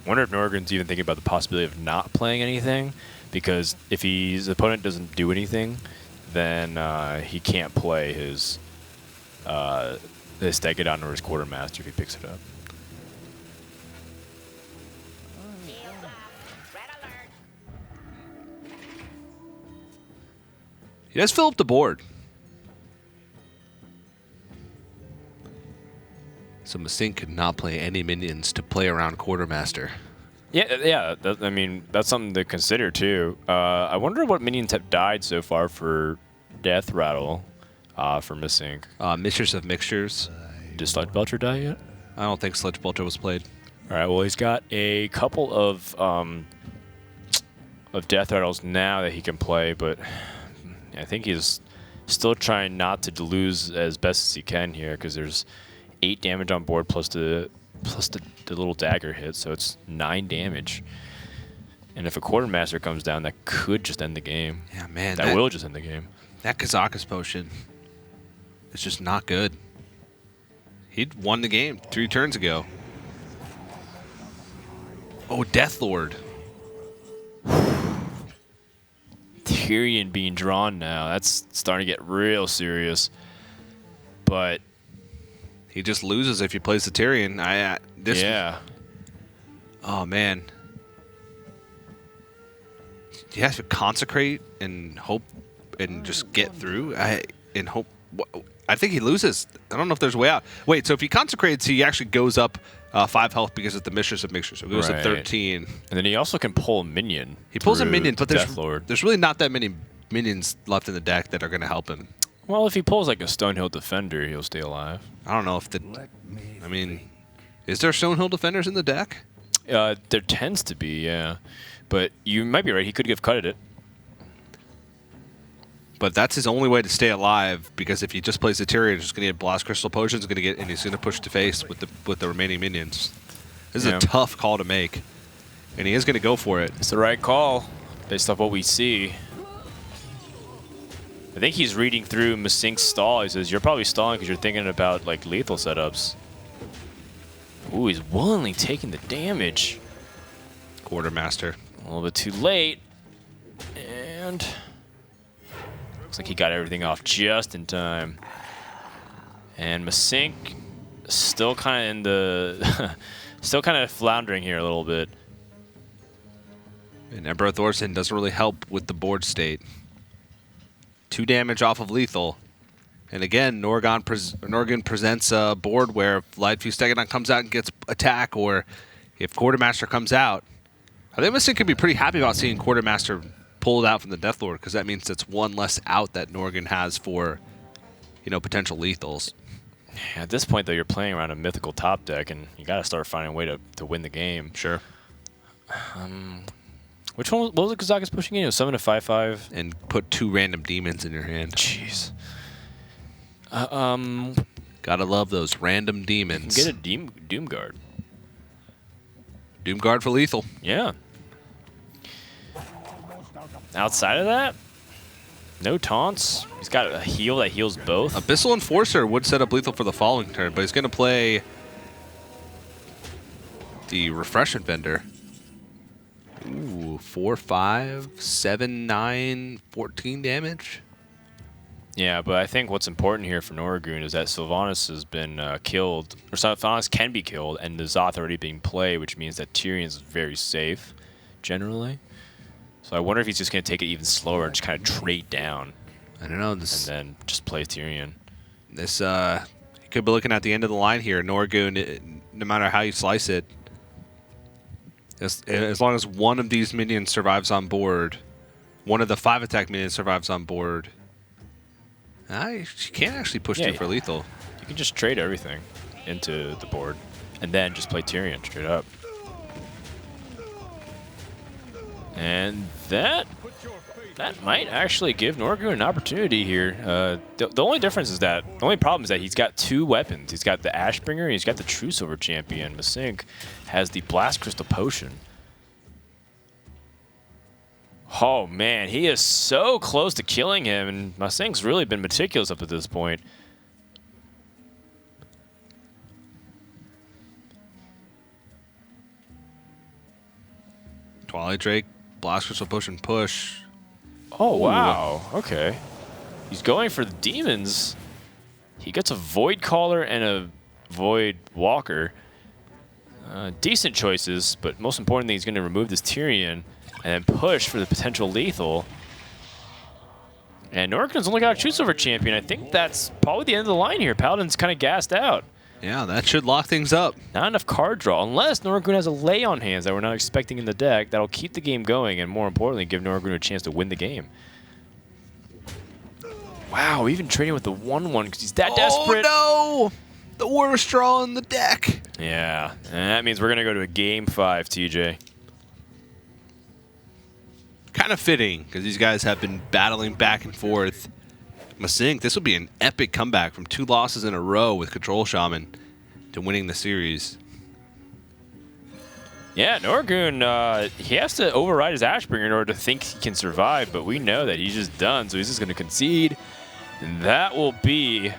wonder if Noriggoon's even thinking about the possibility of not playing anything, because if his opponent doesn't do anything, then he can't play his Stegodon or his Quartermaster if he picks it up. He does fill up the board. So Masinc could not play any minions to play around Quartermaster. Yeah. I mean, that's something to consider too. I wonder what minions have died so far for Death Rattle for Masinc. Mistress of Mixtures. Did Sludge Belcher die yet? I don't think Sludge Belcher was played. All right. Well, he's got a couple of Death Rattles now that he can play, but I think he's still trying not to lose as best as he can here, because there's 8 damage on board plus the little dagger hit, so it's 9 damage. And if a Quartermaster comes down, that could just end the game. Yeah, man. That will just end the game. That Kazakus potion is just not good. He'd won the game 3 turns ago. Oh, Deathlord. Tyrion being drawn now. That's starting to get real serious. But He just loses if he plays the Tyrion. yeah. Oh, man. You have to consecrate and hope and just get through. I think he loses. I don't know if there's a way out. Wait, so if he consecrates, he actually goes up 5 health because of the Mistress of Mixture. So it goes to 13. And then he also can pull a minion. He pulls a through minion, but Deathlord. there's really not that many minions left in the deck that are going to help him. Well, if he pulls like a Stonehill Defender, he'll stay alive. I don't know if I mean, is there Stonehill Defenders in the deck? There tends to be, yeah. But you might be right. He could have cutted it. But that's his only way to stay alive, because if he just plays the Tyrion, he's just going to get Blast Crystal Potions, and he's going to push to face with the remaining minions. This is a tough call to make, and he is going to go for it. It's the right call, based off what we see. I think he's reading through Masinc's stall. He says, you're probably stalling because you're thinking about like lethal setups. Ooh, he's willingly taking the damage. Quartermaster. A little bit too late. And looks like he got everything off just in time. And Masinc still kind of in the still kind of floundering here a little bit. And Emperor Thorson doesn't really help with the board state. 2 damage off of lethal. And again, Noriggoon presents a board where if Lightfuse Stegodon comes out and gets attack, or if Quartermaster comes out. I think Masinc could be pretty happy about seeing Quartermaster pulled out from the Deathlord, because that means it's 1 less out that Noriggoon has for, potential lethals. At this point, though, you're playing around a mythical top deck, and you got to start finding a way to win the game. Sure. Which one? What was it Kazakus pushing in? It was 7 to 5/5. And put 2 random demons in your hand. Jeez. Gotta love those random demons. Get a Doomguard. Doomguard for lethal. Yeah. Outside of that, no taunts. He's got a heal that heals both. Abyssal Enforcer would set up lethal for the following turn, but he's going to play the Refreshment Vendor. Ooh, 4, 5, 7, 9, 14 damage. Yeah, but I think what's important here for Noriggoon is that Sylvanas has been killed, or Sylvanas can be killed, and the Zoth already being played, which means that Tyrion's very safe, generally. So I wonder if he's just going to take it even slower and just kind of trade down. I don't know. And then just play Tyrion. This you could be looking at the end of the line here. Noriggoon, no matter how you slice it, as long as one of these minions survives on board, one of the 5 attack minions survives on board, she can't actually push through for lethal. You can just trade everything into the board and then just play Tyrion straight up. And that might actually give Noriggoon an opportunity here. The only difference is that, the only problem is that he's got 2 weapons. He's got the Ashbringer and he's got the True Silver Champion. Masinc has the Blast Crystal Potion. Oh man, he is so close to killing him, and Masinc's really been meticulous up to this point. Twilight Drake, Blast Crystal Potion push. Oh, wow. Okay. He's going for the demons. He gets a Void Caller and a Void Walker. Decent choices, but most importantly, he's going to remove this Tyrion and then push for the potential lethal. And Noriggoon's only got a True Silver Champion. I think that's probably the end of the line here. Paladin's kind of gassed out. Yeah, that should lock things up. Not enough card draw, unless Noriggoon has a lay on hands that we're not expecting in the deck. That'll keep the game going, and more importantly, give Noriggoon a chance to win the game. Wow, even trading with the 1/1 because he's that desperate. Oh no! The worst draw in the deck. Yeah, and that means we're gonna go to a game 5, TJ. Kind of fitting, because these guys have been battling back and forth. Masinc, this will be an epic comeback from 2 losses in a row with Control Shaman to winning the series. Yeah, Noriggoon, he has to override his Ashbringer in order to think he can survive, but we know that he's just done, so he's just going to concede. And that will be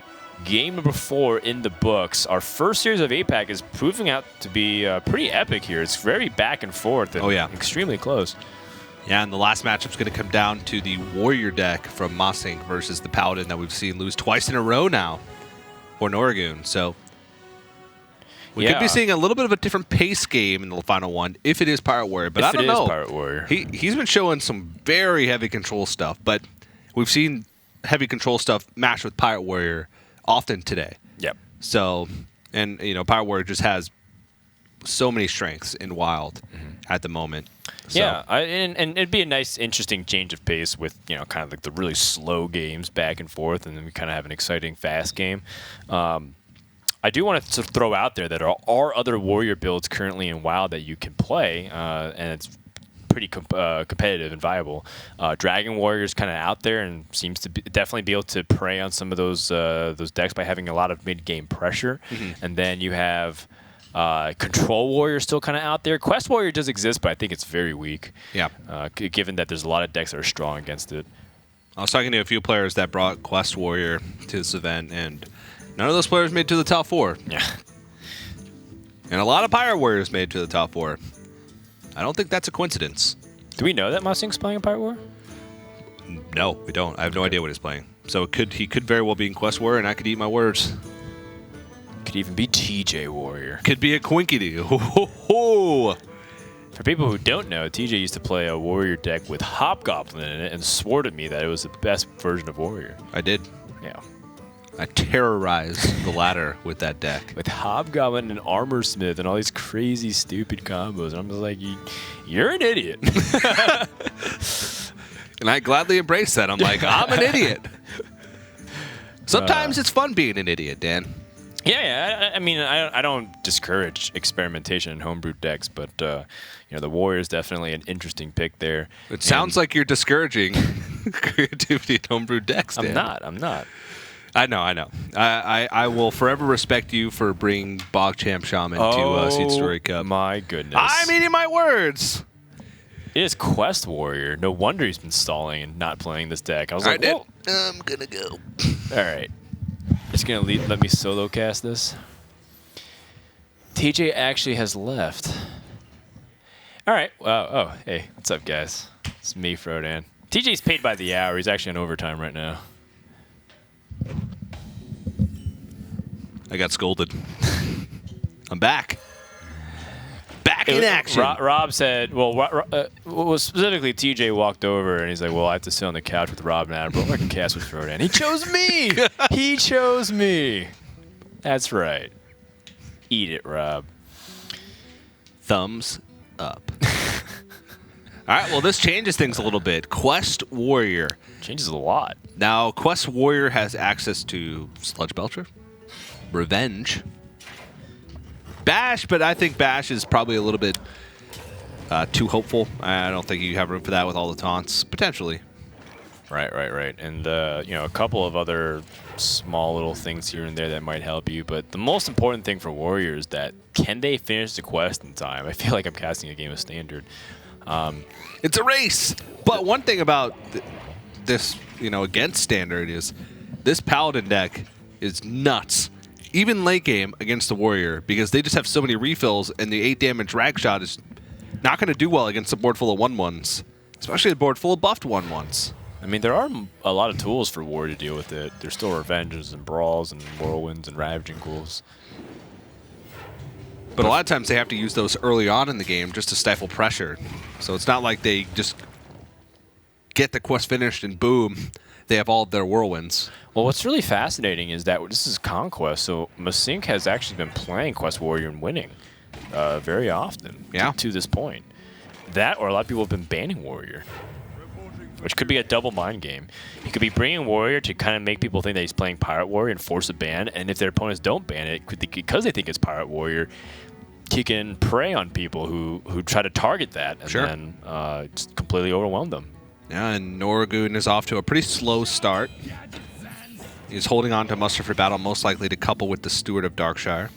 game number 4 in the books. Our first series of APAC is proving out to be pretty epic here. It's very back and forth and extremely close. Yeah, and the last matchup's going to come down to the Warrior deck from Masinc versus the Paladin that we've seen lose twice in a row now for Noriggoon. So we could be seeing a little bit of a different pace game in the final one if it is Pirate Warrior. But I don't know. Pirate Warrior. He's been showing some very heavy control stuff, but we've seen heavy control stuff matched with Pirate Warrior often today. Yep. So, and Pirate Warrior just has so many strengths in Wild at the moment. So. Yeah, and it'd be a nice, interesting change of pace with kind of like the really slow games back and forth, and then we kind of have an exciting fast game. I do want to throw out there that there are other Warrior builds currently in WoW that you can play, and it's pretty competitive and viable. Dragon Warrior is kind of out there and seems to definitely be able to prey on some of those decks by having a lot of mid-game pressure. And then you have Control Warrior still kind of out there. Quest Warrior does exist, but I think it's very weak. Yeah. Given that there's a lot of decks that are strong against it. I was talking to a few players that brought Quest Warrior to this event, and none of those players made it to the top 4. Yeah. And a lot of Pirate Warriors made it to the top 4. I don't think that's a coincidence. Do we know that Masinc's playing a Pirate Warrior? No, we don't. I have no idea what he's playing. So he could very well be in Quest Warrior, and I could eat my words. Could even be TJ Warrior. Could be a Quinkity. Ho, ho, ho. For people who don't know, TJ used to play a Warrior deck with Hobgoblin in it and swore to me that it was the best version of Warrior. I did. Yeah. I terrorized the ladder with that deck. With Hobgoblin and Armorsmith and all these crazy, stupid combos. And I'm just like, you're an idiot. And I gladly embrace that. I'm like, I'm an idiot. Sometimes it's fun being an idiot, Dan. Yeah. I mean, I don't discourage experimentation in homebrewed decks, but the Warrior is definitely an interesting pick there. It sounds like you're discouraging creativity in homebrewed decks, Dan. I'm not. I know. I will forever respect you for bringing Bogchamp Shaman to Seed Story Cup. My goodness. I'm eating my words. It is Quest Warrior. No wonder he's been stalling and not playing this deck. I was like, well, I'm going to go. All right. Just going to let me solo cast this. TJ actually has left. All right. Oh, hey. What's up, guys? It's me, Frodan. TJ's paid by the hour. He's actually on overtime right now. I got scolded. I'm back. Back in action. Rob said, well, specifically TJ walked over and he's like, well, I have to sit on the couch with Rob and Admiral. I can cast with Frodan. He chose me. He chose me. That's right. Eat it, Rob. Thumbs up. All right, well, this changes things a little bit. Quest Warrior. Changes a lot. Now, Quest Warrior has access to Sludge Belcher, Revenge, Bash, but I think Bash is probably a little bit too hopeful. I don't think you have room for that with all the taunts, potentially. Right. And, a couple of other small little things here and there that might help you. But the most important thing for Warrior is that can they finish the quest in time? I feel like I'm casting a game of Standard. It's a race. But one thing about this, against Standard is this Paladin deck is nuts. Even late game against the Warrior, because they just have so many refills, and the 8 damage rag shot is not going to do well against a board full of 1/1s, especially a board full of buffed 1/1s. I mean, there are a lot of tools for Warrior to deal with it. There's still Revenges and Brawls and Whirlwinds and Ravaging Ghouls. But a lot of times they have to use those early on in the game just to stifle pressure. So it's not like they just get the quest finished and boom, they have all of their Whirlwinds. Well, what's really fascinating is that this is Conquest, so Masinc has actually been playing Quest Warrior and winning very often to this point. That, or a lot of people have been banning Warrior, which could be a double mind game. He could be bringing Warrior to kind of make people think that he's playing Pirate Warrior and force a ban, and if their opponents don't ban it, because they think it's Pirate Warrior, he can prey on people who try to target that and then just completely overwhelm them. Yeah, and Noriggoon is off to a pretty slow start. He's holding on to Muster for Battle, most likely to couple with the Steward of Darkshire.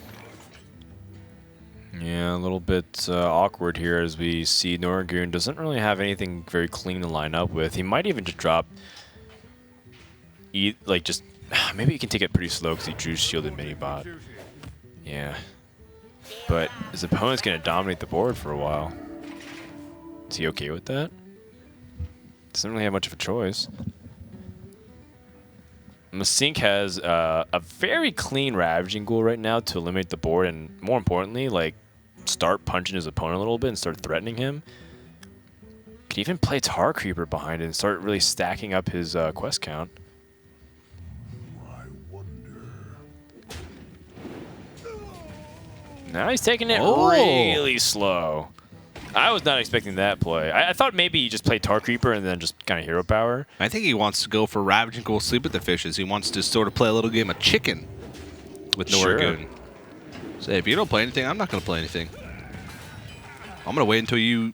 Yeah, a little bit awkward here as we see Noriggoon doesn't really have anything very clean to line up with. He might even just drop, just maybe he can take it pretty slow because he drew shielded mini bot. Yeah, but his opponent's gonna dominate the board for a while. Is he okay with that? Doesn't really have much of a choice. Masinc has a very clean Ravaging Ghoul right now to eliminate the board, and more importantly, like start punching his opponent a little bit and start threatening him. Could even play Tar Creeper behind it and start really stacking up his quest count. I wonder. Now he's taking it really slow. I was not expecting that play. I thought maybe he just played Tar Creeper and then just kind of hero power. I think he wants to go for Ravaging Ghoul, Sleep with the Fishes. He wants to sort of play a little game of chicken with Noriggoon. Sure. Say, if you don't play anything, I'm not going to play anything. I'm going to wait until you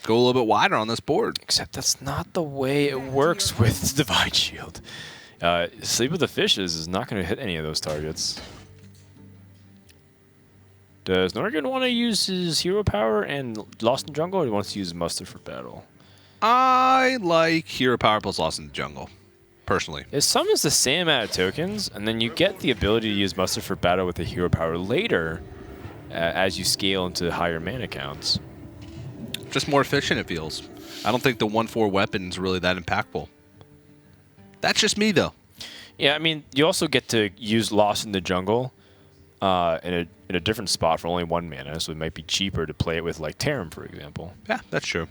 go a little bit wider on this board. Except that's not the way it works with Divine Shield. Sleep with the Fishes is not going to hit any of those targets. Does Noriggoon want to use his hero power and Lost in Jungle, or he wants to use Muster for battle? I like Hero Power plus Lost in the Jungle, personally. It summons the same amount of tokens, and then you get the ability to use Muster for battle with the hero power later as you scale into higher mana counts. Just more efficient, it feels. I don't think the 1/4 weapon is really that impactful. That's just me, though. Yeah, I mean, you also get to use Lost in the Jungle in a different spot for only 1 mana, so it might be cheaper to play it with, like, Tarim, for example. Yeah, that's true.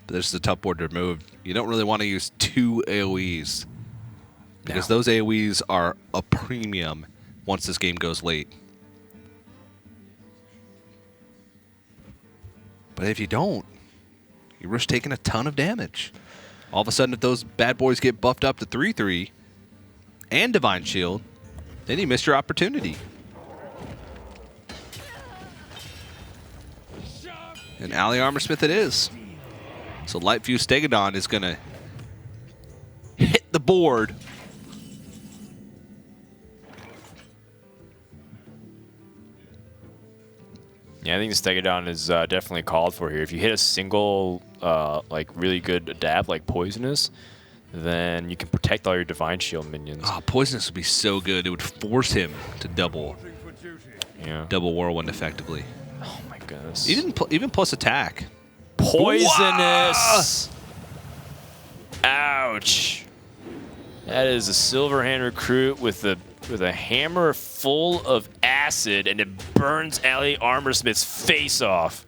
But this is a tough board to remove. You don't really want to use 2 AoEs, because those AoEs are a premium once this game goes late. But if you don't, you risk taking a ton of damage. All of a sudden, if those bad boys get buffed up to 3/3 and Divine Shield, then you miss your opportunity. And Ally Armorsmith it is. So Lightview Stegodon is going to hit the board. Yeah, I think the Stegodon is definitely called for here. If you hit a single, like, really good adapt, like Poisonous, then you can protect all your Divine Shield minions. Oh, Poisonous would be so good. It would force him to double Whirlwind effectively. Oh my goodness. Even plus attack. Poisonous! Ouch. That is a Silverhand recruit with a hammer full of acid, and it burns Ally Armorsmith's face off.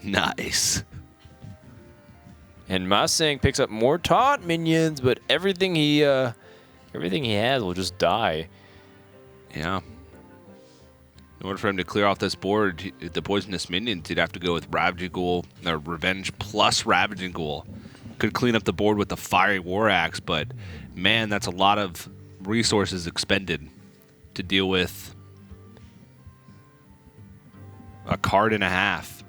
Nice. And Masinc picks up more taunt minions, but everything he has will just die. Yeah. In order for him to clear off this board, the poisonous minions, he'd have to go with Ravaging Ghoul, or Revenge plus Ravaging Ghoul. Could clean up the board with the Fiery War Axe, but man, that's a lot of resources expended to deal with a card and a half.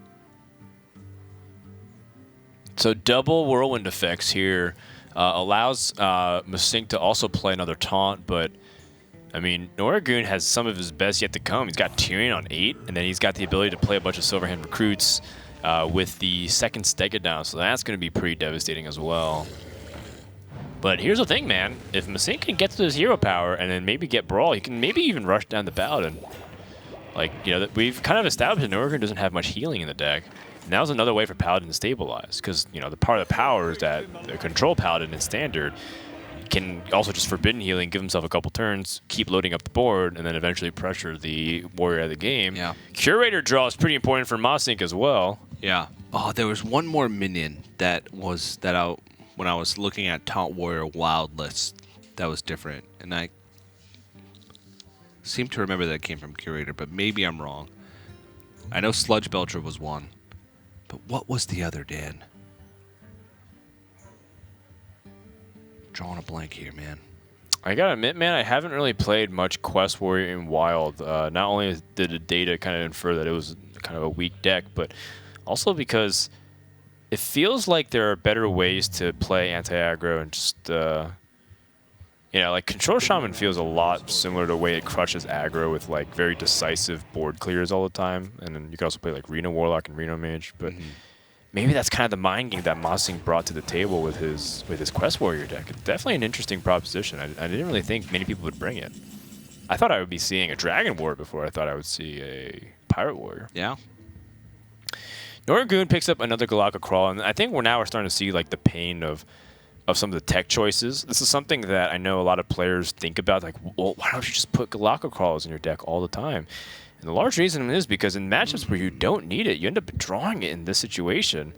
So double Whirlwind effects here allows Masinc to also play another taunt, but I mean, Noriggoon has some of his best yet to come. He's got Tyrion on 8, and then he's got the ability to play a bunch of Silverhand recruits with the second Stegodon, so that's going to be pretty devastating as well. But here's the thing, man. If Masinc can get to his hero power and then maybe get Brawl, he can maybe even rush down the Paladin. Like, you know, we've kind of established that Noriggoon doesn't have much healing in the deck. And that was another way for Paladin to stabilize, because, you know, the part of the power is that the control Paladin in Standard can also just Forbidden Healing, give himself a couple turns, keep loading up the board, and then eventually pressure the warrior of the game. Yeah. Curator draw is pretty important for Masinc as well. Yeah. Oh, there was one more minion when I was looking at Taunt Warrior Wild list that was different, and I seem to remember that it came from Curator, but maybe I'm wrong. I know Sludge Belcher was one, but what was the other, Dan? Drawing a blank here, man. I gotta admit, man, I haven't really played much Quest Warrior in Wild. Not only did the data kind of infer that it was kind of a weak deck, but also because it feels like there are better ways to play anti-aggro and just Yeah, like Control Shaman feels a lot similar to the way it crushes aggro with like very decisive board clears all the time. And then you can also play like Reno Warlock and Reno Mage. But maybe that's kind of the mind game that Masinc brought to the table with his Quest Warrior deck. It's definitely an interesting proposition. I didn't really think many people would bring it. I thought I would be seeing a Dragon Warrior before I thought I would see a Pirate Warrior. Yeah. Noriggoon picks up another Galactic Crawl, and I think we're starting to see like the pain of some of the tech choices. This is something that I know a lot of players think about, like, well, why don't you just put Galactic Crawls in your deck all the time? And the large reason is because in matchups where you don't need it, you end up drawing it in this situation,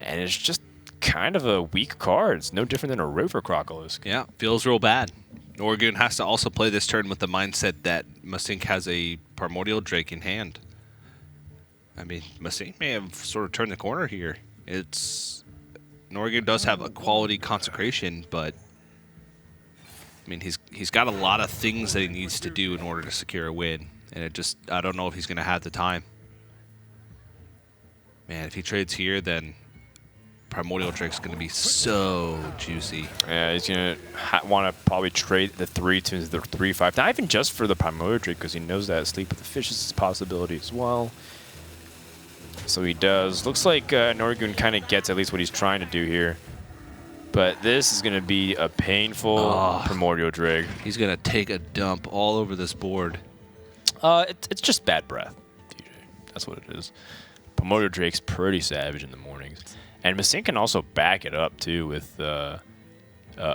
and it's just kind of a weak card. It's no different than a River Crocolisk. Yeah, feels real bad. Noriggoon has to also play this turn with the mindset that Masinc has a Primordial Drake in hand. I mean, Masinc may have sort of turned the corner here. Noriggoon does have a quality consecration, but I mean, he's got a lot of things that he needs to do in order to secure a win, and I don't know if he's going to have the time. Man, if he trades here, then Primordial Drake's going to be so juicy. Yeah, he's going to want to probably trade the 3 to the 3/5. Not even just for the Primordial Drake, because he knows that Sleep with the Fishes is a possibility as well. So he does. Looks like Noriggoon kind of gets at least what he's trying to do here. But this is going to be a painful Primordial Drake. He's going to take a dump all over this board. It's just bad breath, DJ. That's what it is. Primordial Drake's pretty savage in the mornings. And Masinc can also back it up, too, with a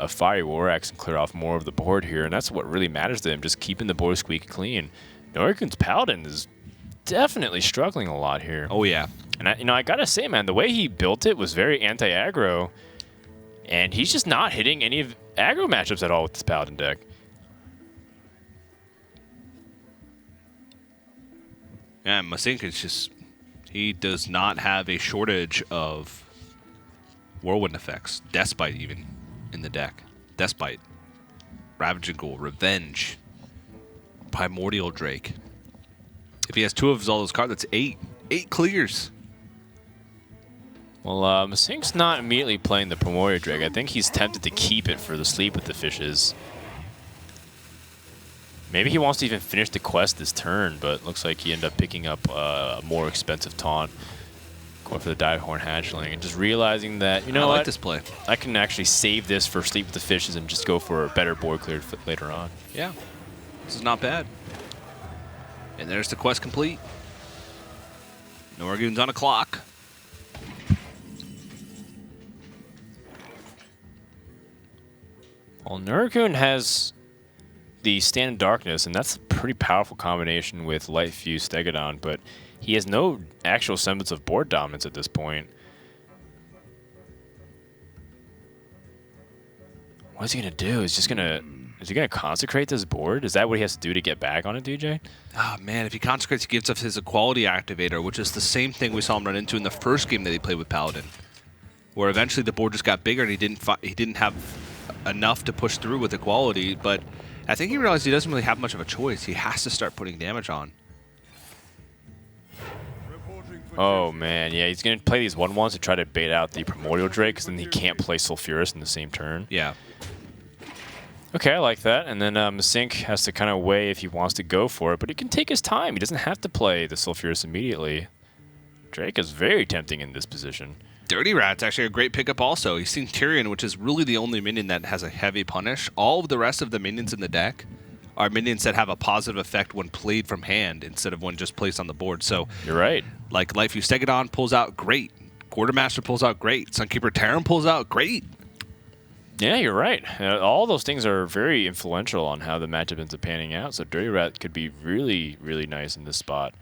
Fiery War Axe and clear off more of the board here. And that's what really matters to him, just keeping the board squeaky clean. Noriggoon's Paladin is definitely struggling a lot here. Oh, yeah. And I gotta say, man, the way he built it was very anti-aggro. And he's just not hitting any of aggro matchups at all with this Paladin deck. Yeah, Masinc is just... He does not have a shortage of Whirlwind effects. Deathbite even in the deck. Deathbite. Ravaging Ghoul. Revenge. Primordial Drake. If he has 2 of all those cards, that's 8. 8 clears. Well, Masinc's not immediately playing the Primordial Drake. I think he's tempted to keep it for the Sleep with the Fishes. Maybe he wants to even finish the quest this turn, but looks like he ended up picking up a more expensive taunt. Going for the Divehorn Hatchling and just realizing that, you know what? I like this play. I can actually save this for Sleep with the Fishes and just go for a better board clear later on. Yeah. This is not bad. And there's the quest complete. Noriggoon's on a clock. Well, Noriggoon has the Stand in Darkness, and that's a pretty powerful combination with Light Fuse Stegodon, but he has no actual semblance of board dominance at this point. What is he going to do? Is he going to consecrate this board? Is that what he has to do to get back on it, DJ? Oh, man, if he consecrates, he gives up his Equality Activator, which is the same thing we saw him run into in the first game that he played with Paladin, where eventually the board just got bigger and he didn't have enough to push through with Equality, but I think he realized he doesn't really have much of a choice. He has to start putting damage on. Oh, man, yeah, he's going to play these 1/1s to try to bait out the Primordial Drake, because then he can't play Sulfuras in the same turn. Yeah. Okay, I like that. And then Masinc has to kind of weigh if he wants to go for it, but he can take his time. He doesn't have to play the Sulfuras immediately. Drake is very tempting in this position. Dirty Rat's actually a great pickup also. He's seen Tyrion, which is really the only minion that has a heavy punish. All of the rest of the minions in the deck are minions that have a positive effect when played from hand instead of when just placed on the board. So You're right. Like Life Fuse Stegodon pulls out great. Quartermaster pulls out great. Sunkeeper Terran pulls out great. Yeah, you're right. All those things are very influential on how the matchup ends up panning out, so Dirty Rat could be really, really nice in this spot.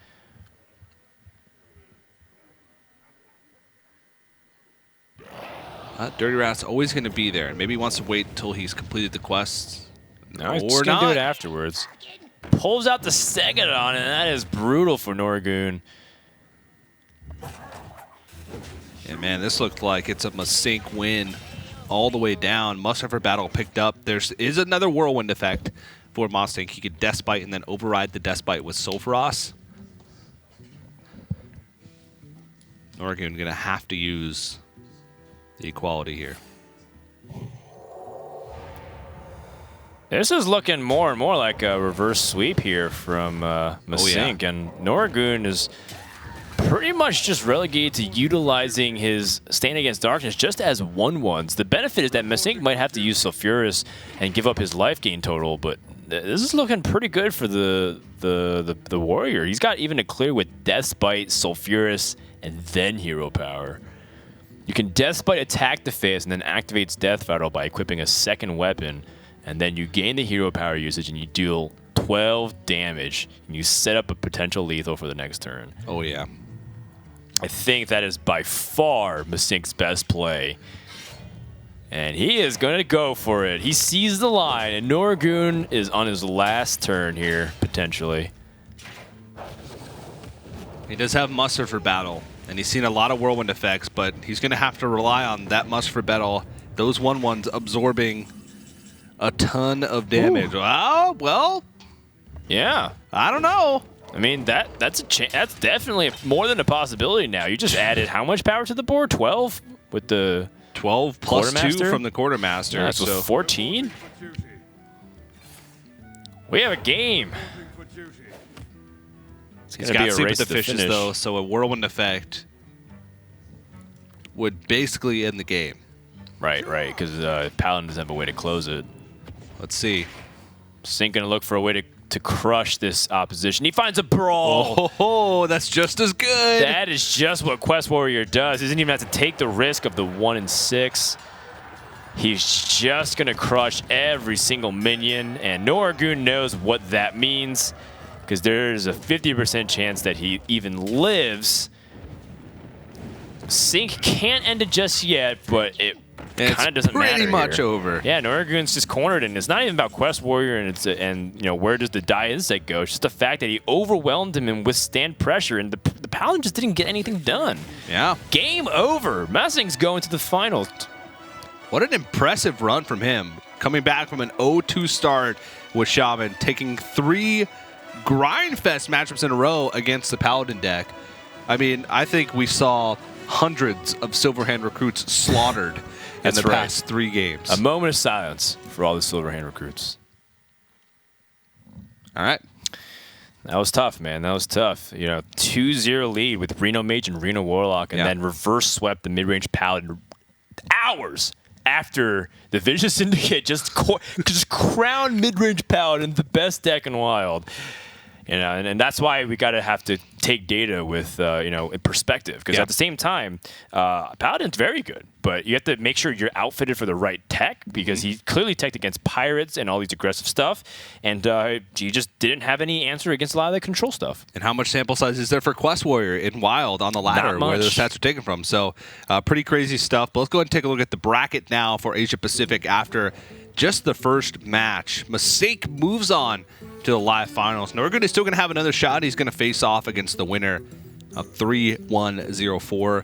Dirty Rat's always going to be there. Maybe he wants to wait until he's completed the quest. No, he's just going to do it afterwards. Pulls out the Stegodon, and that is brutal for Noriggoon. Yeah, man, this looked like it's a Masinc win all the way down. Must have for battle picked up. There is another Whirlwind effect for Masinc. He could Deathbite and then override the Deathbite with Sulfuras. Noriggoon going to have to use the Equality here. This is looking more and more like a reverse sweep here from Masinc, and Noriggoon is pretty much just relegated to utilizing his Stand Against Darkness just as 1/1s. The benefit is that Masinc might have to use Sulfuris and give up his life gain total, but this is looking pretty good for the warrior. He's got even a clear with Death's Bite, Sulfuris, and then Hero Power. You can Death's Bite attack the face and then activates Death Rattle by equipping a second weapon, and then you gain the Hero Power usage and you deal 12 damage, and you set up a potential lethal for the next turn. Oh, yeah. I think that is by far Masinc's best play. And he is going to go for it. He sees the line, and Noriggoon is on his last turn here, potentially. He does have muster for battle, and he's seen a lot of whirlwind effects, but he's going to have to rely on that muster for battle, those 1/1s absorbing a ton of damage. Oh, well. Yeah. I don't know. I mean, that's definitely more than a possibility now. You just added how much power to the board? 12 with the 12 plus 2 Quartermaster? from the quartermaster. Yeah, so 14? We have a game. He's got Sleep with the Fishes, though, so a whirlwind effect would basically end the game. Right, because Paladin doesn't have a way to close it. Let's see. Sink gonna look for a way to crush this opposition. He finds a brawl. Oh, that's just as good. That is just what Quest Warrior does. He doesn't even have to take the risk of the 1 and 6. He's just gonna crush every single minion, and Noriggoon knows what that means, because there's a 50% chance that he even lives. Sync can't end it just yet, but it kind of doesn't matter. Pretty much here. over. Yeah, Noriggoon's just cornered, and it's not even about Quest Warrior and you know, where does the Die Insect go. It's just the fact that he overwhelmed him and withstand pressure, and the Paladin just didn't get anything done. Yeah. Game over. Masinc's going to the finals. What an impressive run from him. Coming back from an 0-2 start with Shaman, taking 3 Grindfest matchups in a row against the Paladin deck. I mean, I think we saw hundreds of Silverhand recruits slaughtered in the past 3 games. A moment of silence for all the Silverhand recruits. All right. That was tough, man. That was tough. You know, 2-0 lead with Reno Mage and Reno Warlock, and then reverse swept the mid-range Paladin hours after the Vicious Syndicate just crowned mid-range Paladin the best deck in Wild. You know, and that's why we have to take data with, you know, in perspective. Because at the same time, Paladin's very good, but you have to make sure you're outfitted for the right tech, because he clearly teched against pirates and all these aggressive stuff, and he just didn't have any answer against a lot of the control stuff. And how much sample size is there for Quest Warrior in Wild on the ladder where the stats are taken from? So pretty crazy stuff. But let's go ahead and take a look at the bracket now for Asia Pacific after just the first match. Masinc moves on to the live finals. Noriggoon is still going to have another shot. He's going to face off against the winner of 3-1-0-4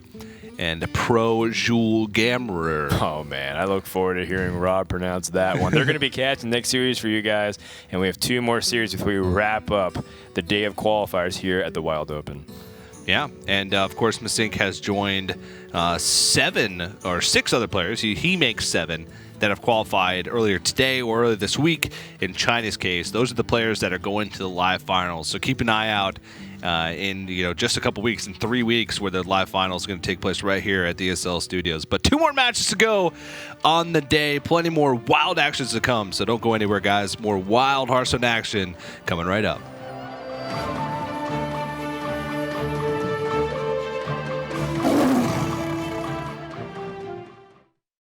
and Pro Jules Gamrer. Oh, man. I look forward to hearing Rob pronounce that one. They're going to be catching the next series for you guys, and we have 2 more series before we wrap up the day of qualifiers here at the Wild Open. Yeah, and of course, Masinc has joined 7 or 6 other players. He makes 7 that have qualified earlier today or earlier this week. In China's case, those are the players that are going to the live finals. So keep an eye out in just a couple weeks, in 3 weeks, where the live finals is going to take place right here at the ESL Studios. But 2 more matches to go on the day. Plenty more wild actions to come. So don't go anywhere, guys. More wild Hearthstone action coming right up.